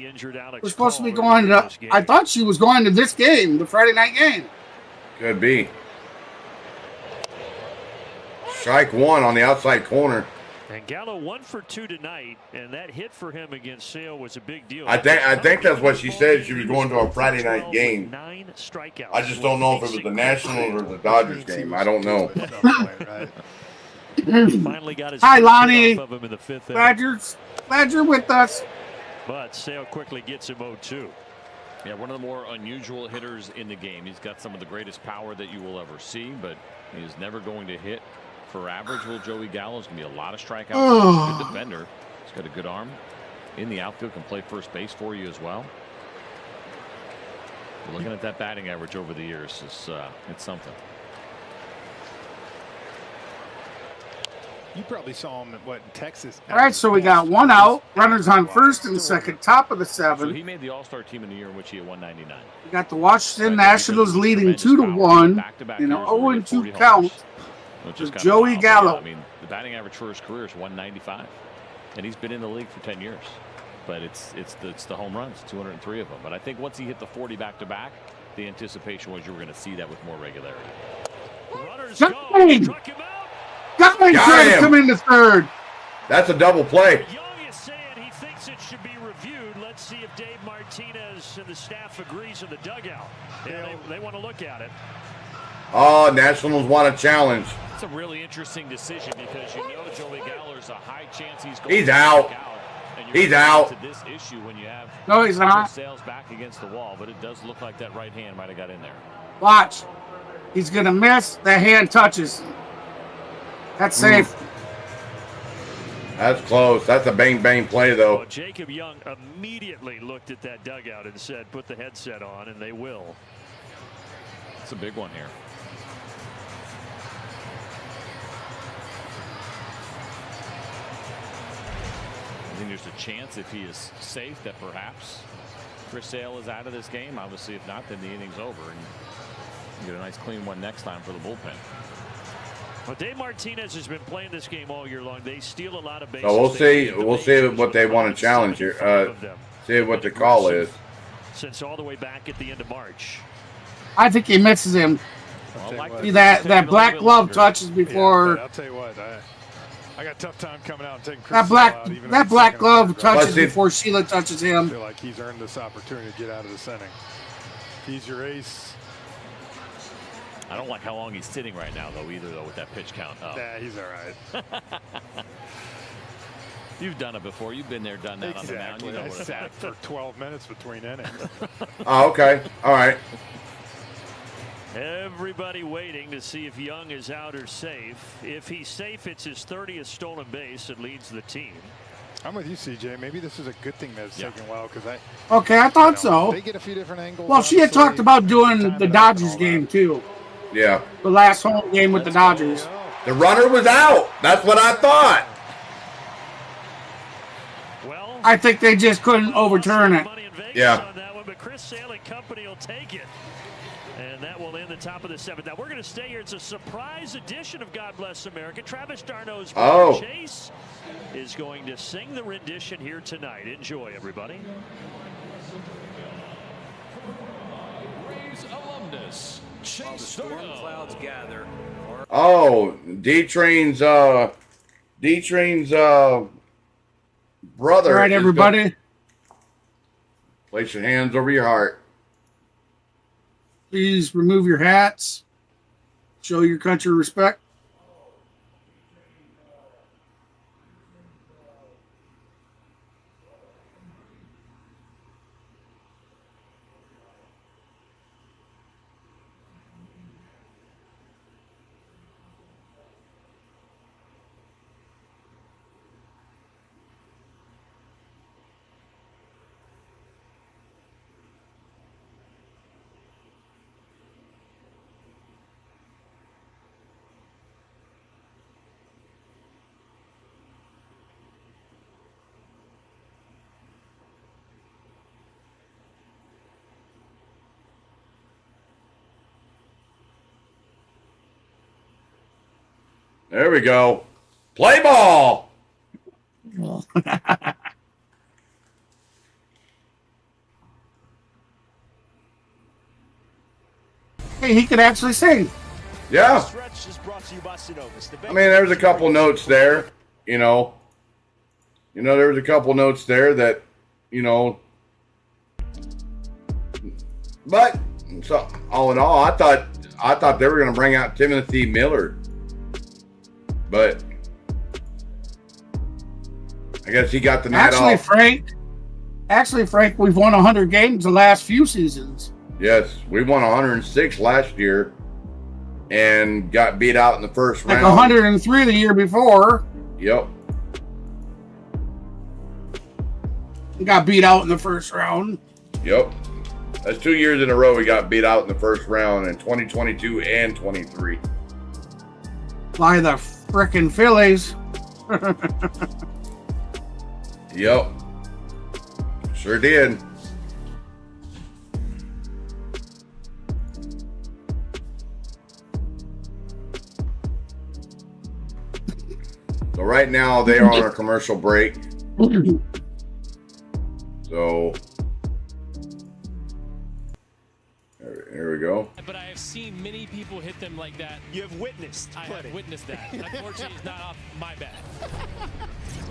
were supposed to be going to. I thought she was going to this game, the Friday night game. Could be. Strike 1 on the outside corner. And Gallo 1 for 2 tonight, and that hit for him against Sale was a big deal. I think that's what she said. She was going to a Friday night game. 9 strikeouts. I just don't know if it was the Nationals or the Dodgers game. I don't know. Hi, Lonnie. Glad you're with us. But Sale quickly gets him 0-2. Yeah, one of the more unusual hitters in the game. He's got some of the greatest power that you will ever see, but he is never going to hit for average. Will Joey Gallo's going to be a lot of strikeouts. Good defender. He's got a good arm in the outfield. Can play first base for you as well. Looking at that batting average over the years, it's something. You probably saw him in Texas. All right, so we got 1 out, runners on first and second, top of the 7th. So he made the All-Star team in the year in which he had 199. We got the Washington Nationals leading 2-1 in an 0-2 count with Joey Gallo. I mean, the batting average for his career is 195, and he's been in the league for 10 years. But it's the home runs, 203 of them. But I think once he hit the 40 back-to-back, the anticipation was you were going to see that with more regularity. Runners go. Struck him out. Got trying to come into third. That's a double play. Young is saying he thinks it should be reviewed. Let's see if Dave Martinez and the staff agrees in the dugout. Yeah, they want to look at it. Oh, Nationals want a challenge. It's a really interesting decision because you know Joey Gallo's a high chance he's out. He's out. To this issue when you have he's not. Sales back against the wall, but it does look like that right hand might have got in there. Watch. He's going to miss. The hand touches. That's safe. That's close. That's a bang play though. Well, Jacob Young immediately looked at that dugout and said, "Put the headset on," and they will. It's a big one here. I think there's a chance if he is safe that perhaps Chris Sale is out of this game. Obviously, if not, then the inning's over, and you get a nice clean one next time for the bullpen. Well, Dave Martinez has been playing this game all year long. They steal a lot of bases. So we'll see what they want to challenge here. See what the call is. Since all the way back at the end of March. I think he misses him. See that black glove touches before. Yeah, I'll tell you what, I got a tough time coming out and taking Chris that black glove touches before Sheila touches him. I feel like he's earned this opportunity to get out of this inning. He's your ace. I don't like how long he's sitting right now, though, either, with that pitch count up. Yeah, he's all right. You've done it before. You've been there, done that on the mound. You know I sat for 12 minutes between innings. Oh, okay. All right. Everybody waiting to see if Young is out or safe. If he's safe, it's his 30th stolen base that leads the team. I'm with you, CJ. Maybe this is a good thing that it's taking a while because Okay, I thought so. They get a few different angles. Well, she had talked about doing the Dodgers game too. Yeah. The last home game with the Dodgers. The runner was out. That's what I thought. Well, I think they just couldn't overturn it. Yeah. On that one, but Chris Sale and company will take it. And that will end the top of the 7th. Now, we're going to stay here. It's a surprise edition of God Bless America. Travis d'Arnaud's brother Chase is going to sing the rendition here tonight. Enjoy, everybody. Braves alumnus, Chase d'Arnaud. Clouds gather. Oh, D-Train's brother. All right, everybody. Place your hands over your heart. Please remove your hats. Show your country respect. There we go. Play ball. Hey, he could actually sing. Yeah. I mean, there's a couple notes there, you know. There was a couple notes there that, but so all in all, I thought they were going to bring out Timothy Miller. But I guess he got the night off. Actually, Frank, we've won 100 games the last few seasons. Yes, we won 106 last year and got beat out in the first round. 103 the year before. Yep. Got beat out in the first round. Yep. That's 2 years in a row we got beat out in the first round in 2022 and 23. By the frickin' Phillies. Yep. Sure did. So right now they are on a commercial break. So there we go. But I have seen many people hit them like that. You have witnessed. I have witnessed that. Unfortunately, it's not off my bat.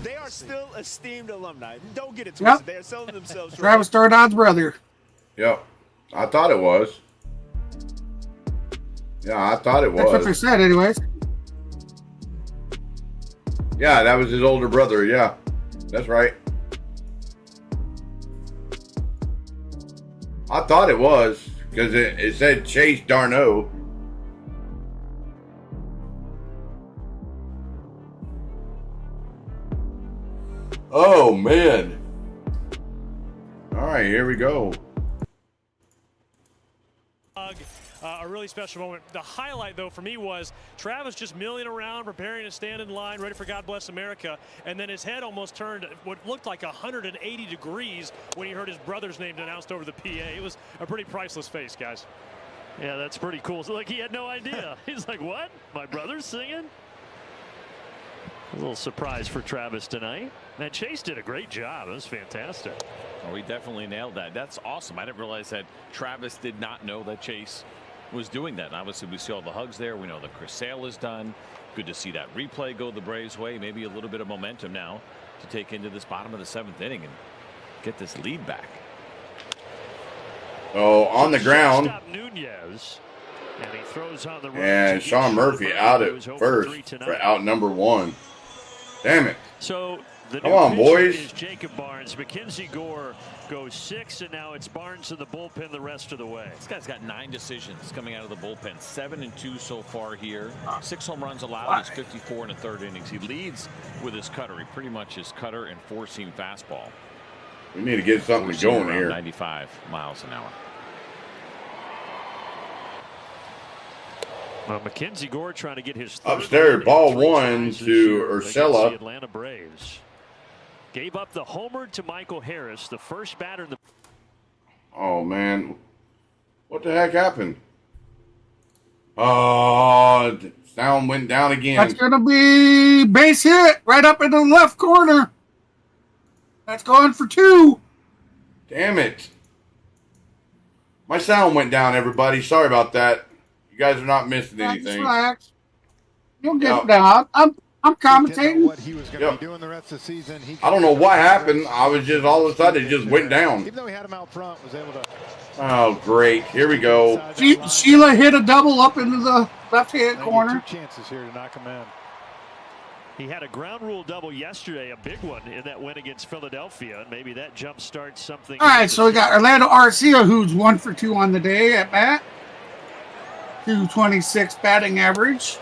They are still esteemed alumni. Don't get it twisted. Yep. They are selling themselves. Travis d'Arnaud's brother. Yep. I thought it was. Yeah, I thought it was. That's what they said, anyways. Yeah, that was his older brother. Yeah, that's right. I thought it was because it said Chase d'Arnaud. Oh, man. All right, here we go. A really special moment. The highlight, though, for me was Travis just milling around, preparing to stand in line, ready for God Bless America, and then his head almost turned what looked like 180 degrees when he heard his brother's name announced over the PA. It was a pretty priceless face, guys. Yeah, that's pretty cool. So, like, he had no idea. He's like, what? My brother's singing? A little surprise for Travis tonight. And Chase did a great job. It was fantastic. Oh, he definitely nailed that. That's awesome. I didn't realize that Travis did not know that Chase was doing that. And obviously, we see all the hugs there. We know that Chris Sale is done. Good to see that replay go the Braves' way. Maybe a little bit of momentum now to take into this bottom of the 7th inning and get this lead back. Oh, on the ground. Nunez, and he throws on the run. And Sean Murphy out at first for out number 1. Damn it. So The Come new on, pitcher boys. is Jacob Barnes. Mackenzie Gore goes 6, and now it's Barnes in the bullpen the rest of the way. This guy's got 9 decisions coming out of the bullpen. 7-2 so far here. 6 home runs allowed. He's 54 in the 3rd innings. He leads with his cutter. He pretty much his cutter and 4-seam fastball. We need to get something going here. 95 miles an hour. Well, Mackenzie Gore trying to get his upstairs. Ball 1 to Urshela. The Atlanta Braves gave up the homer to Michael Harris, the first batter in the. Oh man, what the heck happened? Oh, sound went down again. That's gonna be base hit right up in the left corner. That's going for 2. Damn it! My sound went down. Everybody, sorry about that. You guys are not missing anything. Relax. You'll get it down. I'm commentating. What he was going to be doing the rest of the season. I don't know what happened. I was just all of a sudden it just went down. Even though he had him out front, was able to. Oh, great! Here we go. Sheila hit a double up into the left-hand corner. 2 chances here to knock him in. He had a ground rule double yesterday, a big one in that win against Philadelphia, and maybe that jump starts something. All right, so we got Orlando Arcia, who's 1 for 2 on the day at bat. 226 batting average.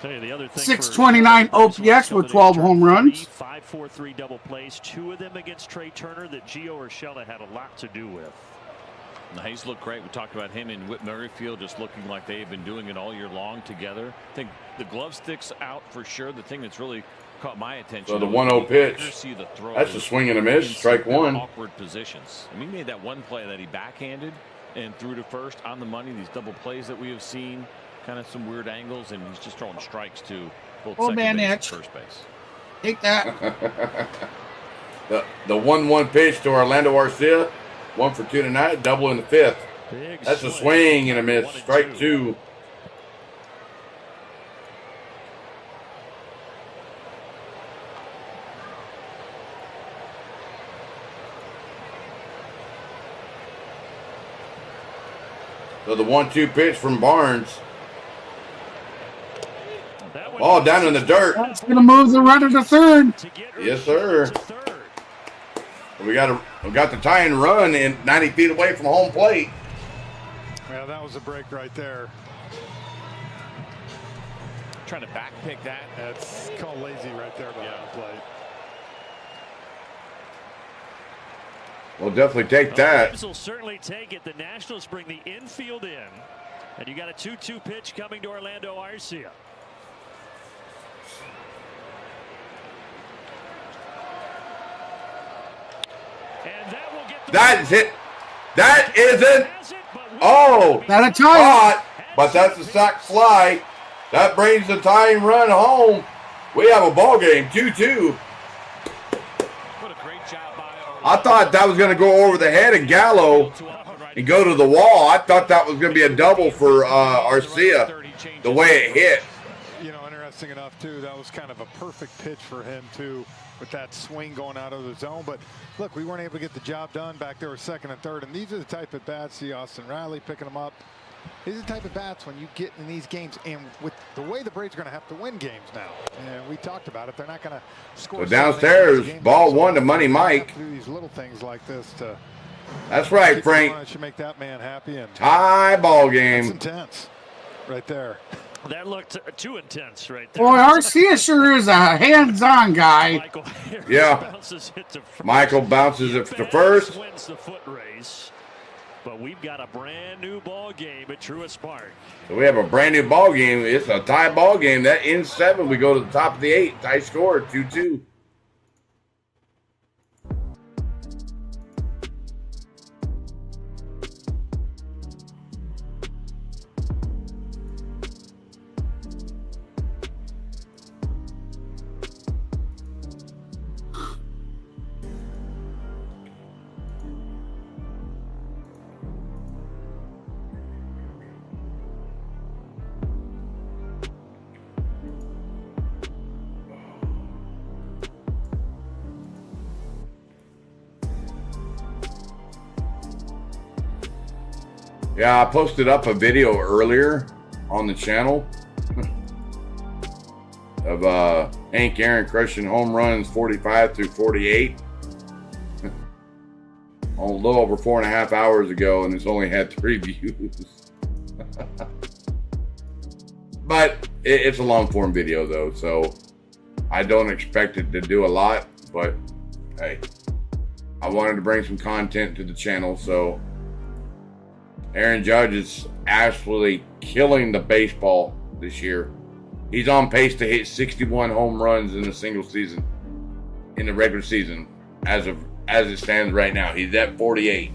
Tell you the other thing 629 OPS with 12 home runs. 5-4-3 double plays, 2 of them against Trey Turner that Gio Urshela had a lot to do with. Now, he's looked great. We talked about him and Whit Merrifield just looking like they've been doing it all year long together. I think the glove sticks out for sure. The thing that's really caught my attention. So the 1-0 pitch. See the throw. That's a swing and a miss. Strike 1. Awkward positions. I mean, he made that one play that he backhanded and threw to first on the money. These double plays that we have seen, kind of some weird angles, and he's just throwing strikes to both second base and first base. Take that. the 1-1 pitch to Orlando Arcia. 1 for 2 tonight. Double in the 5th. That's a swing and a miss. Strike 2. So the 1-2 pitch from Barnes. Ball down in the dirt. That's going to move the runner to 3rd. Yes, sir. We got the tying run in 90 feet away from home plate. Well, that was a break right there. Trying to backpick that. That's called lazy right there behind the plate. We'll definitely take that. The Braves will certainly take it. The Nationals bring the infield in, and you got a 2-2 pitch coming to Orlando Arcia. And that will get the That's it. That isn't. Oh, that a tie. But that's a sac fly. That brings the tying run home. We have a ball game, 2-2. I thought that was going to go over the head of Gallo and go to the wall. I thought that was going to be a double for Arcia, the way it hit. You know, interesting enough, too, that was kind of a perfect pitch for him, too, with that swing going out of the zone. But, look, we weren't able to get the job done back there with 2nd and 3rd. And these are the type of bats, see Austin Riley picking them up. These are the type of bats when you get in these games, and with the way the Braves are going to have to win games now. And we talked about it. They're not going to score. So downstairs, ball 1 to Money Mike. Do these little things like this to. That's right, Frank. It should make that man happy. And tie ball game. That's intense, right there. That looked too intense, right there. Boy, Arcia sure is a hands-on guy. Yeah. Michael bounces it to first. Wins the foot race. But we've got a brand new ball game at Truist Park. So we have a brand new ball game. It's a tie ball game. That ends 7. We go to the top of the 8. Tie score 2-2. Yeah, I posted up a video earlier on the channel of Hank Aaron crushing home runs 45 through 48. A little over 4.5 hours ago, and it's only had 3 views. But it's a long form video though, so I don't expect it to do a lot, but hey, I wanted to bring some content to the channel. So Aaron Judge is absolutely killing the baseball this year. He's on pace to hit 61 home runs in a single season, in the regular season, as it stands right now. He's at 48.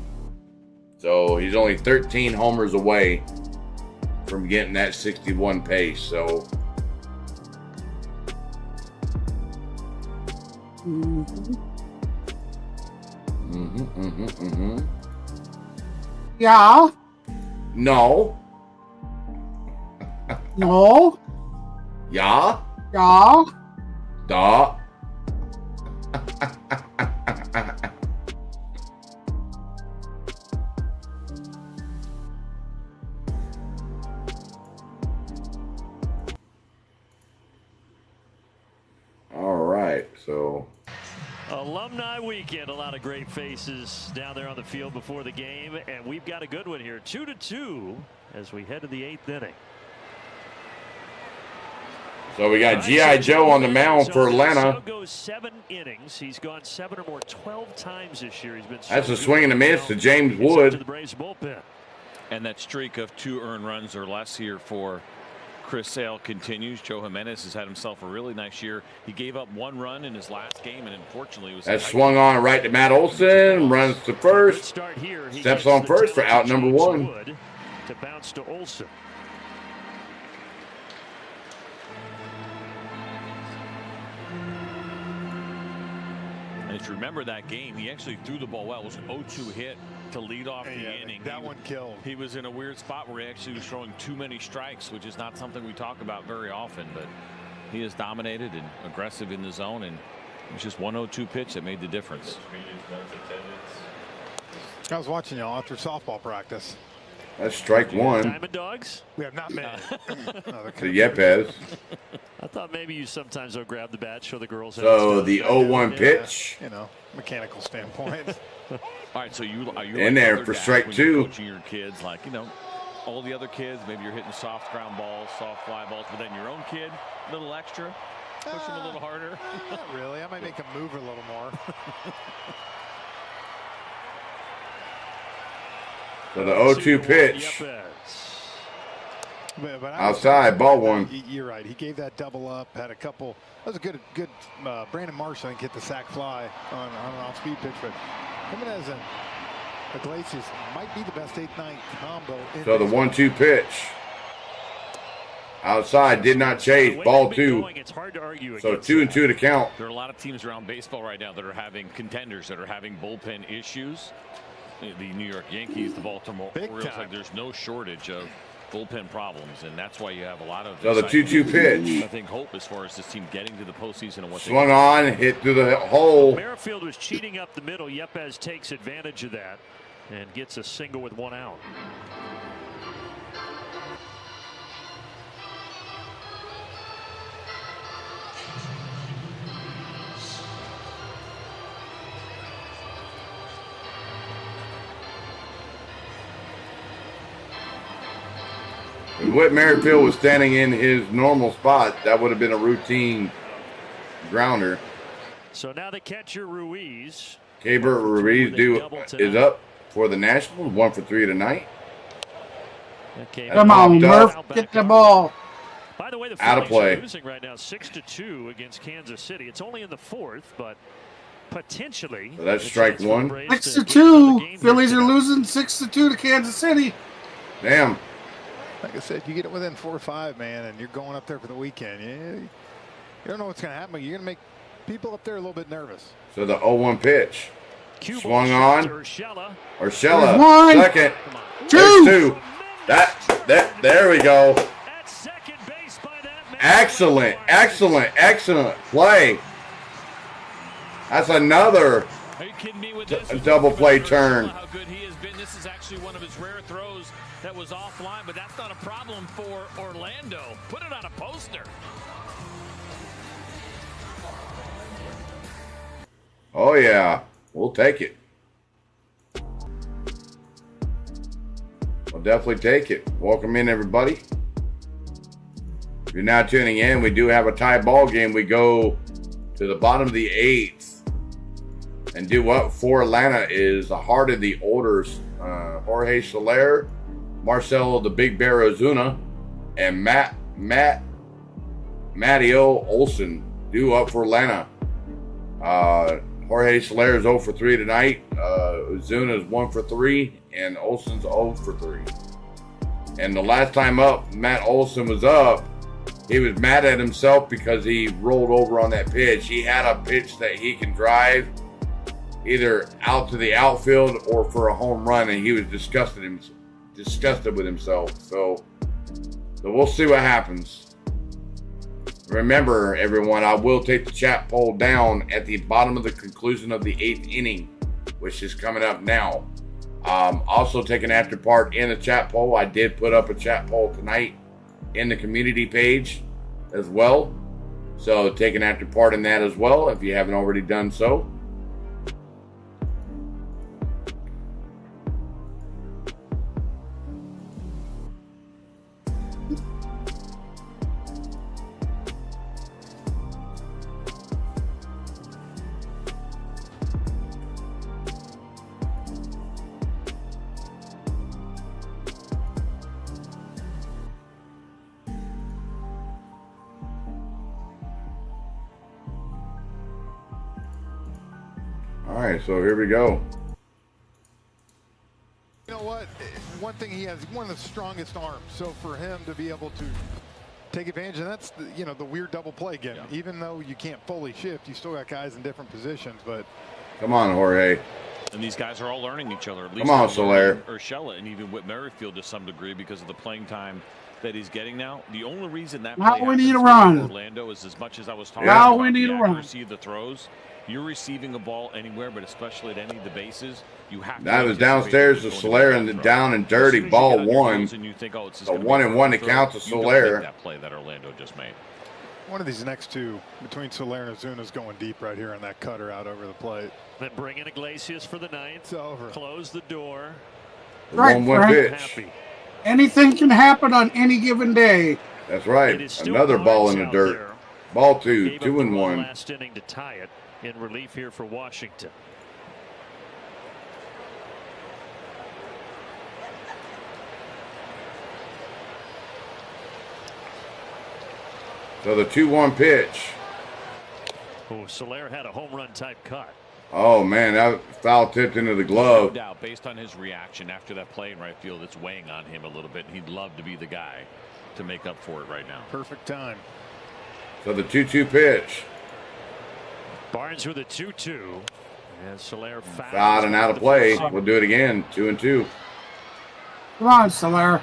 So he's only 13 homers away from getting that 61 pace. So Yeah. No. No. Yeah. Yeah. Da. All right, so Alumni weekend, a lot of great faces down there on the field before the game, and we've got a good one here, 2-2 as we head to the 8th inning. So we got G.I. Joe on the mound for Atlanta. Goes 7 innings. He's gone 7 or more 12 times this year. He's been That's a swing and a miss to James Wood. To the Braves bullpen. And that streak of 2 earned runs or less here for Chris Sale continues. Joe Jimenez has had himself a really nice year. He gave up 1 run in his last game, and unfortunately it was that swung on right to Matt Olson, runs to first, steps on first for out number 1. To bounce to Olson. And if you remember that game, he actually threw the ball well. It was an 0-2 hit to lead off the inning. That one killed. He was in a weird spot where he actually was throwing too many strikes, which is not something we talk about very often. But he is dominated and aggressive in the zone, and it was just 1-0-2 pitch that made the difference. I was watching y'all after softball practice. That's strike 1. Diamond Dogs? We have not met. To Yepes. I thought maybe you sometimes will grab the bat, show the girls. So the 0-1 pitch. You know, mechanical standpoint. All right, so are you in like there other for dads strike when 2? you're coaching your kids, like, you know, all the other kids, maybe you're hitting soft ground balls, soft fly balls, but then your own kid, a little extra, push him a little harder. Not really. I might make him move a little more. So the 0-2 pitch. But outside, ball 1. You're right. He gave that double up. Had a couple. That was a good. Brandon Marsh, I think, hit the sac fly on an off-speed pitch. But Jimenez and Iglesias might be the best 8-9 combo. So the 1-2 pitch. Outside, did not chase. Ball 2. So 2-2 to count. There are a lot of teams around baseball right now that are having contenders that are having bullpen issues. The New York Yankees, the Baltimore Orioles, like there's no shortage of bullpen problems, and that's why you have a lot of. So the 2-2 pitch. I think hope as far as this team getting to the postseason and what swung on, hit through the hole. Merrifield was cheating up the middle. Yepes takes advantage of that and gets a single with 1 out. If Whit Merrifield was standing in his normal spot, that would have been a routine grounder. So now the catcher Ruiz. Keibert Ruiz is up for the Nationals, 1 for 3 tonight. Come on, Murph, get the ball. By the way, the out of play. Are losing right now 6-2 against Kansas City. It's only in the 4th, but potentially. So that's strike 1. 6-2. Phillies are losing 6-2 to Kansas City. Damn. Like I said, you get it within 4 or 5, man, and you're going up there for the weekend. You don't know what's going to happen. You're going to make people up there a little bit nervous. So the 0-1 pitch. Swung on. Urshela. Second. 2. There we go. Excellent play. That's another double play turn. How good he has been. This is actually one of his rare throws that was offline, but that's not a problem for Orlando. Put it on a poster. Oh, yeah. We'll take it. We'll definitely take it. Welcome in, everybody. If you're now tuning in, we do have a tie ball game. We go to the bottom of the 8th and do what for Atlanta is the heart of the orders. Jorge Soler, Marcelo the Big Bear Ozuna, and Matteo Olson due up for Atlanta. Jorge Soler is 0 for 3 tonight. Ozuna is 1 for 3, and Olson's 0 for 3. And the last time up, Matt Olson was up. He was mad at himself because he rolled over on that pitch. He had a pitch that he can drive either out to the outfield or for a home run, and he was disgusted with himself. So we'll see what happens. Remember, everyone, I will take the chat poll down at the bottom of the conclusion of the 8th inning, which is coming up now. Also taking after part in the chat poll. I did put up a chat poll tonight in the community page as well. So taking after part in that as well, if you haven't already done so. So here we go. You know what? One thing, he has one of the strongest arms. So for him to be able to take advantage, and that's the weird double play again. Yeah. Even though you can't fully shift, you still got guys in different positions. But come on, Jorge. And these guys are all learning each other. At least come on, Soler. Urshela, and even Whit Merrifield to some degree because of the playing time that he's getting now. The only reason that now we need a run. Orlando is as much as I was talking now about we need the a run. accuracy of the throws. You're receiving a ball anywhere, but especially at any of the bases, you have to. That was downstairs to Soler and down and dirty. Ball 1. And you think, oh, it's a 1-1 to count to Soler. That play that Orlando just made. One of these next two between Soler and Ozuna is going deep right here on that cutter out over the plate. Then bring in Iglesias for the 9th. It's over. Close the door. Right, 1-1 pitch. Happy. Anything can happen on any given day. That's right. Another ball in the dirt. There. Ball 2, Gave 2-1. Last inning to tie it in relief here for Washington. So the 2-1 pitch. Oh, Soler had a home run type cut. Oh man, that foul tipped into the glove. No doubt, based on his reaction after that play in right field, it's weighing on him a little bit. He'd love to be the guy to make up for it right now. Perfect time. So the 2-2 pitch. Barnes with a 2-2. And Soler fouled and out of play. We'll do it again. 2-2. Come on, Soler.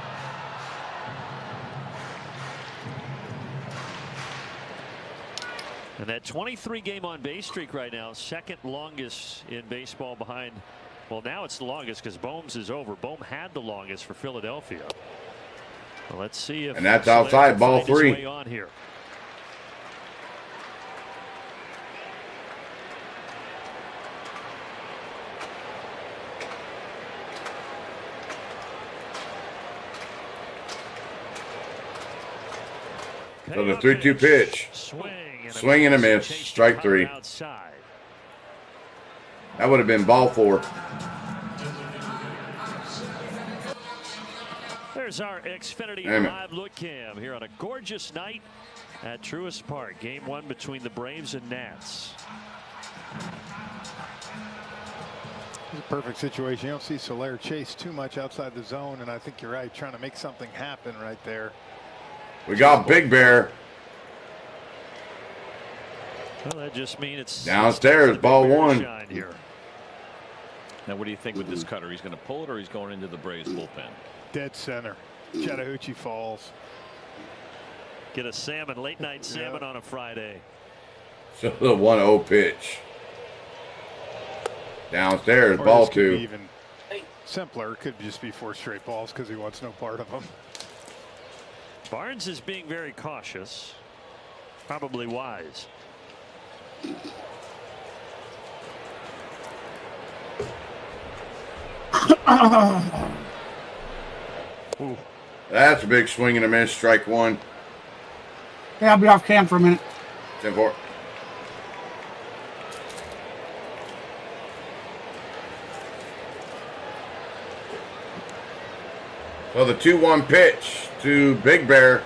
And that 23-game on-base streak right now, second longest in baseball behind. Well, now it's the longest because Bohm's is over. Bohm had the longest for Philadelphia. Well, let's see if. And that's outside, ball 3. On here. So the 3-2 pitch. Swing and a miss. Strike 3. That would have been ball 4. There's our Xfinity Live look cam here on a gorgeous night at Truist Park. Game 1 between the Braves and Nats. It's a perfect situation. You don't see Soler chase too much outside the zone, and I think you're right, trying to make something happen right there. We got Big Bear. Well, that just means it's downstairs, ball 1. Here. Now, what do you think with this cutter? He's going to pull it, or he's going into the Braves bullpen? Dead center. Chattahoochee Falls. Get a salmon, late night salmon on a Friday. So the 1-0 pitch. Downstairs, or ball could 2. Be even simpler. Could just be 4 straight balls because he wants no part of them. Barnes is being very cautious. Probably wise. That's a big swing and a miss. Strike one. Yeah, I'll be off cam for a minute. 10-4. So the 2-1 pitch to Big Bear.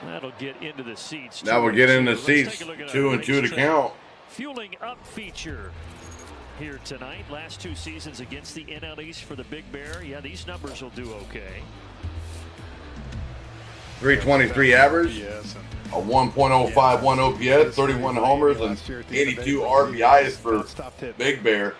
That'll get into the seats. That will get into the seats. 2-2 to count. Fueling up feature here tonight. Last 2 seasons against the NL East for the Big Bear. Yeah, these numbers will do okay. 323 average, a 1.051 OPS, 31 homers, and 82 RBIs for Big Bear.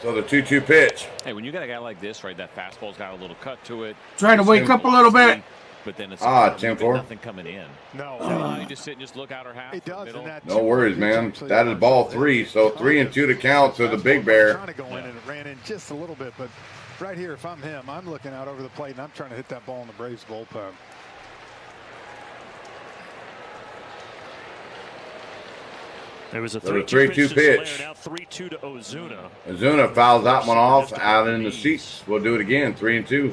So the 2-2 pitch. Hey, when you got a guy like this, right, that fastball's got a little cut to it. Trying to wake up a little bit. But then it's 10-4. nothing coming in. No. You just sit and just look out or half. It does. No worries, man. That is ball 3. So 3-2 to count to the Big Bear. Trying to go in and it ran in just a little bit, but right here, if I'm him, I'm looking out over the plate and I'm trying to hit that ball in the Braves bullpen. There was a 3-2 pitch. Now 3-2 to Ozuna. Ozuna fouls that one off out in the seats. We'll do it again. 3-2.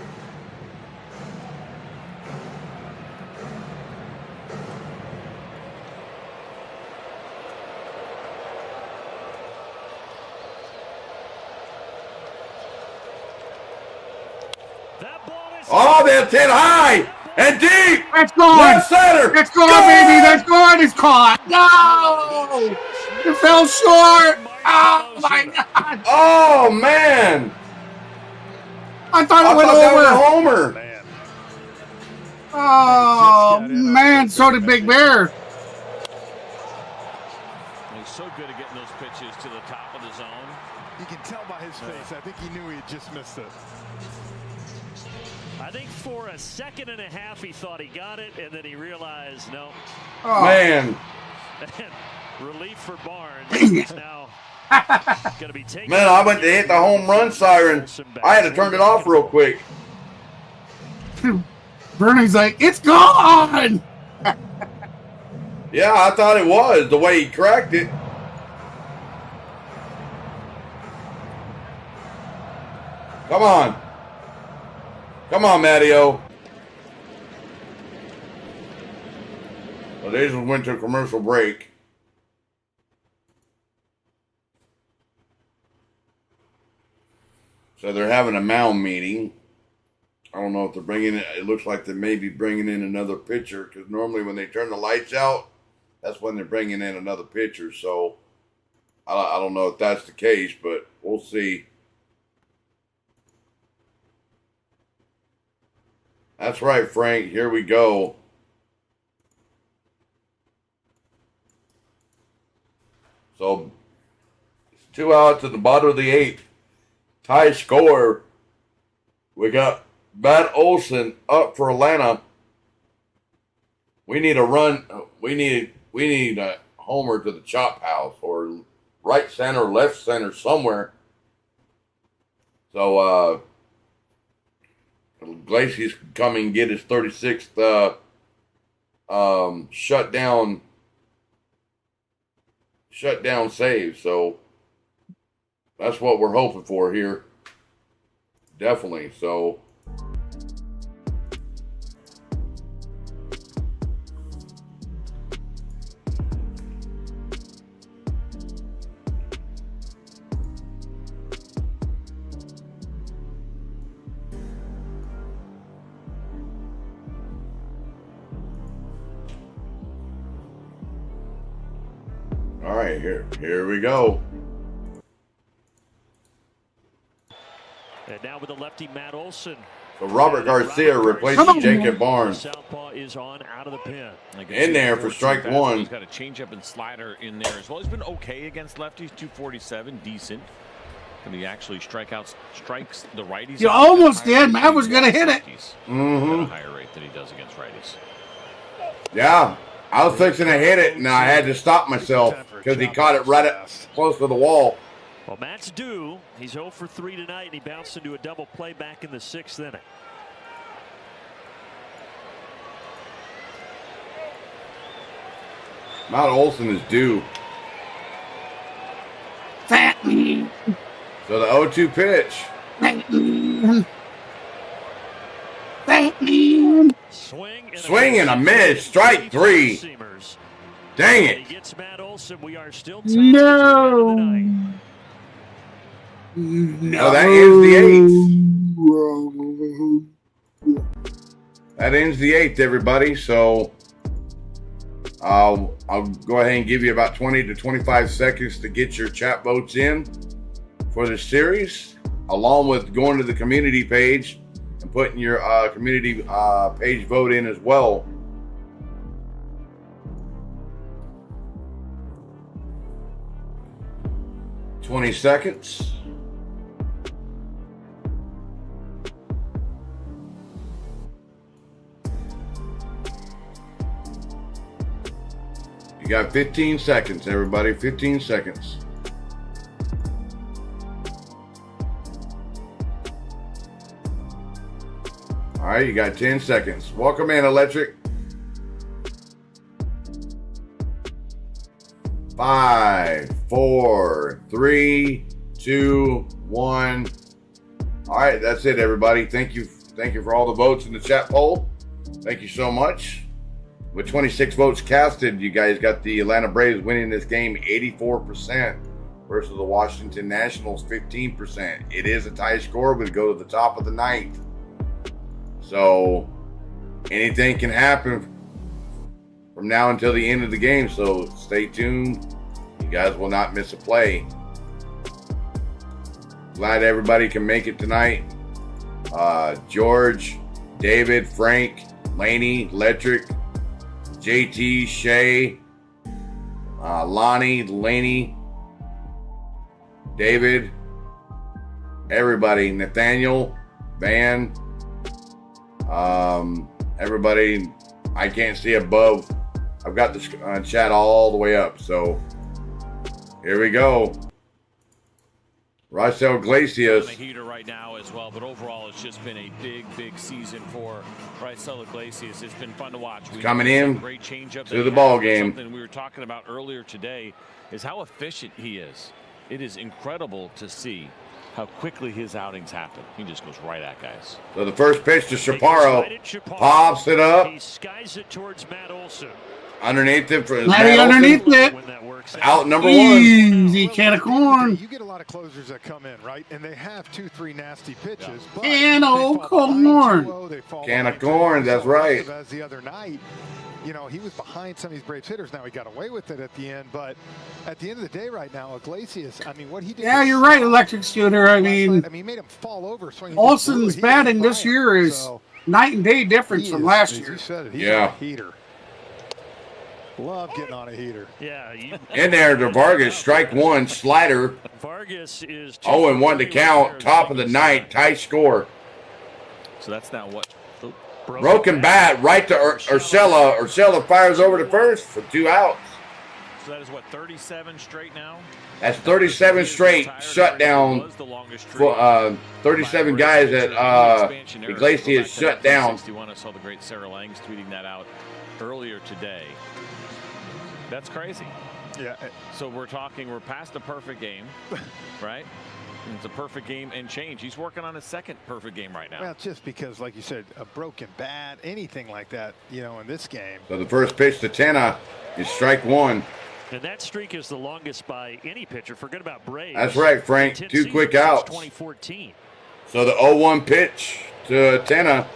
Oh, that's hit high and deep. That's gone. Left center. That's gone, baby. That's gone. It's caught. No. It fell short. Oh, my God. Oh, man. I thought it went over. That was a homer. Man. Oh, man. So did Big Bear. He's so good at getting those pitches to the top of the zone. You can tell by his face. I think he knew he had just missed it. I think for a second and a half he thought he got it, and then he realized no. Oh. Man. Relief for Barnes. He's now going to be taken. Man, I went to hit the home run siren. I had to turn it off real quick. Bernie's like, it's gone. Yeah, I thought it was the way he cracked it. Come on. Come on, Matteo. Well, they just went to a commercial break. So they're having a mound meeting. I don't know if they're bringing it. It looks like they may be bringing in another pitcher because normally when they turn the lights out, that's when they're bringing in another pitcher. So I don't know if that's the case, but we'll see. That's right, Frank. Here we go. So, it's 2 outs at the bottom of the 8th. Tie score. We got Matt Olson up for Atlanta. We need a run. We need a homer to the chop house or right center, left center, somewhere. So, Iglesias could come and get his 36th shutdown save. So that's what we're hoping for here. Definitely. So all right, here we go. And now with the lefty Matt Olson. So Robert Garcia replaces Jacob Barnes. Southpaw is on out of the pen. In there for strike one. He's got a changeup and slider in there as well. He's been okay against lefties. 247, decent. And he actually strikes the righties. You almost did. Matt was going to hit it. Mm-hmm. At a higher rate than he does against righties. Yeah. I was fixing to hit it, and I had to stop myself because he caught it right up close to the wall. Well, Matt's due. He's 0 for 3 tonight, and he bounced into a double play back in the 6th inning. Matt Olson is due. Fat me. So the 0-2 pitch. Swing and a miss. Strike 3. Dang it. No. No, that ends the 8th. That ends the 8th, everybody. So I'll go ahead and give you about 20 to 25 seconds to get your chat votes in for the series, along with going to the community page and putting your community page vote in as well. $20 seconds. You got 15 seconds, everybody. 15 seconds. All right, you got 10 seconds. Welcome in, Electric. 5, 4, 3, 2, 1. All right, that's it, everybody. Thank you for all the votes in the chat poll. Thank you so much. With 26 votes casted, you guys got the Atlanta Braves winning this game 84% versus the Washington Nationals 15%. It is a tie score, but go to the top of the ninth. So anything can happen from now until the end of the game. So stay tuned. You guys will not miss a play. Glad everybody can make it tonight. George, David, Frank, Laney, Electric, JT, Shay, Lonnie, Laney, David, everybody, Nathaniel, Van, everybody. I can't see above. I've got the chat all the way up. So here we go. Raisel Iglesias. On the heater right now as well, but overall it's just been a big season for Raisel Iglesias. It's been fun to watch. Coming in great change-up to the ball game. Something we were talking about earlier today is how efficient he is. It is incredible to see how quickly his outings happen. He just goes right at guys. So the first pitch to Chaparro. Pops it up. He skies it towards Matt Olson. Underneath it for Matt underneath it. Out number Easy can of corn. You get a lot of closers that come in, right? And they have 2-3 nasty pitches. But Can of corn. Can of corn, that's right. As the other night, you know, he was behind some of these Braves hitters. Now he got away with it at the end, but at the end of the day right now, Iglesias, I mean, what he did. Yeah, you're right, Electric Scooter. I mean, he made him fall over. Olsen's batting this year is night and day difference from last year. You said it. He's Yeah. a heater. Love getting on a heater. Yeah. In there to Vargas, strike 1, slider. Vargas is 0-1 to count. Top of the ninth, tight score. So that's now what? Broken bat right to Urshela. Urshela fires over to first for 2 outs. So that is what, 37 straight now? That's 37 straight shutdown. 37 guys that Iglesias shut down. I saw the great Sarah Langs tweeting that out earlier today. That's crazy. Yeah. So we're past a perfect game, right? And it's a perfect game and change. He's working on his second perfect game right now. Well, just because, like you said, a broken bat, anything like that, you know, in this game. So the first pitch to Tena is strike 1. And that streak is the longest by any pitcher. Forget about Braves. That's right, Frank. 2 quick outs. 2014. So the 0-1 pitch to Tena.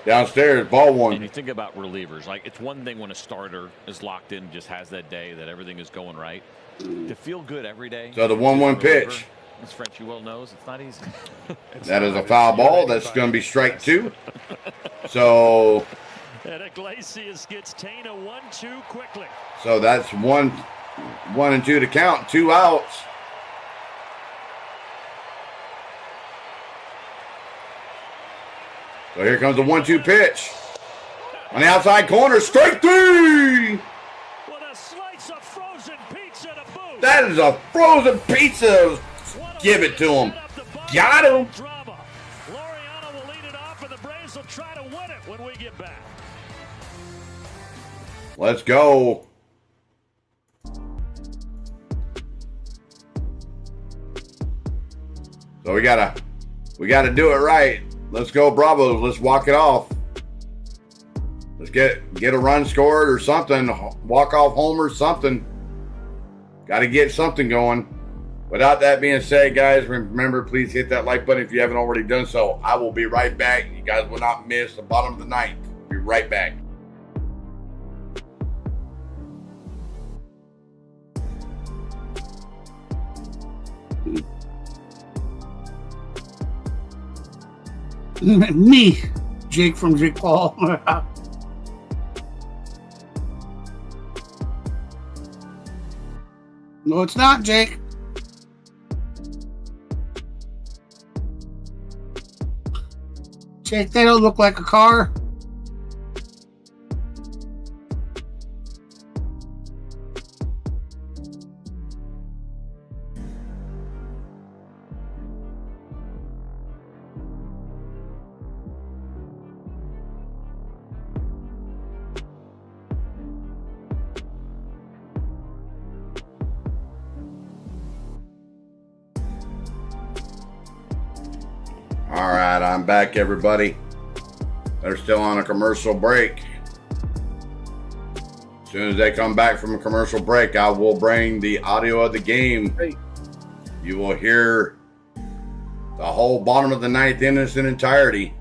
Downstairs, ball 1. And you think about relievers. Like, it's one thing when a starter is locked in, just has that day that everything is going right. To feel good every day. So the 1-1 pitch. As Frenchie well knows, it's not easy. That is a foul ball. That's going to be strike 2. So. And Iglesias gets Tena 1-2 quickly. So that's 1 and 2 to count. 2 outs. So here comes the 1-2 pitch. On the outside corner, strike 3. With a slice of frozen pizza to boot. That is a frozen pizza. Give it to him. Got him. Laureano will lead it off, and the Braves will try to win it when we get back. Let's go. So we gotta do it right. Let's go, Bravos. Let's walk it off. Let's get a run scored or something. Walk off home or something. Got to get something going. Without that being said, guys, remember, please hit that like button if you haven't already done so. I will be right back. You guys will not miss the bottom of the ninth. Be right back. Me, Jake from Jake Paul. No, it's not, Jake. Jake, they don't look like a car. All right, I'm back, everybody. They're still on a commercial break. As soon as they come back from a commercial break, I will bring the audio of the game. You will hear the whole bottom of the ninth in its entirety.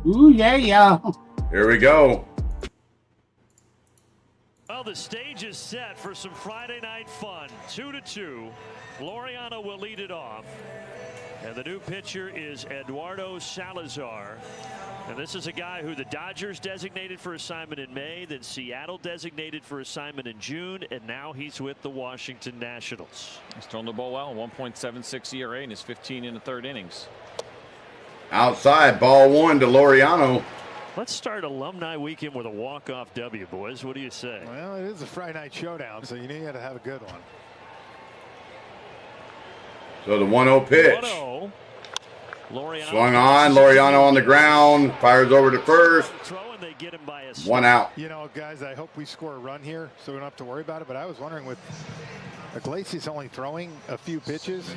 Ooh, yeah. Here we go. Well, the stage is set for some Friday night fun. 2-2. Laureano will lead it off. And the new pitcher is Eduardo Salazar. And this is a guy who the Dodgers designated for assignment in May, then Seattle designated for assignment in June, and now he's with the Washington Nationals. He's thrown the ball well, 1.76 ERA in his 15 in the third innings. Outside, ball one to Laureano. Let's start Alumni Weekend with a walk-off W, boys. What do you say? Well, it is a Friday night showdown, so you know you got to have a good one. So the 1-0 pitch. 1-0. Laureano Swung on. Laureano on the ground. Fires over to first. They get him by a one out. You know, guys, I hope we score a run here so we don't have to worry about it. But I was wondering, with Iglesias only throwing a few pitches,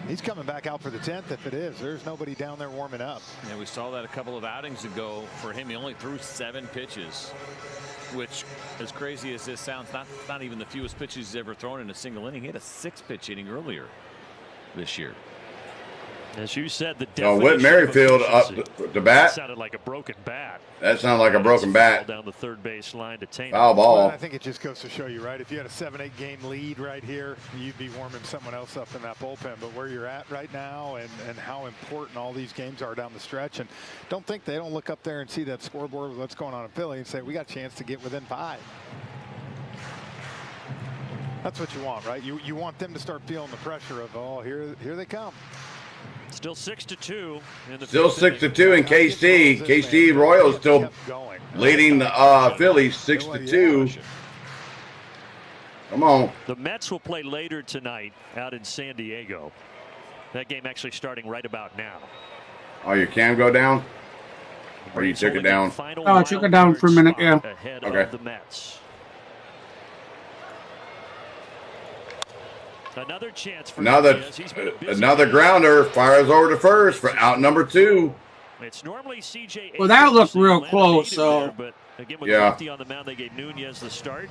he's coming back out for the 10th if it is. There's nobody down there warming up. Yeah, we saw that a couple of outings ago. For him, he only threw 7 pitches, which, as crazy as this sounds, not even the fewest pitches he's ever thrown in a single inning. He had a 6-pitch inning earlier this year. As you said, the Whit Merrifield up the bat. That sounded like a broken bat. That sounded like a broken bat. Down the third base line to Tampa. Foul ball. Well, I think it just goes to show you, right? If you had a 7-8 game lead right here, you'd be warming someone else up in that bullpen. But where you're at right now, and how important all these games are down the stretch, and they don't look up there and see that scoreboard with what's going on in Philly and say we got a chance to get within 5. That's what you want, right? You want them to start feeling the pressure of, oh, here they come. Still 6-2 in the Still 6-2 in KC. KC Royals still leading the Phillies 6-2. Come on. The Mets will play later tonight out in San Diego. That game actually starting right about now. Oh, your cam go down? Or you took it down? Oh, I took it down for a minute, yeah. Ahead okay. of the Mets. Another chance for another grounder. Fires over to first for out number 2. It's normally CJ. Well, that looked real close. So, but again, with Lefty on the mound, they gave Nunez the start.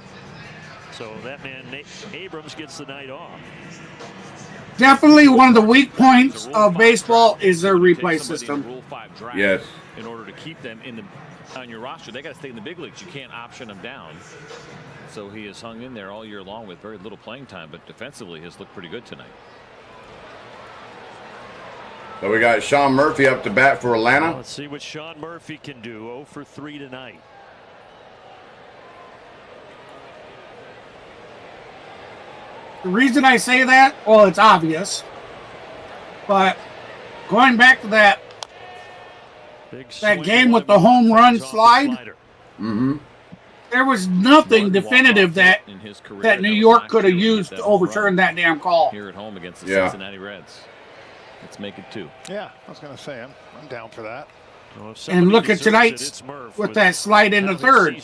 So that man Abrams gets the night off. Definitely one of the weak points of baseball is their replay system. Yes. In order to keep them on your roster, they got to stay in the big leagues. You can't option them down. So he has hung in there all year long with very little playing time, but defensively has looked pretty good tonight. So we got Sean Murphy up to bat for Atlanta. Well, let's see what Sean Murphy can do. 0 for 3 tonight. The reason I say that, well, it's obvious. But going back to that game with the home run slide, there was nothing definitive that New York could have used to overturn that damn call. Here at home against the Cincinnati Reds. Let's make it 2. Yeah, I was going to say, I'm down for that. And look at tonight's with that slide in the third.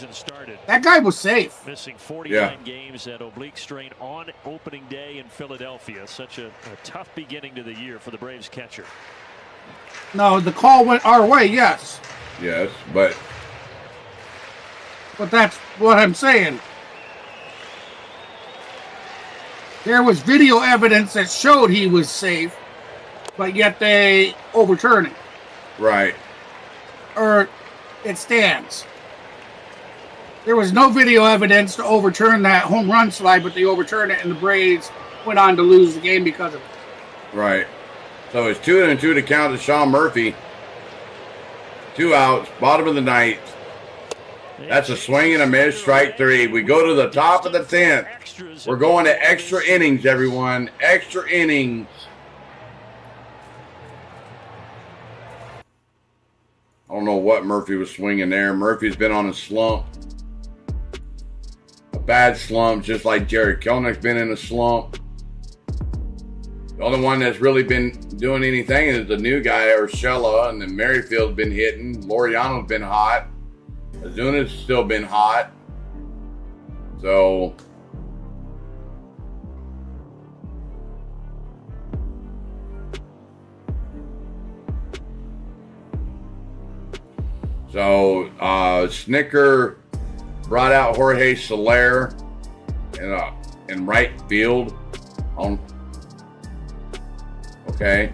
That guy was safe. Missing 49 games at oblique strain on opening day in Philadelphia. Such a tough beginning to the year for the Braves catcher. No, the call went our way, yes. Yes, but that's what I'm saying. There was video evidence that showed he was safe, but yet they overturned it. Right. Or it stands. There was no video evidence to overturn that home run slide, but they overturned it, and the Braves went on to lose the game because of it. Right. So it's 2-2 to count to Sean Murphy. 2 outs, bottom of the ninth. That's a swing and a miss, strike 3. We go to the top of the 10th. We're going to extra innings, everyone. Extra innings. I don't know what Murphy was swinging there. Murphy's been on a slump. A bad slump, just like Jared Kelenich's been in a slump. The only one that's really been doing anything is the new guy, Urshela, and then Merrifield's been hitting. Laureano's been hot. Azuna's still been hot. So Snicker brought out Jorge Soler in right field. Okay.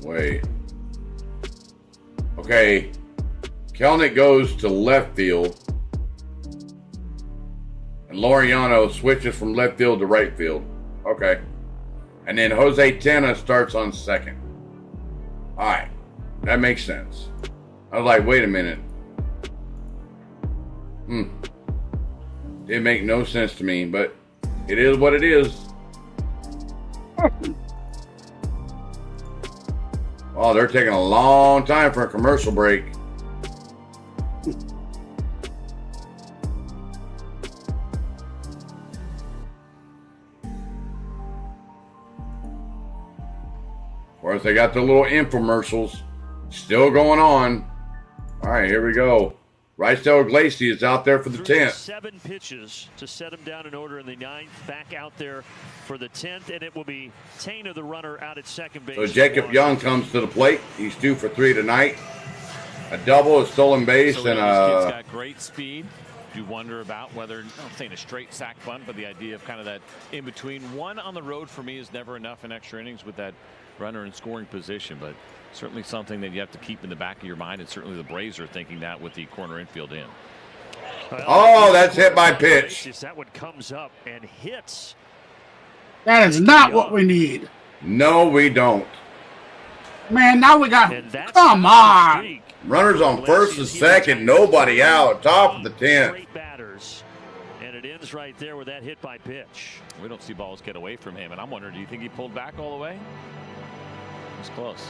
Wait. Okay. Kelenic goes to left field. And Laureano switches from left field to right field. Okay. And then Jose Tena starts on second. All right. That makes sense. I was like, wait a minute. Didn't make no sense to me, but it is what it is. Oh, they're taking a long time for a commercial break. Of course, they got the little infomercials still going on. All right, here we go. Raisel Iglesias is out there for the 10th. 7 pitches to set him down in order in the 9th. Back out there for the 10th, and it will be Tana, the runner, out at second base. So Jacob Young comes to the plate. He's 2 for 3 tonight. A double, a stolen base, so and this kid's got great speed. You wonder about whether, I'm not saying a straight sack bunt, but the idea of kind of that in between. One on the road for me is never enough in extra innings with that runner in scoring position, but certainly something that you have to keep in the back of your mind, and certainly the Braves are thinking that with the corner infield in. Oh, that's hit by pitch. That one comes up and hits. That is not what we need. No, we don't. Man, now we got. Come on. Runners on first and second, nobody out. Top of the 10th. Great batters, and it ends right there with that hit by pitch. We don't see balls get away from him, and I'm wondering, do you think he pulled back all the way? It was close.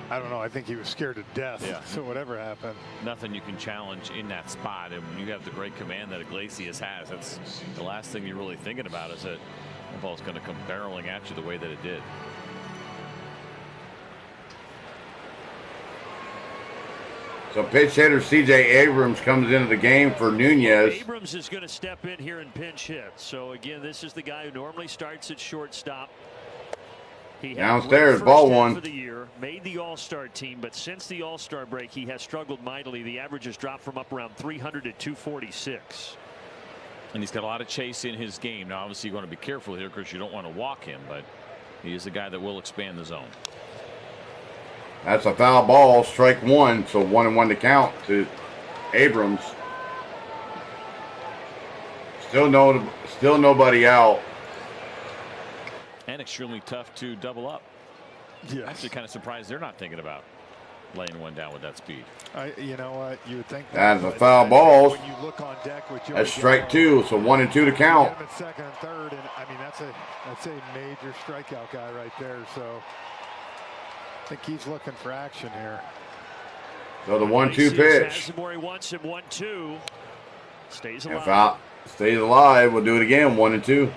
I don't know. I think he was scared to death. Yeah. So whatever happened. Nothing you can challenge in that spot. And when you have the great command that Iglesias has, that's the last thing you're really thinking about is that the ball's going to come barreling at you the way that it did. So pitch hitter C.J. Abrams comes into the game for Nunez. Abrams is going to step in here and pinch hit. So again, this is the guy who normally starts at shortstop. He downstairs, ball one. For the year, made the All-Star team, but since the All-Star break, he has struggled mightily. The average has dropped from up around 300 to 246. And he's got a lot of chase in his game. Now, obviously, you want to be careful here because you don't want to walk him, but he is a guy that will expand the zone. That's a foul ball, strike 1, so 1-1 to count to Abrams. Still nobody out. And extremely tough to double up. Yeah. Actually, kind of surprised they're not thinking about laying one down with that speed. You know what? You would think that's a foul ball. When you look on deck with that's strike 2, so 1-2 to count. Get him at second and third, and I mean that's a major strikeout guy right there. So I think he's looking for action here. So the 1-2 pitch. He wants him 1-2. Stays alive. If out, stays alive, we'll do it again. 1-2.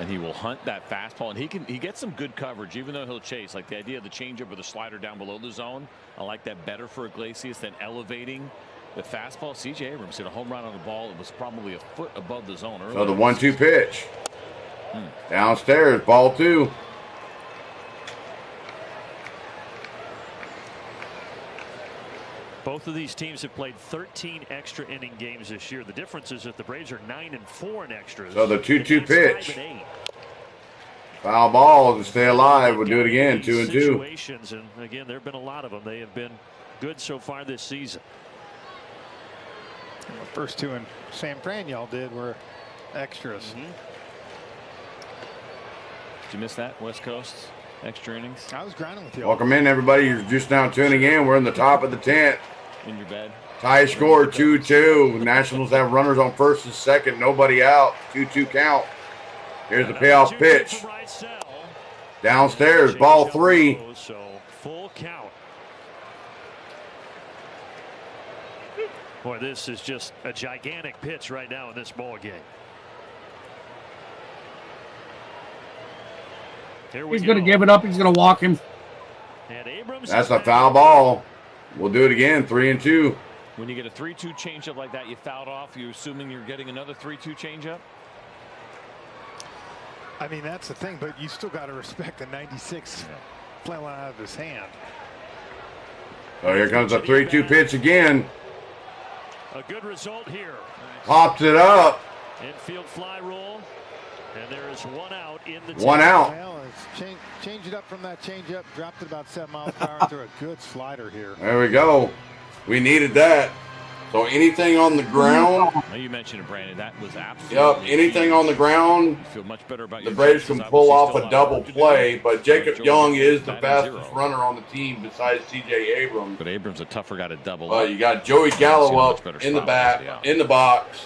And he will hunt that fastball, and he gets some good coverage, even though he'll chase. Like the idea of the changeup or the slider down below the zone, I like that better for Iglesias than elevating the fastball. C.J. Abrams hit a home run on the ball. It was probably a foot above the zone earlier. So the 1-2 pitch. Downstairs, ball 2. Both of these teams have played 13 extra inning games this year. The difference is that the Braves are 9-4 in extras. So the 2-2 pitch. Foul ball to stay alive. We'll do it again. 2-2. Situations, and again, there have been a lot of them. They have been good so far this season. And the first 2 in San Fran y'all did were extras. Did you miss that, West Coast? Extra innings? I was grinding with you. Welcome in, everybody. You're just now tuning in. We're in the top of the 10th. In your bed. Tie score 2-2. Nationals have runners on first and second. Nobody out. 2-2 count. Here's the payoff pitch. Downstairs, ball 3. So full count. Boy, this is just a gigantic pitch right now in this ball game. He's going to give it up. He's going to walk him. And Abrams, that's a foul ball. We'll do it again. 3-2. When you get a 3-2 changeup like that, you fouled off. You're assuming you're getting another 3-2 changeup? I mean, that's the thing, but you still got to respect the 96 flailing out of his hand. So here comes a 3-2 pitch again. A good result here. Pops it up. Infield fly roll. And there is 1 out in the 1 out. Well, change it up from that changeup. Dropped it about 7 miles per hour. Threw a good slider here. There we go. We needed that. So anything on the ground. Now you mentioned it, Brandon. That was absolutely. Yep. Anything on the ground. You feel much better about the Braves can pull off a double play, but Jacob Young is the fastest runner on the team besides C.J. Abrams. But Abrams a tougher guy to double. You got Joey Gallo up in the in the box.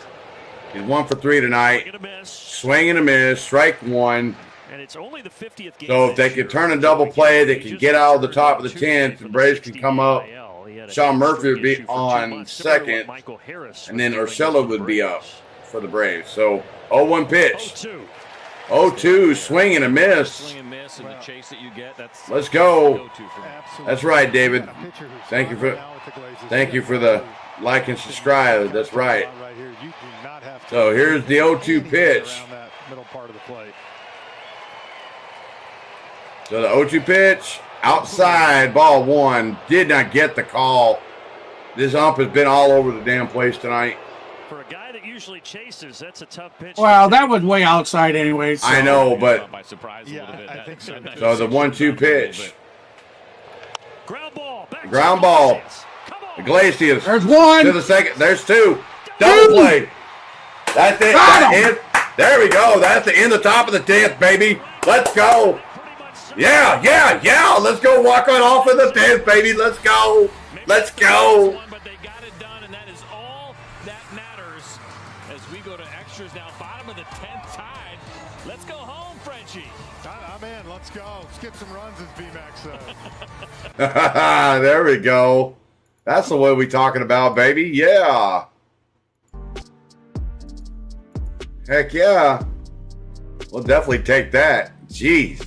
He's 1 for 3 tonight. Swing and a miss. Strike 1. And it's only the 50th game. So if they can turn a double play, they can get out of the top of the 10th. The Braves can come up. Sean Murphy would be on second, and then Urshela would be up for the Braves. So 0-1 pitch. 0-2, swing and a miss. Swing and miss, and the chase that you get. Let's go. That's right, David. Thank you for the like and subscribe. That's right. So here's the 0-2 pitch. So the 0-2 pitch, outside, ball 1. Did not get the call. This ump has been all over the damn place tonight. For a guy that usually chases, that's a tough pitch. Well, that was way outside anyway. So. I know, but by surprise a little bit. I think so. So the 1-2 pitch. Ground ball. Ground ball. Iglesias. There's 1. To the second. There's 2. Double play. That's it. There we go. That's the end of the top of the 10th, baby. Let's go. Yeah. Let's go walk on off of the 10th, baby. Let's go. Let's go. But they got it done, and that is all that matters as we go to extras now. Bottom of the 10th tied. Let's go home, Frenchie. I'm in. Let's go. Let's get some runs, as B-Max said. There we go. That's the way we talking about, baby. Yeah. Heck yeah. We'll definitely take that. Jeez.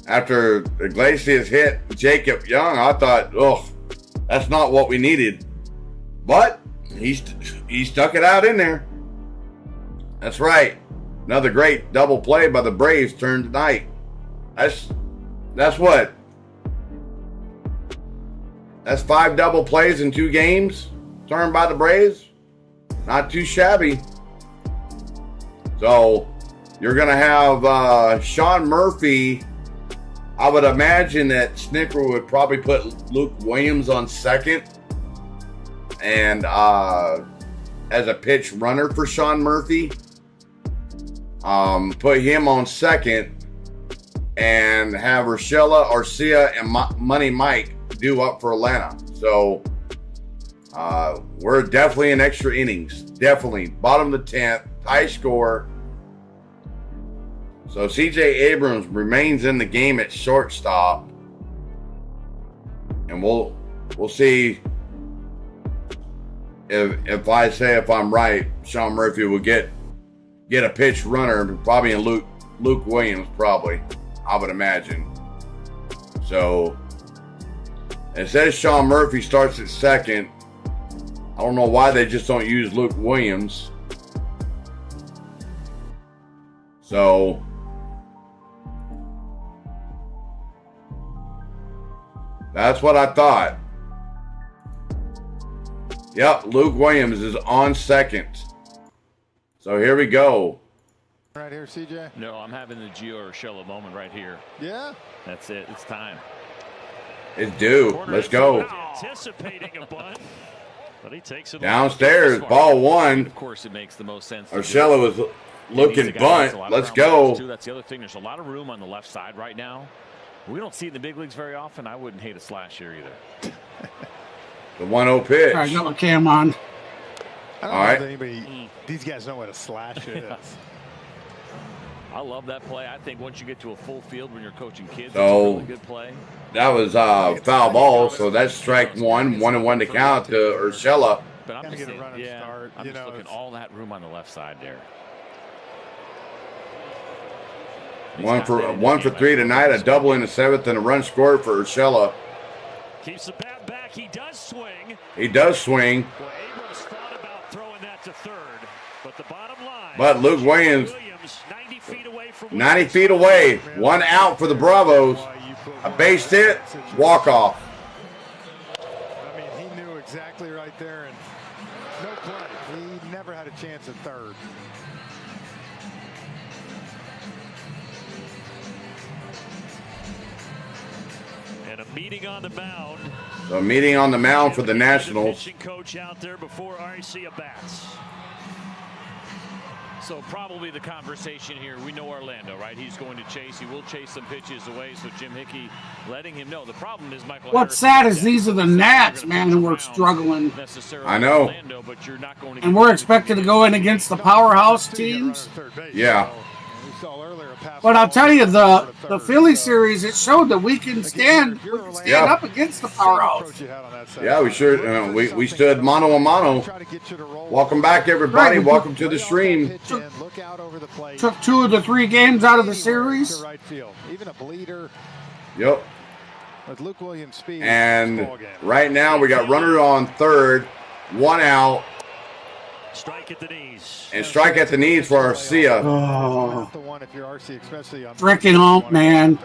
After Iglesias hit Jacob Young, I thought, that's not what we needed. But he stuck it out in there. That's right. Another great double play by the Braves turned tonight. That's what? That's 5 double plays in 2 games turned by the Braves. Not too shabby. So you're going to have Sean Murphy. I would imagine that Snicker would probably put Luke Williams on second and as a pitch runner for Sean Murphy. Put him on second and have Urshela, Arcia, and Money Mike due up for Atlanta. So we're definitely in extra innings. Definitely. Bottom of the 10th. High score. So C.J. Abrams remains in the game at shortstop, and we'll see if I'm right. Sean Murphy will get a pitch runner, probably in Luke Williams, probably, I would imagine. So it says Sean Murphy starts at second. I don't know why they just don't use Luke Williams. So that's what I thought. Yep, Luke Williams is on second. So here we go. Right here, CJ. No, I'm having the Gio Urshela moment right here. Yeah. That's it. It's time. It's due. Let's go. Anticipating a bunt, but he takes it downstairs. Ball one. Of course, it makes the most sense. Urshela was looking bunt. Let's go. That's the other thing. There's a lot of room on the left side right now. We don't see it in the big leagues very often. I wouldn't hate a slash here either. The 1-0 pitch. All right, got my cam on. I don't know if anybody, these guys know what a slash is. I love that play. I think once you get to a full field when you're coaching kids, so, it's a really good play. That was foul ball, so that's strike one. 1-1 to count to Urshela. But I'm just saying, I'm just looking at all that room on the left side there. One for three tonight, a double in the seventh, and a run scored for Urshela. Keeps the bat back. He does swing. He does swing. Well, Abrams thought about throwing that to third, but the bottom line. But Luke Williams 90 feet away from 90 feet away. One out for the Bravos. A base hit, walk off. I mean, he knew exactly right there, and no play. He never had a chance at third. And a meeting on the mound. A meeting on the mound for the Nationals. Pitching coach out there before Arcia bats. So probably the conversation here, we know Orlando, right? He's going to chase. He will chase some pitches away. So Jim Hickey letting him know. The problem is Michael. What's sad is these are the Nats, man, who are struggling. I know. And we're expected to go in against the powerhouse teams. Yeah. But I'll tell you, the Philly series, it showed that we can stand up against the powerhouse. Yeah, we sure. We stood mano a mano. Welcome back, everybody. Right. Welcome to the stream. Took 2 of the 3 games out of the series. Even a bleeder. Yep. With Luke Williams' speed. And right now we got runner on third, 1 out. Strike at the knees. And strike at the knees for Arcia. Oh. Freaking hump, man.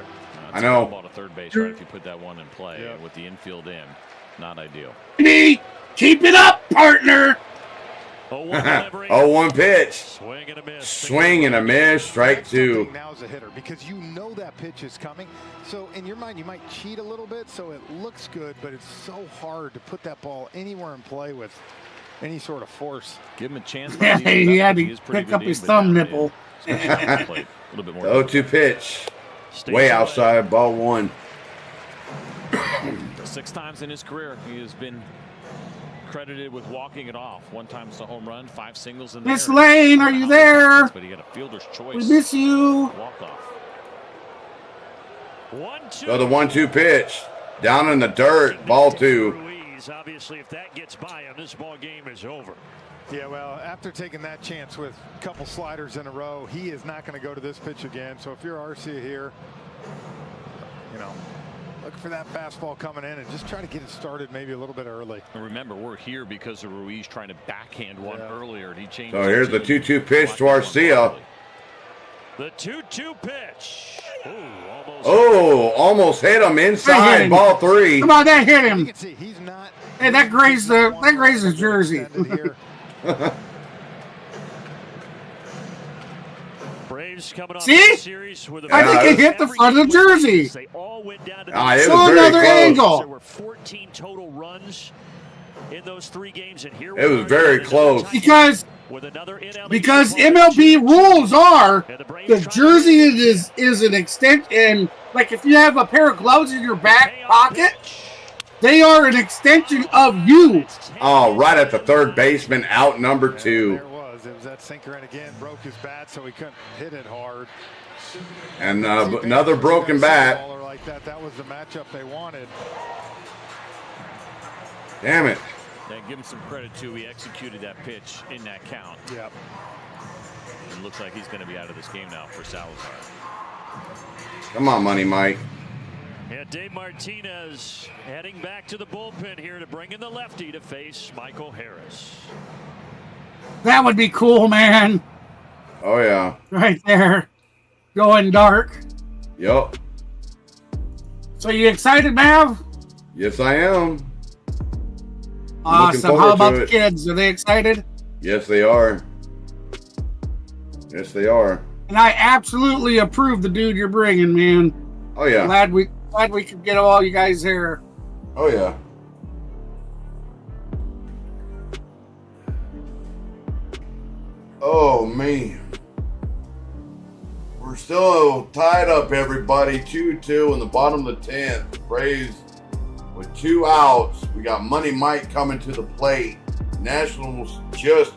I know. Ball to third base, right? If you put that one in play with the infield in, not ideal. Keep it up, partner. 0-1 pitch. Swing and a miss. Swing and a miss. Strike 2. Now as a hitter, because you know that pitch is coming. So in your mind, you might cheat a little bit, so it looks good, but it's so hard to put that ball anywhere in play with any sort of force. Give him a chance. Yeah, he had to pick up his thumb nipple. The 0-2 pitch. Way outside, ball 1. 6 times in his career, he has been credited with walking it off. 1 time it's a home run, 5 singles in there. Miss Lane, are you there? But he got a fielder's choice. We miss you. Walk off. 1-2. So the 1-2 pitch. Down in the dirt, ball 2. Obviously, if that gets by him, this ball game is over. Yeah, well, after taking that chance with a couple sliders in a row, he is not going to go to this pitch again. So if you're Arcia here, you know, look for that fastball coming in and just try to get it started maybe a little bit early. And remember, we're here because of Ruiz trying to backhand one earlier. And he changed. So here's the 2-2 pitch to Arcia. The 2-2 pitch. Almost hit him inside, ball 3. Come on, that hit him. You can see he's not. Hey, that grazed his jersey. Braves coming on See? the series with I think it hit the front of the jersey. They all went down to it Show was very another close. angle. There were 14 total runs in those 3 games, and here It was very close. Because MLB rules are the jersey is an extension. Like if you have a pair of gloves in your back pocket, they are an extension of you. Oh, right at the third baseman, out number 2. was. It was that sinker, and again broke his bat, so he couldn't hit it hard. And another broken bat. Like that was the matchup they wanted. Damn it. Yeah, give him some credit too. He executed that pitch in that count. Yep. It looks like he's going to be out of this game now for Salazar. Come on, Money Mike. And Dave Martinez heading back to the bullpen here to bring in the lefty to face Michael Harris. That would be cool, man. Oh, yeah. Right there. Going dark. Yep. So you excited, Mav? Yes, I am. Awesome. How about the kids? Are they excited? Yes, they are. Yes, they are. And I absolutely approve the dude you're bringing, man. Oh, yeah. Glad we could get all you guys here. Oh, yeah. Oh, man. We're still tied up, everybody. 2-2 in the bottom of the 10th. Braves with 2 outs. We got Money Mike coming to the plate. Nationals just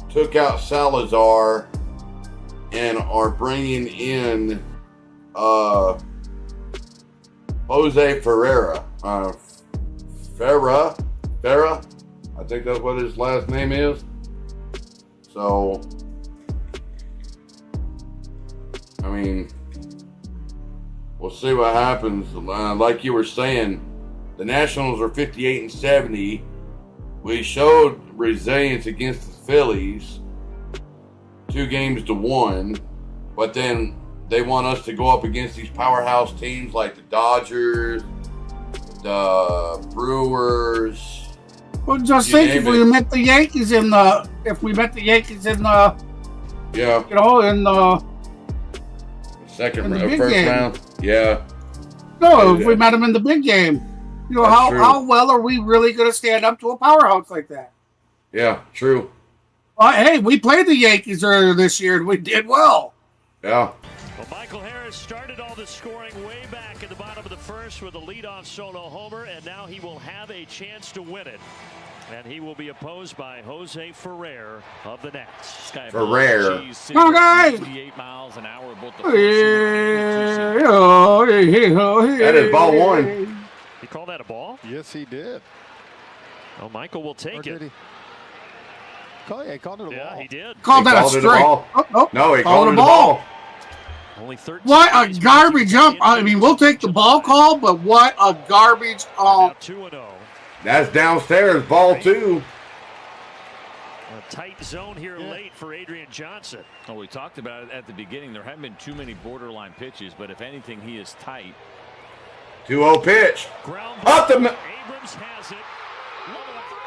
took out Salazar and are bringing in Jose Ferreira. Ferra, I think that's what his last name is. So, I mean, we'll see what happens. Like you were saying, the Nationals are 58-70. We showed resilience against the Phillies, 2-1, but then they want us to go up against these powerhouse teams like the Dodgers, the Brewers. Well, just think if we met the Yankees in the, yeah, you know, in the first round, yeah. No, if we met them in the big game, you know, how well are we really going to stand up to a powerhouse like that? Yeah, true. Hey, we played the Yankees earlier this year and we did well. Yeah. Well, Michael Harris started all the scoring way back at the bottom of the first with a leadoff solo homer, and now he will have a chance to win it. And he will be opposed by Jose Ferrer of the Nats. Ferrer. Come on, guys. 58 miles an hour. Both the that is ball 1. He called that a ball? Yes, he did. Oh, Michael will take it. He called it a ball. Yeah, he did. Called that a strike. No, he called it a ball. Only 13. What a garbage jump. I mean, we'll take the ball call, but what a garbage 2-0. That's downstairs, ball 2. A tight zone here late for Adrian Johnson. Oh, we talked about it at the beginning. There haven't been too many borderline pitches, but if anything, he is tight. 2-0 pitch. Ground up the. Abrams has it.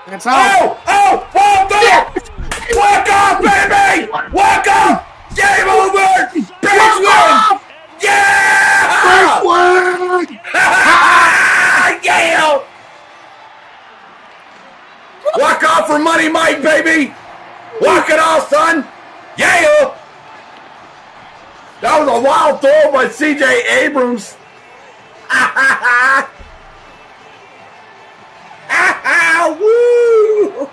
That's out. Oh, ball through. Walk off, baby. Walk off. Game over. Braves win. Yeah. Braves win. Yeah. Walk off for Money Mike, baby. Walk it off, son. Yeah. That was a wild throw by C.J. Abrams. Woo.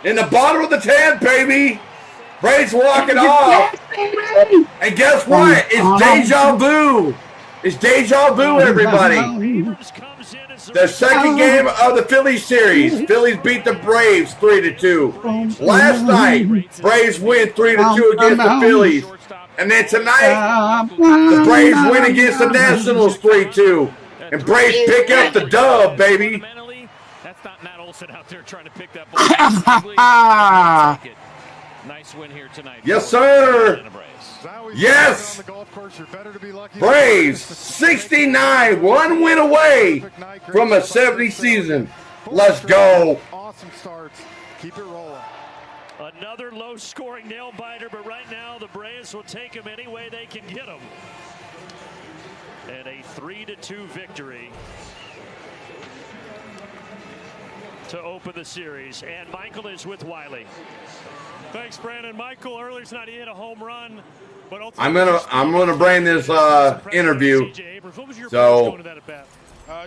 In the bottom of the 10th, baby. Braves walking off. And guess what? It's deja vu. It's deja vu, everybody. The second game of the Phillies series. Phillies beat the Braves 3-2. Last night, Braves win 3-2 against the Phillies. And then tonight, the Braves win against the Nationals 3-2. And Braves pick up the dub, baby. That's not Matt Olson out there trying to pick that ball. Nice win here tonight. Yes, sir. Yes. Braves 69, 1 win away from a 70 season. Let's go. Awesome starts. Keep it rolling. Another low-scoring nail-biter, but right now the Braves will take him any way they can get him. And a 3-2 victory to open the series. And Michael is with Wiley. Thanks, Brandon. Michael, earlier tonight he hit a home run. But I'm gonna bring this interview. What was your So going to that at bat?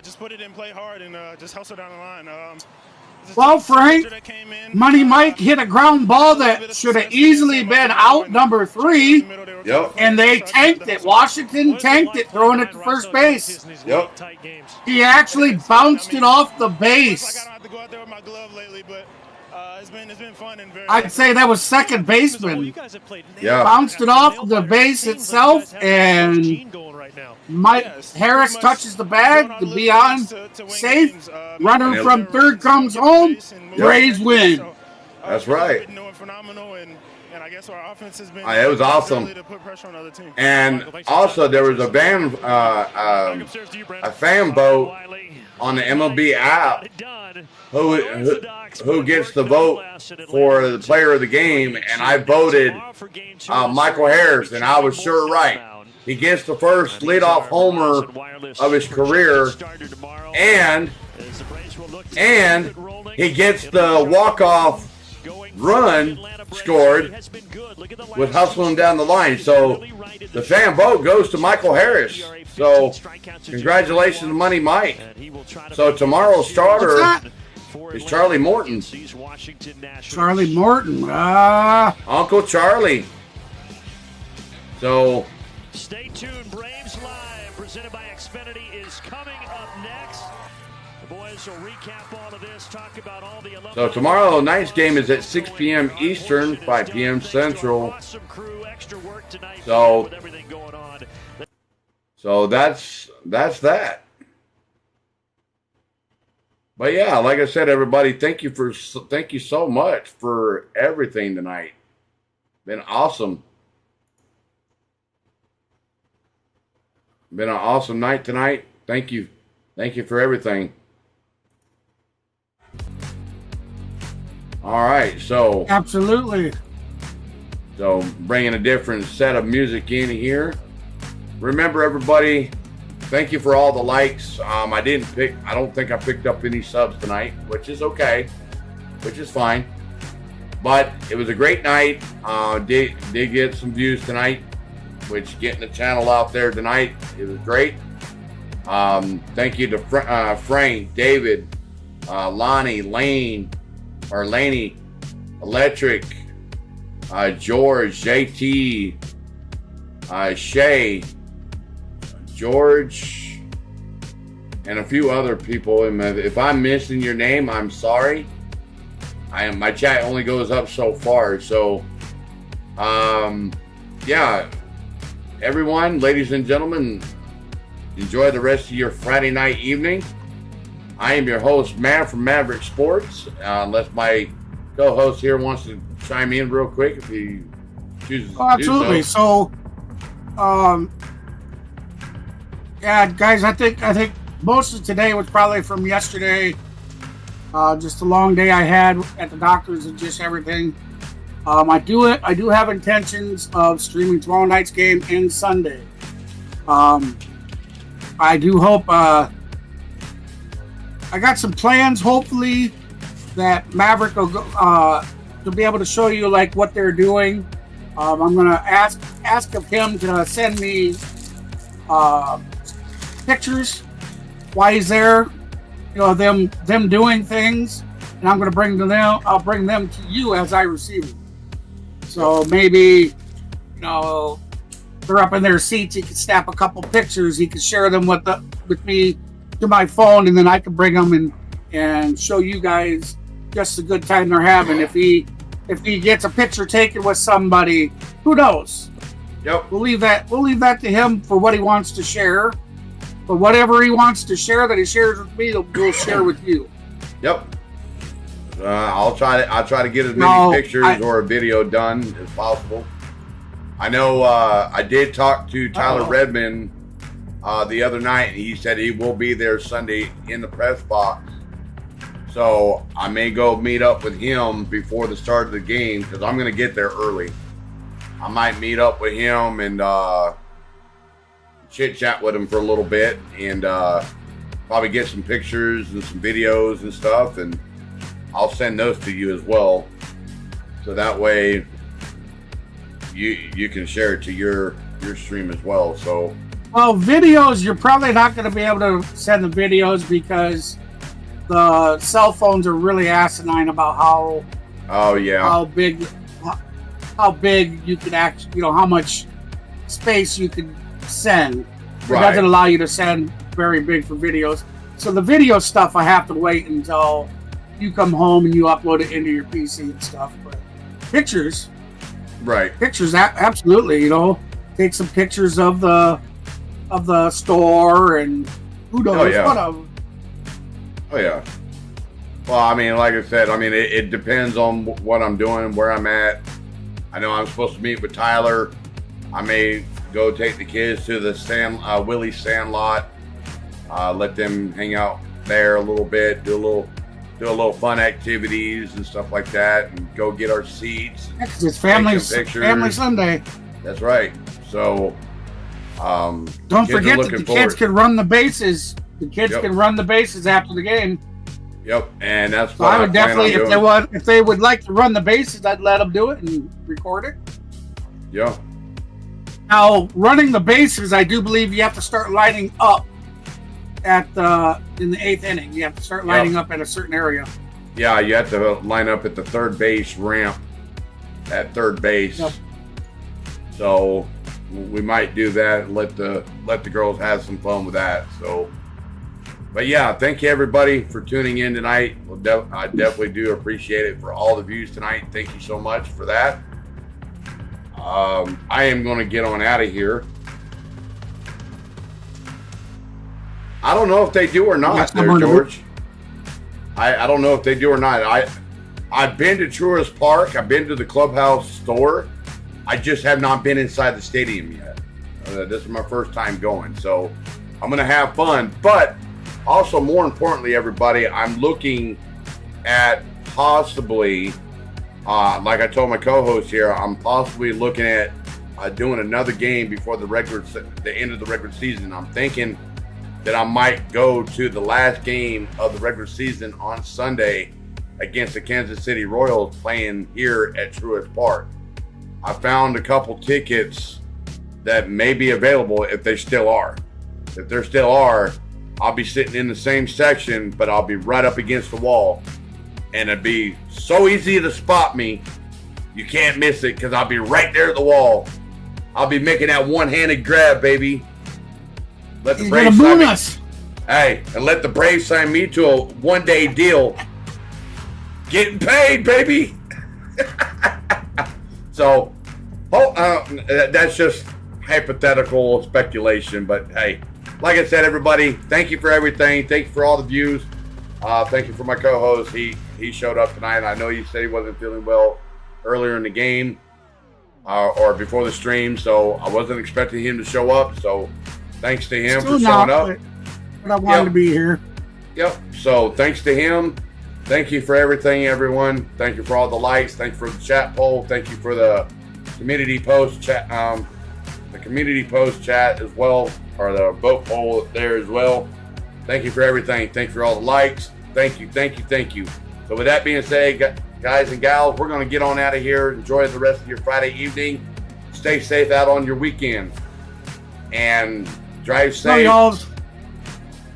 Just put it in, play hard, and just hustle down the line. Well, Frank, Money Mike hit a ground ball that should have easily been out number 3. Yep. And they tanked it. Washington tanked it, throwing it to first base. Yep. He actually bounced it off the base. It's been fun and very. I'd say that was second baseman. Yeah. Bounced it off the base itself, and Mike Harris touches the bag to be on safe. Runner from third comes home. Braves win. That's right. And I guess our offense has been. It was awesome. To put pressure on other teams. And also, there was a fan vote on the MLB app who gets the vote for the player of the game, and I voted Michael Harris, and I was sure right. He gets the first leadoff homer of his career, and he gets the walk-off run scored with hustling down the line. So the fan vote goes to Michael Harris. So congratulations to Money Mike. So tomorrow's starter is Charlie Morton. Charlie Morton. Uncle Charlie. So stay tuned. Braves Live, presented by Xfinity, is coming up next. The boys will recap all of this, talk about all the alumni. So tomorrow night's game is at 6 p.m. Eastern, 5 p.m. Central. So that's that. But yeah, like I said, everybody, thank you so much for everything tonight. Been awesome. Been an awesome night tonight. Thank you for everything. All right, so absolutely. So bringing a different set of music in here. Remember, everybody, thank you for all the likes. I don't think I picked up any subs tonight, which is okay, which is fine. But it was a great night. Did get some views tonight, which getting the channel out there tonight, it was great. Thank you to Frank, David, Lonnie, Laney, Electric, George, JT, Shay, George, and a few other people. And if I'm missing your name, I'm sorry. My chat only goes up so far. So, yeah, everyone, ladies and gentlemen, enjoy the rest of your Friday night evening. I am your host, Matt from Maverick Sports. Unless my co-host here wants to chime in real quick, if he chooses to absolutely. do so. Yeah, guys, I think most of today was probably from yesterday. Just a long day I had at the doctor's and just everything. I do have intentions of streaming tomorrow night's game and Sunday. I do hope. I got some plans, hopefully, that Maverick will to be able to show you like what they're doing. I'm gonna ask of him to send me pictures while he's there. You know, them doing things, and I'm gonna bring them. I'll bring them to you as I receive them. So maybe, you know, they're up in their seats. He could snap a couple pictures. He could share them with me to my phone, and then I could bring them and show you guys just a good time they're having. If he gets a picture taken with somebody, who knows? Yep. We'll leave that to him for what he wants to share. But whatever he wants to share that he shares with me, we'll share with you. Yep. I'll try to get as many pictures or a video done as possible. I know I did talk to Tyler Redmond the other night, and he said he will be there Sunday in the press box. So I may go meet up with him before the start of the game because I'm going to get there early. I might meet up with him and chit-chat with him for a little bit and probably get some pictures and some videos and stuff, and I'll send those to you as well. So that way you can share it to your stream as well. So, well, videos, you're probably not going to be able to send the videos because the cell phones are really asinine about how how big you can actually, how much space you can send. It doesn't allow you to send very big for videos. So the video stuff, I have to wait until you come home and you upload it into your PC and stuff. But pictures, absolutely. Take some pictures of the store and who knows what of. Oh yeah. Well, I mean, like I said, it depends on what I'm doing, where I'm at. I know I'm supposed to meet with Tyler. I may go take the kids to the Willie's Sandlot. Let them hang out there a little bit, do a little fun activities and stuff like that, and go get our seats. It's family Sunday. That's right. So, don't forget that the kids can run the bases. The kids can run the bases after the game. Yep, and that's what I would definitely, if they would like to run the bases, I'd let them do it and record it. Yeah. Now, running the bases, I do believe you have to start lining up in the 8th inning. You have to start lining up at a certain area. Yeah, you have to line up at the third base ramp at third base. Yep. So we might do that and let the girls have some fun with that. So, but yeah, thank you everybody for tuning in tonight. I definitely do appreciate it for all the views tonight. Thank you so much for that. I am going to get on out of here. I don't know if they do or not, George. I don't know if they do or not. I've been to Truist Park. I've been to the clubhouse store. I just have not been inside the stadium yet. This is my first time going, so I'm going to have fun. But also, more importantly, everybody, I'm looking at possibly, like I told my co-host here, I'm possibly looking at doing another game before the end of the regular season. I'm thinking that I might go to the last game of the regular season on Sunday against the Kansas City Royals playing here at Truist Park. I found a couple tickets that may be available if they still are. If there still are, I'll be sitting in the same section, but I'll be right up against the wall. And it'd be so easy to spot me, you can't miss it because I'll be right there at the wall. I'll be making that one-handed grab, baby. Let the Braves sign me. Hey, and let the Braves sign me to a one-day deal. Getting paid, baby. So, that's just hypothetical speculation. But hey, like I said, everybody, thank you for everything. Thank you for all the views. Thank you for my co-host. He showed up tonight. I know he said he wasn't feeling well earlier in the game or before the stream, so I wasn't expecting him to show up. So thanks to him for showing up. But I wanted to be here. Yep. So thanks to him. Thank you for everything, everyone. Thank you for all the likes. Thank you for the chat poll. Thank you for the community post chat. The community post chat as well, or the vote poll there as well. Thank you for everything. Thank you for all the likes. Thank you, thank you, thank you. So with that being said, guys and gals, we're going to get on out of here. Enjoy the rest of your Friday evening. Stay safe out on your weekend. And drive safe. Bye, y'all.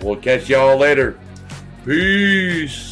We'll catch y'all later. Peace.